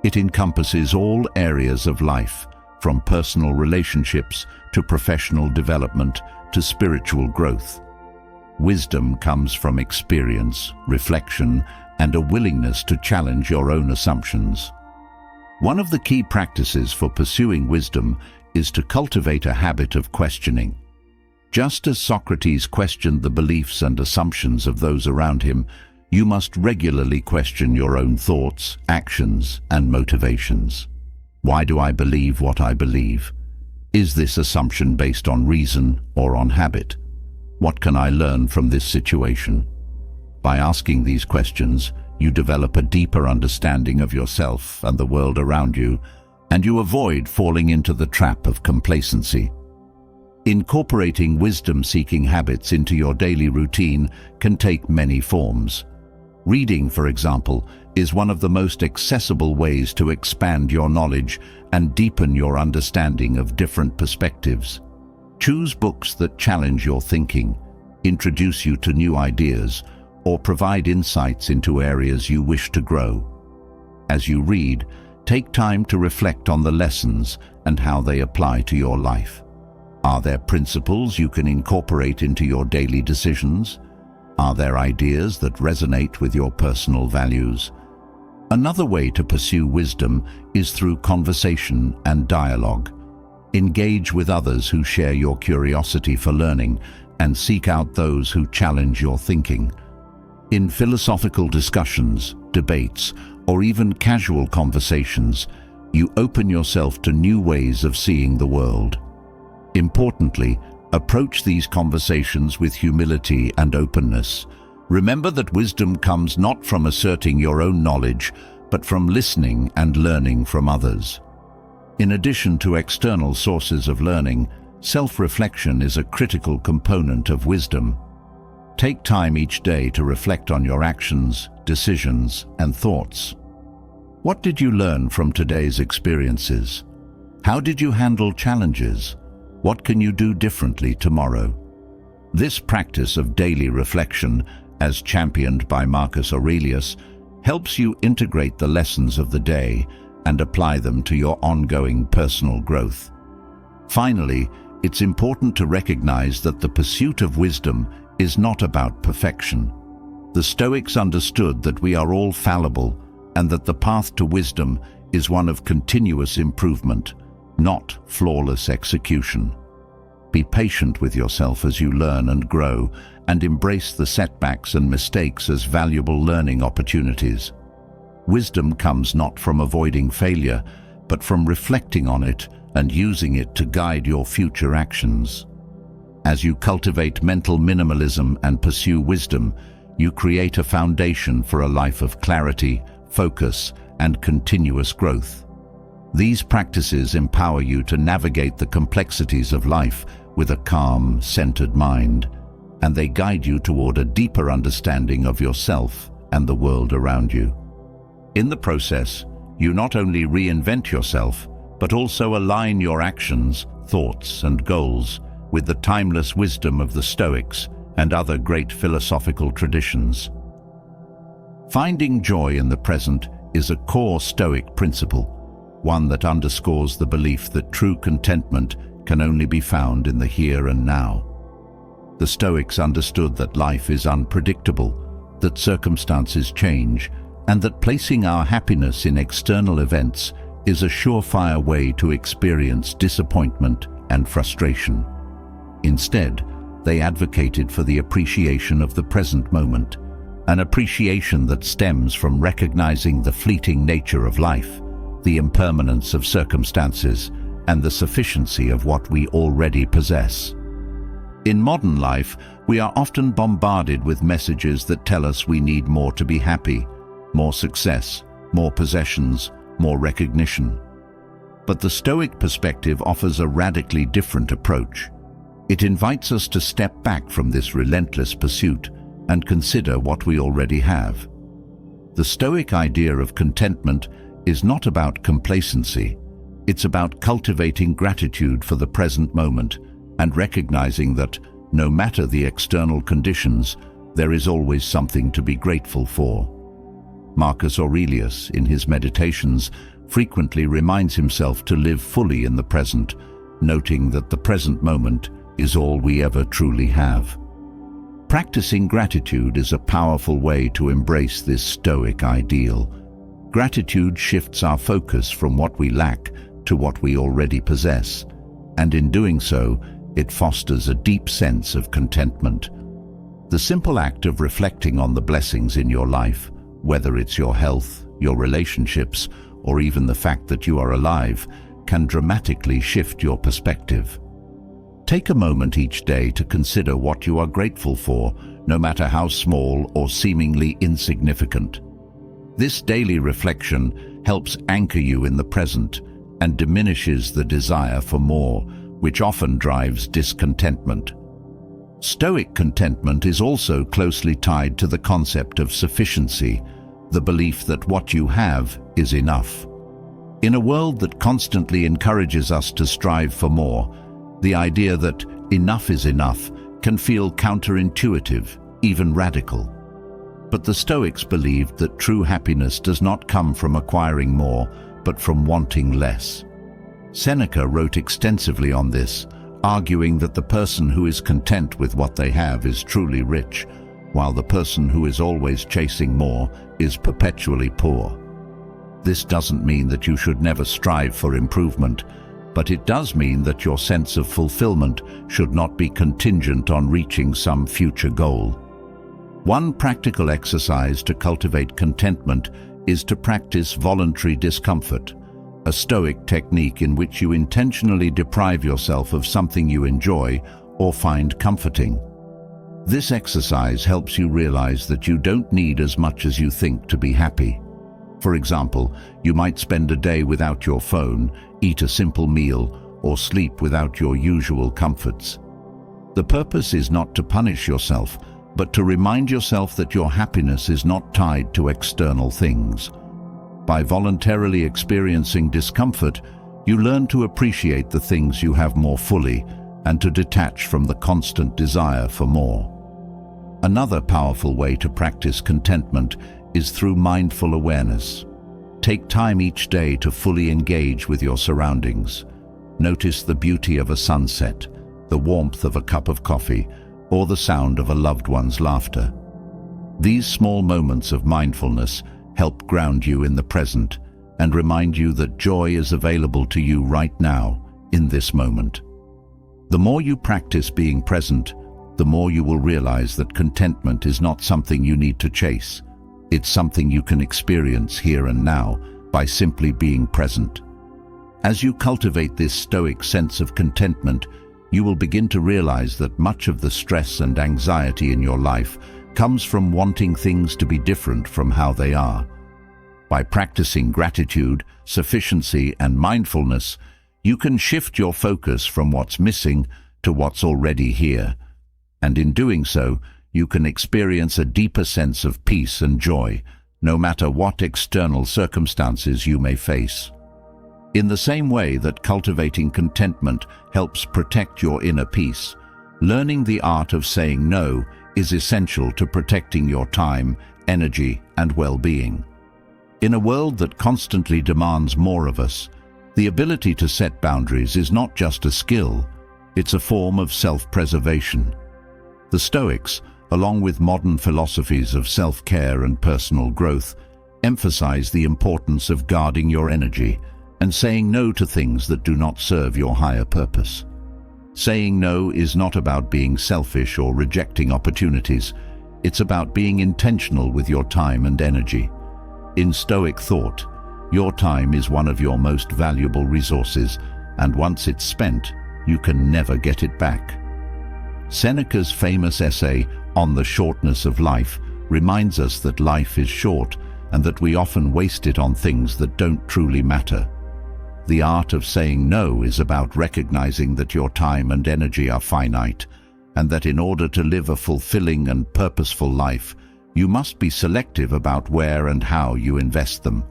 It encompasses all areas of life, from personal relationships to professional development to spiritual growth. Wisdom comes from experience, reflection, and a willingness to challenge your own assumptions. One of the key practices for pursuing wisdom is to cultivate a habit of questioning. Just as Socrates questioned the beliefs and assumptions of those around him, you must regularly question your own thoughts, actions, and motivations. Why do I believe what I believe? Is this assumption based on reason or on habit? What can I learn from this situation? By asking these questions, you develop a deeper understanding of yourself and the world around you, and you avoid falling into the trap of complacency. Incorporating wisdom-seeking habits into your daily routine can take many forms. Reading, for example, is one of the most accessible ways to expand your knowledge and deepen your understanding of different perspectives. Choose books that challenge your thinking, introduce you to new ideas, or provide insights into areas you wish to grow. As you read, take time to reflect on the lessons and how they apply to your life. Are there principles you can incorporate into your daily decisions? Are there ideas that resonate with your personal values? Another way to pursue wisdom is through conversation and dialogue. Engage with others who share your curiosity for learning and seek out those who challenge your thinking. In philosophical discussions, debates, or even casual conversations, you open yourself to new ways of seeing the world. Importantly, approach these conversations with humility and openness. Remember that wisdom comes not from asserting your own knowledge, but from listening and learning from others. In addition to external sources of learning, self-reflection is a critical component of wisdom. Take time each day to reflect on your actions, decisions, and thoughts. What did you learn from today's experiences? How did you handle challenges? What can you do differently tomorrow? This practice of daily reflection, as championed by Marcus Aurelius, helps you integrate the lessons of the day and apply them to your ongoing personal growth. Finally, it's important to recognize that the pursuit of wisdom is not about perfection. The Stoics understood that we are all fallible and that the path to wisdom is one of continuous improvement, not flawless execution. Be patient with yourself as you learn and grow, and embrace the setbacks and mistakes as valuable learning opportunities. Wisdom comes not from avoiding failure, but from reflecting on it and using it to guide your future actions. As you cultivate mental minimalism and pursue wisdom, you create a foundation for a life of clarity, focus, and continuous growth. These practices empower you to navigate the complexities of life with a calm, centered mind, and they guide you toward a deeper understanding of yourself and the world around you. In the process, you not only reinvent yourself, but also align your actions, thoughts, and goals with the timeless wisdom of the Stoics and other great philosophical traditions. Finding joy in the present is a core Stoic principle, one that underscores the belief that true contentment can only be found in the here and now. The Stoics understood that life is unpredictable, that circumstances change, and that placing our happiness in external events is a surefire way to experience disappointment and frustration. Instead, they advocated for the appreciation of the present moment, an appreciation that stems from recognizing the fleeting nature of life, the impermanence of circumstances, and the sufficiency of what we already possess. In modern life, we are often bombarded with messages that tell us we need more to be happy. more success, more possessions, more recognition. But the Stoic perspective offers a radically different approach. It invites us to step back from this relentless pursuit and consider what we already have. The Stoic idea of contentment is not about complacency. It's about cultivating gratitude for the present moment and recognizing that, no matter the external conditions, there is always something to be grateful for. Marcus Aurelius, in his Meditations, frequently reminds himself to live fully in the present, noting that the present moment is all we ever truly have. Practicing gratitude is a powerful way to embrace this Stoic ideal. Gratitude shifts our focus from what we lack to what we already possess, and in doing so, it fosters a deep sense of contentment. The simple act of reflecting on the blessings in your life, whether it's your health, your relationships, or even the fact that you are alive, can dramatically shift your perspective. Take a moment each day to consider what you are grateful for, no matter how small or seemingly insignificant. This daily reflection helps anchor you in the present and diminishes the desire for more, which often drives discontentment. Stoic contentment is also closely tied to the concept of sufficiency, the belief that what you have is enough. In a world that constantly encourages us to strive for more, the idea that enough is enough can feel counterintuitive, even radical. But the Stoics believed that true happiness does not come from acquiring more, but from wanting less. Seneca wrote extensively on this, arguing that the person who is content with what they have is truly rich, while the person who is always chasing more is perpetually poor. This doesn't mean that you should never strive for improvement, but it does mean that your sense of fulfillment should not be contingent on reaching some future goal. One practical exercise to cultivate contentment is to practice voluntary discomfort, a Stoic technique in which you intentionally deprive yourself of something you enjoy or find comforting. This exercise helps you realize that you don't need as much as you think to be happy. For example, you might spend a day without your phone, eat a simple meal, or sleep without your usual comforts. The purpose is not to punish yourself, but to remind yourself that your happiness is not tied to external things. By voluntarily experiencing discomfort, you learn to appreciate the things you have more fully and to detach from the constant desire for more. Another powerful way to practice contentment is through mindful awareness. Take time each day to fully engage with your surroundings. Notice the beauty of a sunset, the warmth of a cup of coffee, or the sound of a loved one's laughter. These small moments of mindfulness help ground you in the present and remind you that joy is available to you right now, in this moment. The more you practice being present, the more you will realize that contentment is not something you need to chase. It's something you can experience here and now by simply being present. As you cultivate this Stoic sense of contentment, you will begin to realize that much of the stress and anxiety in your life comes from wanting things to be different from how they are. By practicing gratitude, sufficiency, and mindfulness, you can shift your focus from what's missing to what's already here. And in doing so, you can experience a deeper sense of peace and joy, no matter what external circumstances you may face. In the same way that cultivating contentment helps protect your inner peace, learning the art of saying no is essential to protecting your time, energy, and well-being. In a world that constantly demands more of us, the ability to set boundaries is not just a skill, it's a form of self-preservation. The Stoics, along with modern philosophies of self-care and personal growth, emphasize the importance of guarding your energy and saying no to things that do not serve your higher purpose. Saying no is not about being selfish or rejecting opportunities. It's about being intentional with your time and energy. In Stoic thought, your time is one of your most valuable resources, and once it's spent, you can never get it back. Seneca's famous essay, On the Shortness of Life, reminds us that life is short and that we often waste it on things that don't truly matter. The art of saying no is about recognizing that your time and energy are finite, and that in order to live a fulfilling and purposeful life, you must be selective about where and how you invest them.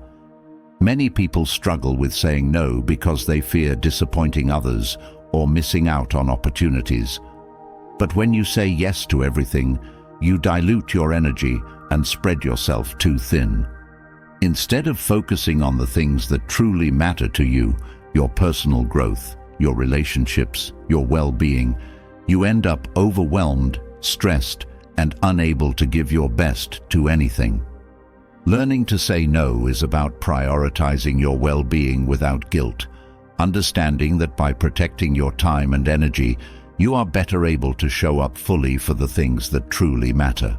Many people struggle with saying no because they fear disappointing others or missing out on opportunities. But when you say yes to everything, you dilute your energy and spread yourself too thin. Instead of focusing on the things that truly matter to you, your personal growth, your relationships, your well-being, you end up overwhelmed, stressed, and unable to give your best to anything. Learning to say no is about prioritizing your well-being without guilt, understanding that by protecting your time and energy, you are better able to show up fully for the things that truly matter.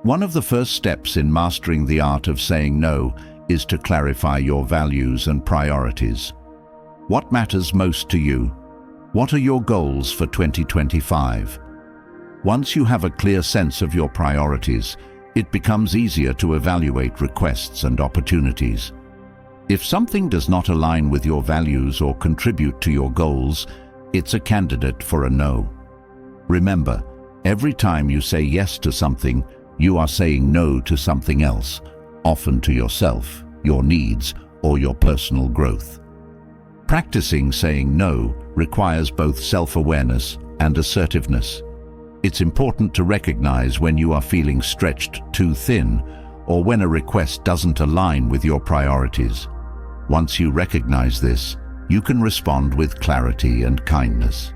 One of the first steps in mastering the art of saying no is to clarify your values and priorities. What matters most to you? What are your goals for 2025? Once you have a clear sense of your priorities, it becomes easier to evaluate requests and opportunities. If something does not align with your values or contribute to your goals, it's a candidate for a no. Remember, every time you say yes to something, you are saying no to something else, often to yourself, your needs, or your personal growth. Practicing saying no requires both self-awareness and assertiveness. It's important to recognize when you are feeling stretched too thin or when a request doesn't align with your priorities. Once you recognize this, you can respond with clarity and kindness.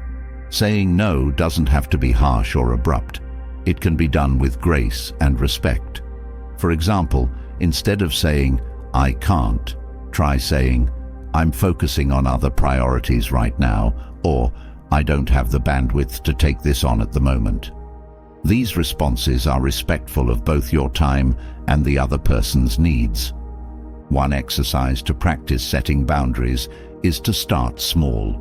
Saying no doesn't have to be harsh or abrupt. It can be done with grace and respect. For example, instead of saying, "I can't," try saying, "I'm focusing on other priorities right now," or "I don't have the bandwidth to take this on at the moment." These responses are respectful of both your time and the other person's needs. One exercise to practice setting boundaries is to start small.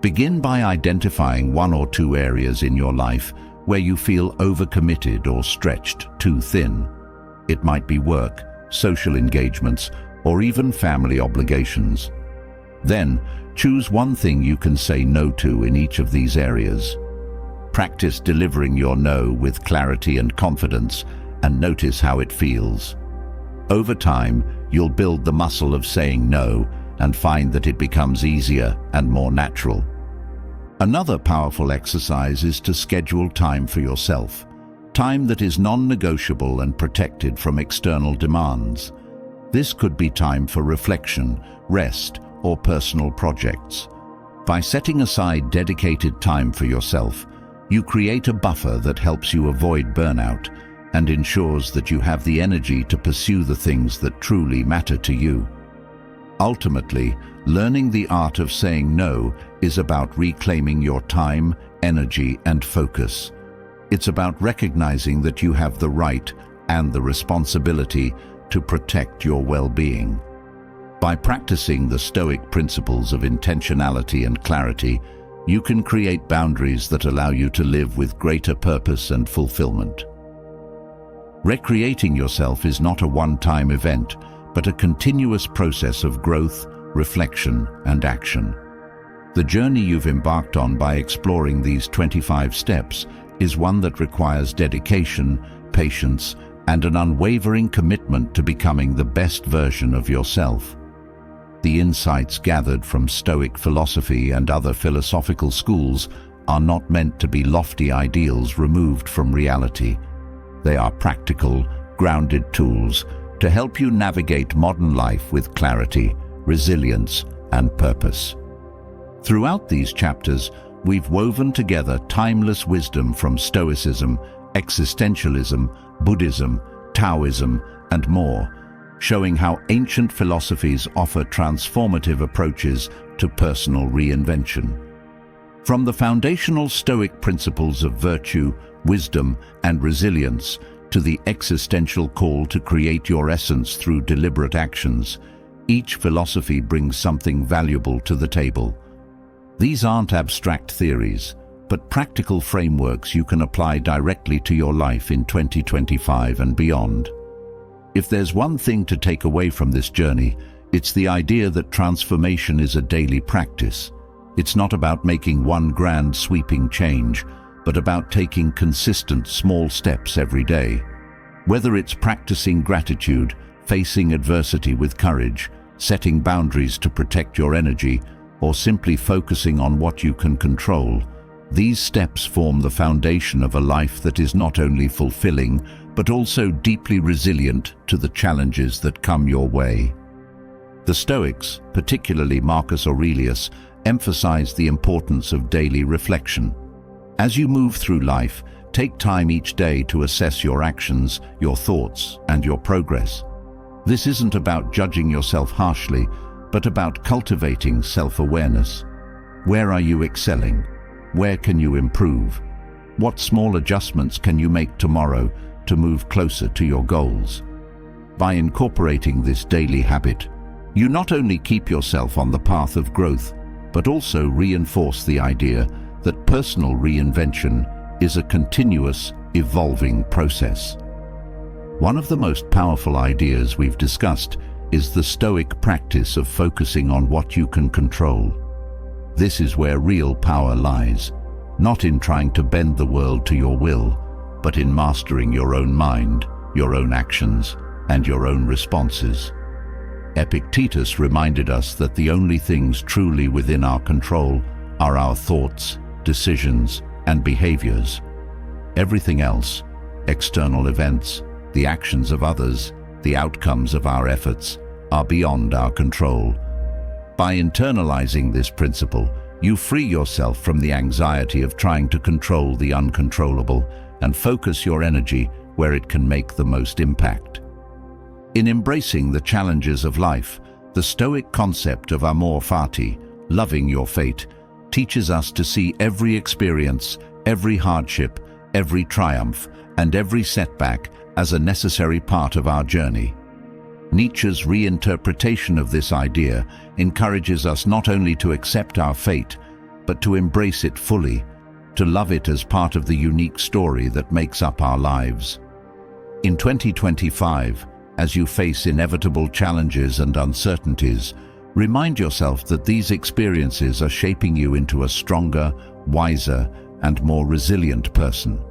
Begin by identifying one or two areas in your life where you feel overcommitted or stretched too thin. It might be work, social engagements, or even family obligations. Then, choose one thing you can say no to in each of these areas. Practice delivering your no with clarity and confidence, and notice how it feels. Over time, you'll build the muscle of saying no and find that it becomes easier and more natural. Another powerful exercise is to schedule time for yourself, time that is non-negotiable and protected from external demands. This could be time for reflection, rest, or personal projects. By setting aside dedicated time for yourself, you create a buffer that helps you avoid burnout and ensures that you have the energy to pursue the things that truly matter to you. Ultimately, learning the art of saying no is about reclaiming your time, energy, and focus. It's about recognizing that you have the right and the responsibility to protect your well-being. By practicing the Stoic principles of intentionality and clarity, you can create boundaries that allow you to live with greater purpose and fulfillment. Recreating yourself is not a one-time event, but a continuous process of growth, reflection, and action. The journey you've embarked on by exploring these 25 steps is one that requires dedication, patience, and an unwavering commitment to becoming the best version of yourself. The insights gathered from Stoic philosophy and other philosophical schools are not meant to be lofty ideals removed from reality. They are practical, grounded tools to help you navigate modern life with clarity, resilience, and purpose. Throughout these chapters, we've woven together timeless wisdom from Stoicism, existentialism, Buddhism, Taoism, and more, showing how ancient philosophies offer transformative approaches to personal reinvention. From the foundational Stoic principles of virtue, wisdom, and resilience to the existential call to create your essence through deliberate actions, each philosophy brings something valuable to the table. These aren't abstract theories, but practical frameworks you can apply directly to your life in 2025 and beyond. If there's one thing to take away from this journey, it's the idea that transformation is a daily practice. It's not about making one grand sweeping change, but about taking consistent small steps every day. Whether it's practicing gratitude, facing adversity with courage, setting boundaries to protect your energy, or simply focusing on what you can control, these steps form the foundation of a life that is not only fulfilling, but also deeply resilient to the challenges that come your way. The Stoics, particularly Marcus Aurelius, emphasized the importance of daily reflection. As you move through life, take time each day to assess your actions, your thoughts, and your progress. This isn't about judging yourself harshly, but about cultivating self-awareness. Where are you excelling? Where can you improve? What small adjustments can you make tomorrow to move closer to your goals? By incorporating this daily habit, you not only keep yourself on the path of growth, but also reinforce the idea that personal reinvention is a continuous, evolving process. One of the most powerful ideas we've discussed is the Stoic practice of focusing on what you can control. This is where real power lies, not in trying to bend the world to your will, but in mastering your own mind, your own actions, and your own responses. Epictetus reminded us that the only things truly within our control are our thoughts, decisions, and behaviors. Everything else, external events, the actions of others, the outcomes of our efforts, are beyond our control. By internalizing this principle, you free yourself from the anxiety of trying to control the uncontrollable and focus your energy where it can make the most impact. In embracing the challenges of life, the Stoic concept of amor fati, loving your fate, teaches us to see every experience, every hardship, every triumph, and every setback as a necessary part of our journey. Nietzsche's reinterpretation of this idea encourages us not only to accept our fate, but to embrace it fully, to love it as part of the unique story that makes up our lives. In 2025, as you face inevitable challenges and uncertainties, remind yourself that these experiences are shaping you into a stronger, wiser, and more resilient person.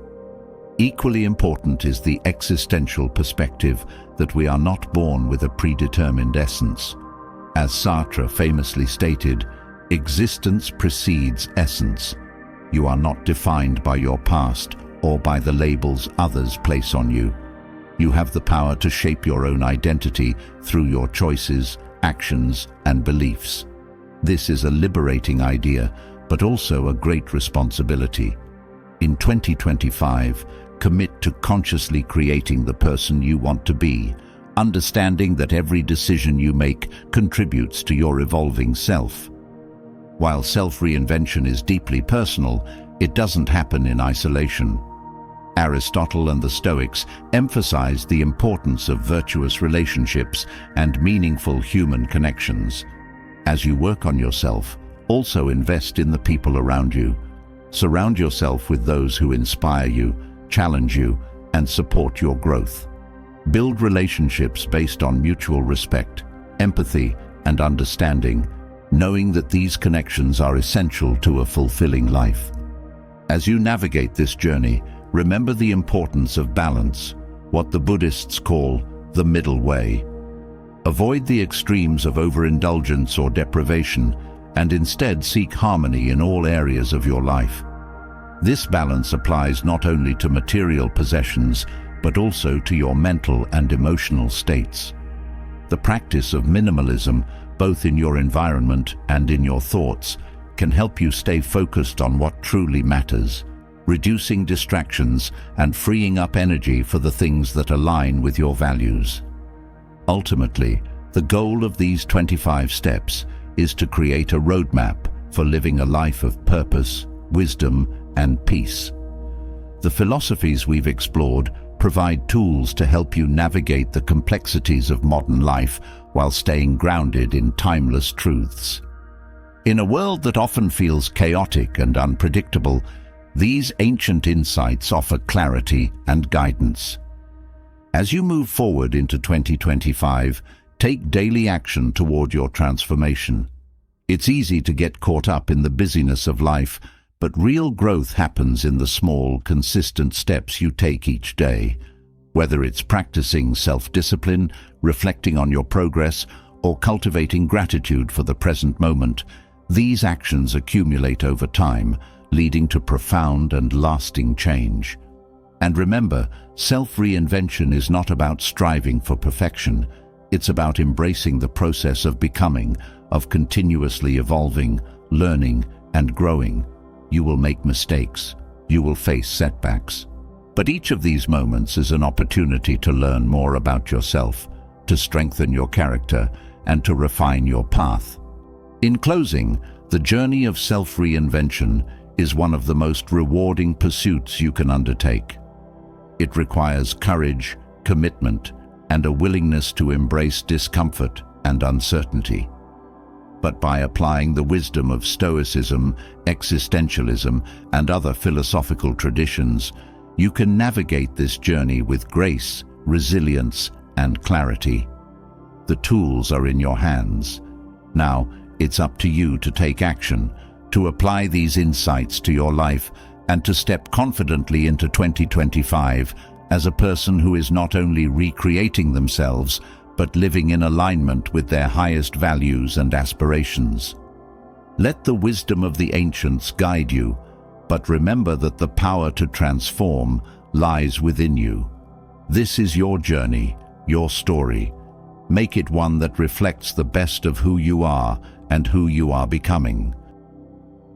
Equally important is the existential perspective that we are not born with a predetermined essence. As Sartre famously stated, existence precedes essence. You are not defined by your past or by the labels others place on you. You have the power to shape your own identity through your choices, actions, and beliefs. This is a liberating idea, but also a great responsibility. In 2025, commit to consciously creating the person you want to be, understanding that every decision you make contributes to your evolving self. While self-reinvention is deeply personal, it doesn't happen in isolation. Aristotle and the Stoics emphasized the importance of virtuous relationships and meaningful human connections. As you work on yourself, also invest in the people around you. Surround yourself with those who inspire you, challenge you, and support your growth. Build relationships based on mutual respect, empathy, and understanding, knowing that these connections are essential to a fulfilling life. As you navigate this journey, remember the importance of balance, what the Buddhists call the middle way. Avoid the extremes of overindulgence or deprivation, and instead seek harmony in all areas of your life. This balance applies not only to material possessions, but also to your mental and emotional states. The practice of minimalism, both in your environment and in your thoughts, can help you stay focused on what truly matters, reducing distractions and freeing up energy for the things that align with your values. Ultimately, the goal of these 25 steps is to create a roadmap for living a life of purpose, wisdom, and peace. The philosophies we've explored provide tools to help you navigate the complexities of modern life while staying grounded in timeless truths. In a world that often feels chaotic and unpredictable, these ancient insights offer clarity and guidance. As you move forward into 2025, take daily action toward your transformation. It's easy to get caught up in the busyness of life, but real growth happens in the small, consistent steps you take each day. Whether it's practicing self-discipline, reflecting on your progress, or cultivating gratitude for the present moment, these actions accumulate over time, leading to profound and lasting change. And remember, self-reinvention is not about striving for perfection. It's about embracing the process of becoming, of continuously evolving, learning, and growing. You will make mistakes. You will face setbacks. But each of these moments is an opportunity to learn more about yourself, to strengthen your character, and to refine your path. In closing, the journey of self-reinvention is one of the most rewarding pursuits you can undertake. It requires courage, commitment, and a willingness to embrace discomfort and uncertainty. But by applying the wisdom of Stoicism, existentialism, and other philosophical traditions, you can navigate this journey with grace, resilience, and clarity. The tools are in your hands. Now, it's up to you to take action, to apply these insights to your life, and to step confidently into 2025 as a person who is not only recreating themselves, but living in alignment with their highest values and aspirations. Let the wisdom of the ancients guide you, but remember that the power to transform lies within you. This is your journey, your story. Make it one that reflects the best of who you are and who you are becoming.